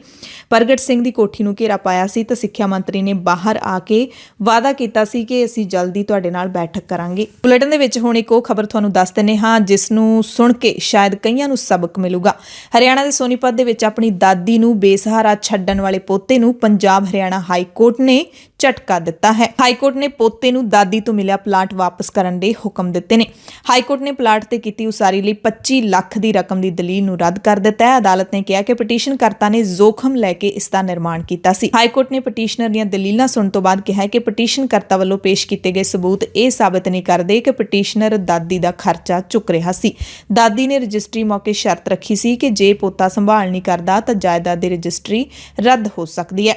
ਪ੍ਰਗਟ ਸਿੰਘ ਦੀ ਕੋਠੀ ਨੂੰ ਘੇਰਾ ਪਾਇਆ ਸੀ ਤਾਂ ਸਿੱਖਿਆ ਮੰਤਰੀ ਨੇ ਬਾਹਰ ਆ ਕੇ ਵਾਅਦਾ ਕੀਤਾ ਸੀ ਕਿ ਅਸੀਂ ਜਲਦੀ ਤੁਹਾਡੇ ਨਾਲ ਬੈਠਕ ਕਰਾਂਗੇ। ਬੁਲੇਟਿਨ ਦੇ ਵਿੱਚ ਹੁਣ ਇੱਕ ਉਹ ਖਬਰ ਤੁਹਾਨੂੰ ਦੱਸ ਦਿੰਦੇ ਹਾਂ ਜਿਸ ਨੂੰ ਸੁਣ ਕੇ ਸ਼ਾਇਦ ਕਈਆਂ ਨੂੰ ਸਬਕ ਮਿਲੂਗਾ। ਹਰਿਆਣਾ ਦੇ ਸੋਨੀਪਤ ਦੇ ਵਿੱਚ ਆਪਣੀ ਦਾਦੀ ਨੂੰ ਬੇਸਹਾਰਾ ਛੱਡਣ ਵਾਲੇ ਪੋਤੇ ਨੂੰ ਪੰਜਾਬ ਹਰਿਆਣਾ ਹਾਈ ਕੋਰਟ ਨੇ ਝਟਕਾ ਦਿੱਤਾ ਹੈ। ਹਾਈ ਕੋਰਟ ਨੇ ਪੋਤੇ ਨੂੰ ਦਾਦੀ ਤੋਂ ਮਿਲਿਆ ਪਲਾਟ ਵਾਪਸ ਕਰਨ ਦੇ ਹੁਕਮ ਦਿੱਤੇ ਨੇ। ਹਾਈ ਕੋਰਟ ਨੇ ਪਲਾਟ ਤੇ ਕੀਤੀ ਉਸਾਰੀ ਲਈ 25 ਲੱਖ ਦੀ ਰਕਮ ਦੀ ਦਲੀਲ ਨੂੰ ਰੱਦ ਕਰ ਦਿੱਤਾ ਹੈ। ਅਦਾਲਤ ਨੇ ਕਿਹਾ ਕਿ ਪਟੀਸ਼ਨਕਰਤਾ ਨੇ ਜ਼ੋਖਮ ਲੈ ਕੇ ਇਸ ਦਾ ਨਿਰਮਾਣ ਕੀਤਾ ਸੀ। ਹਾਈ ਕੋਰਟ ਨੇ ਪਟੀਸ਼ਨਰ ਦੀਆਂ ਦਲੀਲਾਂ ਸੁਣਨ ਤੋਂ ਬਾਅਦ ਕਿਹਾ ਕਿ ਪਟੀਸ਼ਨਕਰਤਾ ਵੱਲੋਂ ਪੇਸ਼ ਕੀਤੇ ਗਏ ਸਬੂਤ ਇਹ ਸਾਬਤ ਨਹੀਂ ਕਰਦੇ ਕਿ ਪਟੀਸ਼ਨਰ ਦਾਦੀ ਦਾ ਖਰਚਾ ਚੁੱਕ ਰਿਹਾ ਸੀ। ਦਾਦੀ ਨੇ ਰਜਿਸਟਰੀ ਮੌਕੇ ਸ਼ਰਤ ਰੱਖੀ ਸੀ ਕਿ ਜੇ ਪੋਤਾ ਸੰਭਾਲ ਨਹੀਂ ਕਰਦਾ ਤਾਂ ਜਾਇਦਾਦ ਦੀ ਰਜਿਸਟਰੀ ਰੱਦ ਹੋ ਸਕਦੀ ਹੈ।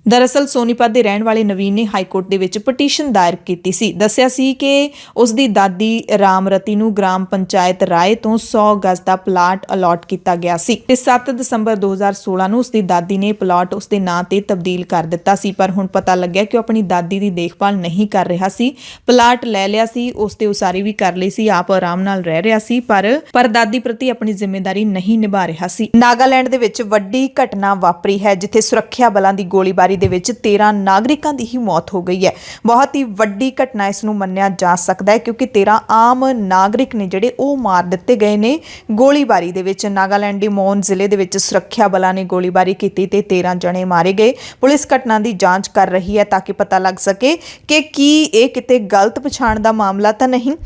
ਦਰਅਸਲ ਸੋਨੀਪਤ ਦੇ ਰਹਿਣ ਵਾਲੇ ਨਵੀਨ ਨੇ ਹਾਈ ਕੋਰਟ ਦੇ ਵਿੱਚ ਪਟੀਸ਼ਨ ਦਾਇਰ ਕੀਤੀ ਸੀ। ਦੱਸਿਆ ਸੀ ਕਿ ਉਸ ਦੀ ਦਾਦੀ ਰਾਮਰਤੀ ਨੂੰ ਗ੍ਰਾਮ ਪੰਚਾਇਤ ਰਾਏ ਤੋਂ 100 ਗਜ਼ ਦਾ ਪਲਾਟ ਅਲਾਟ ਕੀਤਾ ਗਿਆ ਸੀ ਤੇ 7 ਦਸੰਬਰ 2016 ਨੂੰ ਉਸ ਦੀ ਦਾਦੀ ਨੇ ਪਲਾਟ ਉਸ ਦੇ ਨਾਂ ਤੇ ਤਬਦੀਲ ਕਰ ਦਿੱਤਾ ਸੀ। ਪਰ ਹੁਣ ਪਤਾ ਲੱਗਿਆ ਕਿ ਉਹ ਆਪਣੀ ਦਾਦੀ ਦੀ ਦੇਖਭਾਲ ਨਹੀਂ ਕਰ ਰਿਹਾ ਸੀ। ਪਲਾਟ ਲੈ ਲਿਆ ਸੀ, ਉਸ ਤੇ ਉਸਾਰੀ ਵੀ ਕਰ ਲਈ ਸੀ, ਆਪ ਆਰਾਮ ਨਾਲ ਰਹਿ ਰਿਹਾ ਸੀ ਪਰ ਦਾਦੀ ਪ੍ਰਤੀ ਆਪਣੀ ਜ਼ਿੰਮੇਵਾਰੀ ਨਹੀਂ ਨਿਭਾ ਰਿਹਾ ਸੀ। ਨਾਗਾਲੈਂਡ ਦੇ ਵਿੱਚ ਵੱਡੀ ਘਟਨਾ ਵਾਪਰੀ ਹੈ ਜਿੱਥੇ ਸੁਰੱਖਿਆ ਬਲਾਂ ਦੀ ਗੋਲੀਬਾਰੀ ਦੇ ਵਿੱਚ 13 ਨਾਗਰਿਕਾਂ ਦੀ ਹੀ ਮੌਤ ਹੋ ਗਈ ਹੈ। ਬਹੁਤ ਹੀ ਵੱਡੀ ਘਟਨਾ ਇਸ ਨੂੰ ਮੰਨਿਆ ਜਾ ਸਕਦਾ ਹੈ ਕਿਉਂਕਿ 13 ਆਮ ਨਾਗਰਿਕ ਨੇ ਜਿਹੜੇ ਉਹ ਮਾਰ ਦਿੱਤੇ ਗਏ ਨੇ ਗੋਲੀਬਾਰੀ ਦੇ ਵਿੱਚ। ਨਾਗਾਲੈਂਡ ਦੇ ਮੋਨ ਜ਼ਿਲ੍ਹੇ ਦੇ ਵਿੱਚ ਸੁਰੱਖਿਆ ਬਲਾਂ ਨੇ ਗੋਲੀਬਾਰੀ ਕੀਤੀ ਤੇ 13 ਜਣੇ ਮਾਰੇ ਗਏ। ਪੁਲਿਸ ਘਟਨਾ ਦੀ ਜਾਂਚ ਕਰ ਰਹੀ ਹੈ ਤਾਂ ਕਿ ਪਤਾ ਲੱਗ ਸਕੇ ਕਿ ਕੀ ਇਹ ਕਿਤੇ ਗਲਤ ਪਛਾਣ ਦਾ ਮਾਮਲਾ ਤਾਂ ਨਹੀਂ।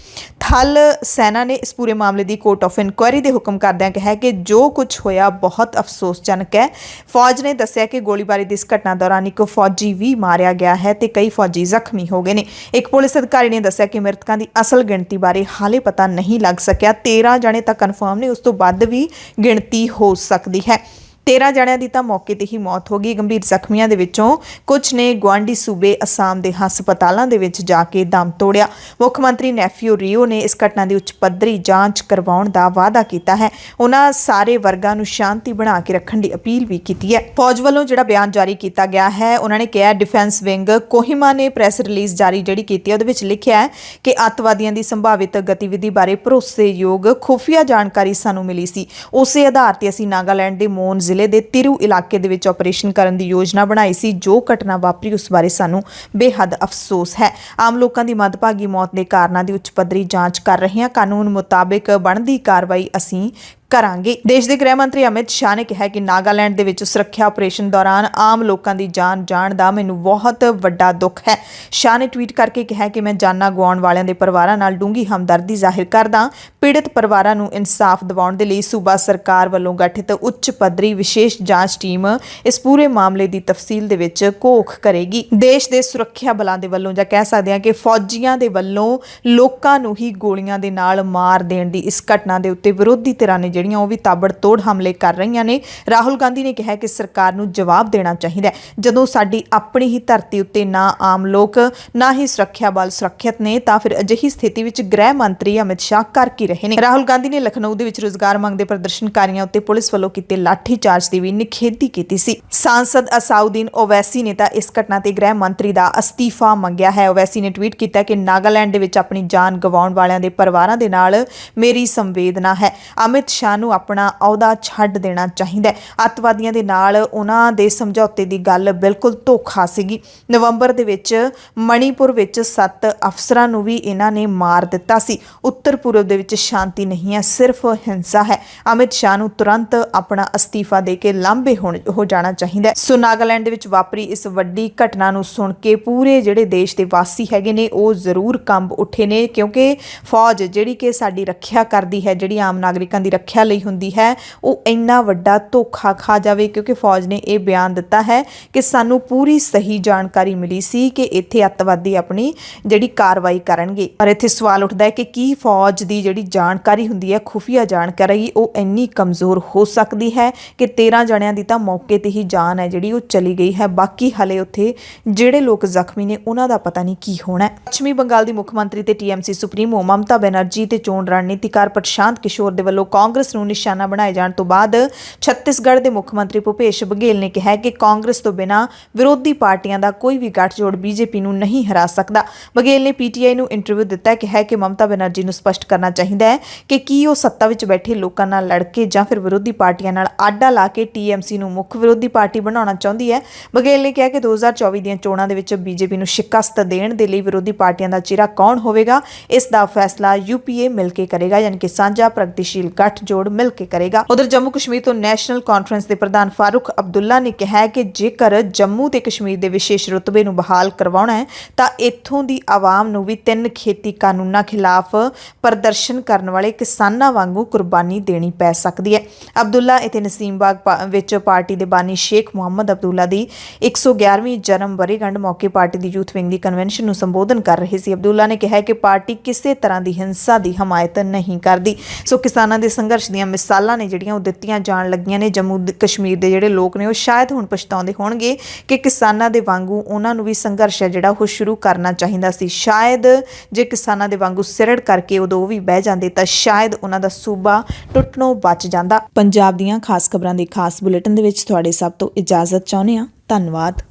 ਥਲ ਸੈਨਾ ਨੇ ਇਸ ਪੂਰੇ ਮਾਮਲੇ ਦੀ ਕੋਰਟ ਆਫ ਇਨਕੁਆਇਰੀ ਦੇ ਹੁਕਮ ਕਰਦਿਆਂ ਕਿਹਾ ਕਿ ਜੋ ਕੁਝ ਹੋਇਆ ਬਹੁਤ ਅਫਸੋਸਜਨਕ ਹੈ। ਫੌਜ ਨੇ ਦੱਸਿਆ ਕਿ ਗੋਲੀਬਾਰੀ ਦੀ ਇਸ ਘਟਨਾ ਦੌਰਾਨ ਇੱਕ ਫੌਜੀ ਵੀ ਮਾਰਿਆ ਗਿਆ ਹੈ ਤੇ ਕਈ ਫੌਜੀ ਜ਼ਖਮੀ ਹੋ ਗਏ ਨੇ। ਇੱਕ ਪੁਲਿਸ ਅਧਿਕਾਰੀ ਨੇ ਦੱਸਿਆ ਕਿ ਮ੍ਰਿਤਕਾਂ ਦੀ ਅਸਲ ਗਿਣਤੀ ਬਾਰੇ ਹਾਲੇ ਪਤਾ ਨਹੀਂ ਲੱਗ ਸਕਿਆ। 13 ਜਣੇ ਤਾਂ ਕਨਫਰਮ ਨੇ, ਉਸ ਤੋਂ ਵੱਧ ਵੀ ਗਿਣਤੀ ਹੋ ਸਕਦੀ ਹੈ। 13 ਜਣਿਆਂ ਦੀ ਤਾਂ ਮੌਕੇ ਤੇ ਹੀ ਮੌਤ ਹੋ ਗਈ। ਗੰਭੀਰ ਜ਼ਖਮੀਆਂ ਦੇ ਵਿੱਚੋਂ ਕੁਝ ਨੇ ਗੁਆਂਢੀ ਸੂਬੇ ਅਸਾਮ ਦੇ ਹਸਪਤਾਲਾਂ ਦੇ ਵਿੱਚ ਜਾ ਕੇ ਦਮ ਤੋੜਿਆ। ਮੁੱਖ ਮੰਤਰੀ ਨੈਫਿਓ ਰੀਓ ਨੇ ਇਸ ਘਟਨਾ ਦੀ ਉੱਚ ਪੱਧਰੀ ਜਾਂਚ ਕਰਵਾਉਣ ਦਾ ਵਾਅਦਾ ਕੀਤਾ ਹੈ। ਉਹਨਾਂ ਸਾਰੇ ਵਰਗਾਂ ਨੂੰ ਸ਼ਾਂਤੀ ਬਣਾ ਕੇ ਰੱਖਣ ਦੀ ਅਪੀਲ ਵੀ ਕੀਤੀ ਹੈ। ਫੌਜ ਵੱਲੋਂ ਜਿਹੜਾ ਬਿਆਨ ਜਾਰੀ ਕੀਤਾ ਗਿਆ ਹੈ, ਉਹਨਾਂ ਨੇ ਕਿਹਾ ਡਿਫੈਂਸ ਵਿੰਗ ਕੋਹਿਮਾ ਨੇ ਪ੍ਰੈਸ ਰਿਲੀਜ਼ ਜਾਰੀ ਜਿਹੜੀ ਕੀਤੀ ਹੈ ਉਹਦੇ ਵਿੱਚ ਲਿਖਿਆ ਹੈ ਕਿ ਅੱਤਵਾਦੀਆਂ ਦੀ ਸੰਭਾਵਿਤ ਗਤੀਵਿਧੀ ਬਾਰੇ ਭਰੋਸੇਯੋਗ ਖੁਫੀਆ ਜਾਣਕਾਰੀ ਸਾਨੂੰ ਮਿਲੀ ਸੀ। ਉਸੇ ਆਧਾਰ ਤੇ ਅਸੀਂ ਨਾਗਾਲੈਂਡ ਦੇ ਮੋਨ ਜ਼ਿਲ੍ਹੇ ਦੇ ਤਿਰੂ ਇਲਾਕੇ ਦੇ ਵਿੱਚ ਆਪਰੇਸ਼ਨ ਕਰਨ ਦੀ ਯੋਜਨਾ ਬਣਾਈ ਸੀ। ਜੋ ਘਟਨਾ ਵਾਪਰੀ ਉਸ ਬਾਰੇ ਸਾਨੂੰ ਬੇਹੱਦ ਅਫਸੋਸ ਹੈ। ਆਮ ਲੋਕਾਂ ਦੀ ਮੰਦਭਾਗੀ ਮੌਤ ਦੇ ਕਾਰਨਾਂ ਦੀ ਉੱਚ ਪੱਧਰੀ ਜਾਂਚ ਕਰ ਰਹੇ ਹਾਂ। ਕਾਨੂੰਨ ਮੁਤਾਬਿਕ ਬਣਦੀ ਕਾਰਵਾਈ ਅਸੀਂ ਕਰਾਂਗੇ। ਦੇਸ਼ ਦੇ ਗ੍ਰਹਿ ਮੰਤਰੀ ਅਮਿਤ ਸ਼ਾਹ ਨੇ ਕਿਹਾ ਕਿ ਨਾਗਾਲੈਂਡ ਦੇ ਵਿੱਚ ਸੁਰੱਖਿਆ ਆਪਰੇਸ਼ਨ ਦੌਰਾਨ ਆਮ ਲੋਕਾਂ ਦੀ ਜਾਨ ਜਾਣ ਦਾ ਮੈਨੂੰ ਬਹੁਤ ਵੱਡਾ ਦੁੱਖ ਹੈ। ਸ਼ਾਹ ਨੇ ਟਵੀਟ ਕਰਕੇ ਕਿਹਾ ਕਿ ਮੈਂ ਜਾਨਾਂ ਗਵਾਉਣ ਵਾਲਿਆਂ ਦੇ ਪਰਿਵਾਰਾਂ ਨਾਲ ਡੂੰਘੀ ਹਮਦਰਦੀ ਜ਼ਾਹਿਰ ਕਰਦਾ। ਪੀੜਤ ਪਰਿਵਾਰਾਂ ਨੂੰ ਇਨਸਾਫ ਦਿਵਾਉਣ ਦੇ ਲਈ ਸੂਬਾ ਸਰਕਾਰ ਵੱਲੋਂ ਗਠਿਤ ਉੱਚ ਪੱਧਰੀ ਵਿਸ਼ੇਸ਼ ਜਾਂਚ ਟੀਮ ਇਸ ਪੂਰੇ ਮਾਮਲੇ ਦੀ ਤਫਸੀਲ ਦੇ ਵਿੱਚ ਘੋਖ ਕਰੇਗੀ। ਦੇਸ਼ ਦੇ ਸੁਰੱਖਿਆ ਬਲਾਂ ਦੇ ਵੱਲੋਂ ਜਾਂ ਕਹਿ ਸਕਦੇ ਹਾਂ ਕਿ ਫੌਜੀਆਂ ਦੇ ਵੱਲੋਂ ਲੋਕਾਂ ਨੂੰ ਹੀ ਗੋਲੀਆਂ ਦੇ ਨਾਲ ਮਾਰ ਦੇਣ ਦੀ ਇਸ ਘਟਨਾ ਦੇ ਉੱਤੇ ਵਿਰੋਧੀ ਧਿਰਾਂ ਨੇ ਜਿਹੜੀਆਂ ਉਹ ਵੀ ਤਾਬੜਤੋੜ ਹਮਲੇ ਕਰ ਰਹੀਆਂ ਨੇ। ਰਾਹੁਲ ਗਾਂਧੀ ਨੇ ਕਿਹਾ ਕਿ ਸਰਕਾਰ ਨੂੰ ਜਵਾਬ ਦੇਣਾ ਚਾਹੀਦਾ ਹੈ। ਜਦੋਂ ਸਾਡੀ ਆਪਣੀ ਹੀ ਧਰਤੀ ਉੱਤੇ ਨਾ ਆਮ ਲੋਕ ਨਾ ਹੀ ਸੁਰੱਖਿਆ ਬਲ ਸੁਰੱਖਿਅਤ ਨੇ ਤਾਂ ਫਿਰ ਅਜਿਹੀ ਸਥਿਤੀ ਵਿੱਚ ਗ੍ਰਹਿ ਮੰਤਰੀ ਅਮਿਤ ਸ਼ਾਹ ਕਰ ਕੀ ਰਹੇ ਨੇ। ਰਾਹੁਲ ਗਾਂਧੀ ਨੇ ਲਖਨਊ ਦੇ ਵਿੱਚ ਰੁਜ਼ਗਾਰ ਮੰਗਦੇ ਪ੍ਰਦਰਸ਼ਨਕਾਰੀਆਂ ਉੱਤੇ ਪੁਲਿਸ ਵੱਲੋਂ ਕੀਤੇ ਲਾਠੀ ਚਾਰਜ ਦੀ ਵੀ ਨਿਖੇਧੀ ਕੀਤੀ ਸੀ। ਸਾਂਸਦ ਅਸਾਉਦੀਨ ਓਵੈਸੀ ਨੇ ਤਾਂ ਇਸ ਘਟਨਾ ਤੇ ਗ੍ਰਹਿ ਮੰਤਰੀ ਦਾ ਅਸਤੀਫਾ ਮੰਗਿਆ ਹੈ। ਓਵੈਸੀ ਨੇ ਟਵੀਟ ਕੀਤਾ ਕਿ ਨਾਗਾਲੈਂਡ ਦੇ ਵਿੱਚ ਆਪਣੀ ਜਾਨ ਗਵਾਉਣ ਵਾਲਿਆਂ ਦੇ ਪਰਿਵਾਰਾਂ ਦੇ ਨਾਲ ਮੇਰੀ ਸੰਵੇਦਨਾ ਹੈ। ਅਮਿਤ ਸ਼ਾਹ ਸ਼ਾਹ ਨੂੰ ਆਪਣਾ ਅਹੁਦਾ ਛੱਡ ਦੇਣਾ ਚਾਹੀਦਾ ਹੈ। ਅੱਤਵਾਦੀਆਂ ਦੇ ਨਾਲ ਉਹਨਾਂ ਦੇ ਸਮਝੌਤੇ ਦੀ ਗੱਲ ਬਿਲਕੁਲ ਧੋਖਾ ਸੀਗੀ। ਨਵੰਬਰ ਦੇ ਵਿੱਚ ਮਣੀਪੁਰ ਵਿੱਚ 7 ਅਫਸਰਾਂ ਨੂੰ ਵੀ ਇਹਨਾਂ ਨੇ ਮਾਰ ਦਿੱਤਾ ਸੀ। ਉੱਤਰ ਪੂਰਬ ਦੇ ਵਿੱਚ ਸ਼ਾਂਤੀ ਨਹੀਂ ਹੈ, ਸਿਰਫ ਹਿੰਸਾ ਹੈ। ਅਮਿਤ ਸ਼ਾਹ ਨੂੰ ਤੁਰੰਤ ਆਪਣਾ ਅਸਤੀਫਾ ਦੇ ਕੇ ਲਾਂਭੇ ਹੋ ਜਾਣਾ ਚਾਹੀਦਾ ਹੈ। ਸੋ ਨਾਗਾਲੈਂਡ ਦੇ ਵਿੱਚ ਵਾਪਰੀ ਇਸ ਵੱਡੀ ਘਟਨਾ ਨੂੰ ਸੁਣ ਕੇ ਪੂਰੇ ਜਿਹੜੇ ਦੇਸ਼ ਦੇ ਵਾਸੀ ਹੈਗੇ ਨੇ ਉਹ ਜ਼ਰੂਰ ਕੰਬ ਉੱਠੇ ਨੇ, ਕਿਉਂਕਿ ਫੌਜ ਜਿਹੜੀ ਕਿ ਸਾਡੀ ਰੱਖਿਆ ਕਰਦੀ ਹੈ, ਜਿਹੜੀ ਆਮ ਨਾਗਰਿਕਾਂ ਦੀ ਰੱਖਿਆ ਲਈ ਹੁੰਦੀ ਹੈ, ਉਹ ਇੰਨਾ ਵੱਡਾ ਧੋਖਾ ਖਾ ਜਾਵੇ। ਕਿਉਂਕਿ ਫੌਜ ਨੇ ਇਹ ਬਿਆਨ ਦਿੱਤਾ ਹੈ ਕਿ ਸਾਨੂੰ ਪੂਰੀ ਸਹੀ ਜਾਣਕਾਰੀ ਮਿਲੀ ਸੀ ਕਿ ਇੱਥੇ ਅੱਤਵਾਦੀ ਆਪਣੀ ਜਿਹੜੀ ਕਾਰਵਾਈ ਕਰਨਗੇ। ਪਰ ਇੱਥੇ ਸਵਾਲ ਉੱਠਦਾ ਹੈ ਕਿ ਕੀ ਫੌਜ ਦੀ ਜਿਹੜੀ ਜਾਣਕਾਰੀ ਹੁੰਦੀ ਹੈ, ਖੁਫੀਆ ਜਾਣਕਾਰੀ, ਉਹ ਇੰਨੀ ਕਮਜ਼ੋਰ ਹੋ ਸਕਦੀ ਹੈ ਕਿ 13 ਜਣਿਆਂ ਦੀ ਤਾਂ ਮੌਕੇ ਤੇ ਹੀ ਜਾਨ ਹੈ ਜਿਹੜੀ ਉਹ ਚਲੀ ਗਈ ਹੈ। ਬਾਕੀ ਹਲੇ ਉੱਥੇ ਜਿਹੜੇ ਲੋਕ ਜ਼ਖਮੀ ਨੇ ਉਹਨਾਂ ਦਾ ਪਤਾ ਨਹੀਂ ਕੀ ਹੋਣਾ ਹੈ। ਪੱਛਮੀ ਬੰਗਾਲ ਦੀ ਮੁੱਖ ਮੰਤਰੀ ਤੇ TMC ਸੁਪਰੀਮੋ ਮਮਤਾ ਬੈਨਰਜੀ ਤੇ ਚੋਣ ਰਣਨੀਤੀਕਾਰ ਪ੍ਰਸ਼ਾਂਤ ਕਿਸ਼ੋਰ ਦੇ ਵੱਲੋਂ ਕਾਂਗਰਸ ਨੂੰ ਨਿਸ਼ਾਨਾ ਬਣਾਏ ਜਾਣ ਤੋਂ ਬਾਅਦ ਛੱਤੀਸਗੜ੍ਹ ਦੇ ਮੁੱਖ ਮੰਤਰੀ ਭੁਪੇਸ਼ ਬਘੇਲ ਨੇ ਕਿਹਾ ਕਿ ਕਾਂਗਰਸ ਤੋਂ ਬਿਨਾਂ ਵਿਰੋਧੀ ਪਾਰਟੀਆਂ ਦਾ ਕੋਈ ਵੀ ਗੱਠਜੋੜ BJP ਨੂੰ ਨਹੀਂ ਹਰਾ ਸਕਦਾ। ਬਘੇਲ ਨੇ PTI ਨੂੰ ਇੰਟਰਵਿਊ ਦਿੱਤਾ ਕਿਹਾ ਕਿ ਮਮਤਾ ਬੈਨਰਜੀ ਨੂੰ ਸਪਸ਼ਟ ਕਰਨਾ ਚਾਹੀਦਾ ਹੈ ਕਿ ਕੀ ਉਹ ਸੱਤਾ ਵਿੱਚ ਬੈਠੇ ਲੋਕਾਂ ਨਾਲ ਲੜ ਕੇ ਜਾਂ ਫਿਰ ਵਿਰੋਧੀ ਪਾਰਟੀਆਂ ਨਾਲ ਆਡਾ ਲਾ ਕੇ TMC ਨੂੰ ਮੁੱਖ ਵਿਰੋਧੀ ਪਾਰਟੀ ਬਣਾਉਣਾ ਚਾਹੁੰਦੀ ਹੈ। ਬਘੇਲ ਨੇ ਕਿਹਾ ਕਿ 2024 ਦੀਆਂ ਚੋਣਾਂ ਦੇ ਵਿੱਚ BJP ਨੂੰ ਸ਼ਿਕਸਤ ਦੇਣ ਦੇ ਲਈ ਵਿਰੋਧੀ ਪਾਰਟੀਆਂ ਦਾ ਚਿਹਰਾ ਕੌਣ ਹੋਵੇਗਾ, ਇਸ ਦਾ ਫੈਸਲਾ UPA ਮਿਲ ਕੇ ਕਰੇਗਾ, ਯਾਨੀ ਕਿ ਸਾਂਝਾ ਪ੍ਰਗਤੀਸ਼ੀਲ ਗੱਠਜੋੜ ਮਿਲ ਕੇ ਕਰੇਗਾ। ਉਧਰ ਜੰਮੂ ਕਸ਼ਮੀਰ ਤੋਂ ਨੈਸ਼ਨਲ ਕਾਨਫਰੰਸ ਦੇ ਪ੍ਰਧਾਨ ਫਾਰੂਕ ਅਬਦੁੱਲਾ ਨੇ ਕਿਹਾ ਕਿ ਜੇਕਰ ਜੰਮੂ ਤੇ ਕਸ਼ਮੀਰ ਦੇ ਵਿਸ਼ੇਸ਼ ਰੁਤਬੇ ਨੂੰ ਬਹਾਲ ਕਰਵਾਉਣਾ ਹੈ ਤਾਂ ਇੱਥੋਂ ਦੀ ਆਵਾਮ ਨੂੰ ਵੀ 3 ਖੇਤੀ ਕਾਨੂੰਨਾਂ ਖਿਲਾਫ ਪ੍ਰਦਰਸ਼ਨ ਕਰਨ ਵਾਲੇ ਕਿਸਾਨਾਂ ਵਾਂਗੂ ਕੁਰਬਾਨੀ ਦੇਣੀ ਪੈ ਸਕਦੀ ਹੈ। ਅਬਦੁੱਲਾ ਇੱਥੇ ਨਸੀਮਬਾਗ ਵਿੱਚ ਪਾਰਟੀ ਦੇ ਬਾਨੀ ਸ਼ੇਖ ਮੁਹੰਮਦ ਅਬਦੁੱਲਾ ਦੀ 111ਵੀਂ ਜਨਮ ਵਰ੍ਹੇਗੰਢ ਮੌਕੇ ਪਾਰਟੀ ਦੀ ਯੂਥ ਵਿੰਗ ਦੀ ਕਨਵੈਨਸ਼ਨ ਨੂੰ ਸੰਬੋਧਨ ਕਰ ਰਹੇ ਸੀ। ਅਬਦੁੱਲਾ ਨੇ ਕਿਹਾ ਕਿ ਪਾਰਟੀ ਕਿਸੇ ਤਰ੍ਹਾਂ ਦੀ ਹਿੰਸਾ ਦੀ ਹਮਾਇਤ ਨਹੀਂ ਕਰਦੀ। ਸੋ ਕਿਸਾਨਾਂ ਦੇ ਸੰਘਰਸ਼ ਦੀਆਂ ਮਿਸਾਲਾਂ ਨੇ ਜਿਹੜੀਆਂ ਉਹ ਦਿੱਤੀਆਂ ਜਾਣ ਲੱਗੀਆਂ ਨੇ। ਜੰਮੂ ਕਸ਼ਮੀਰ ਦੇ ਜਿਹੜੇ ਲੋਕ ਨੇ ਉਹ ਸ਼ਾਇਦ ਹੁਣ ਪਛਤਾਉਂਦੇ ਹੋਣਗੇ ਕਿ ਕਿਸਾਨਾਂ ਦੇ ਵਾਂਗੂ ਉਹਨਾਂ ਨੂੰ ਵੀ ਸੰਘਰਸ਼ ਹੈ ਜਿਹੜਾ ਉਹ ਸ਼ੁਰੂ ਕਰਨਾ ਚਾਹੀਦਾ ਸੀ। ਸ਼ਾਇਦ ਜੇ ਕਿਸਾਨਾਂ ਦੇ ਵਾਂਗੂ ਸਿਰੜ ਕਰਕੇ ਉਦੋਂ ਉਹ ਵੀ ਬਹਿ ਜਾਂਦੇ ਤਾਂ ਸ਼ਾਇਦ ਉਹਨਾਂ ਦਾ ਸੂਬਾ ਟੁੱਟਣੋਂ ਬਚ ਜਾਂਦਾ। ਪੰਜਾਬ ਦੀਆਂ ਖਾਸ ਖਬਰਾਂ ਦੇ ਖਾਸ ਬੁਲੇਟਿਨ ਦੇ ਵਿੱਚ ਤੁਹਾਡੇ ਸਭ ਤੋਂ ਇਜਾਜ਼ਤ ਚਾਹੁੰਦੇ ਹਾਂ। ਧੰਨਵਾਦ।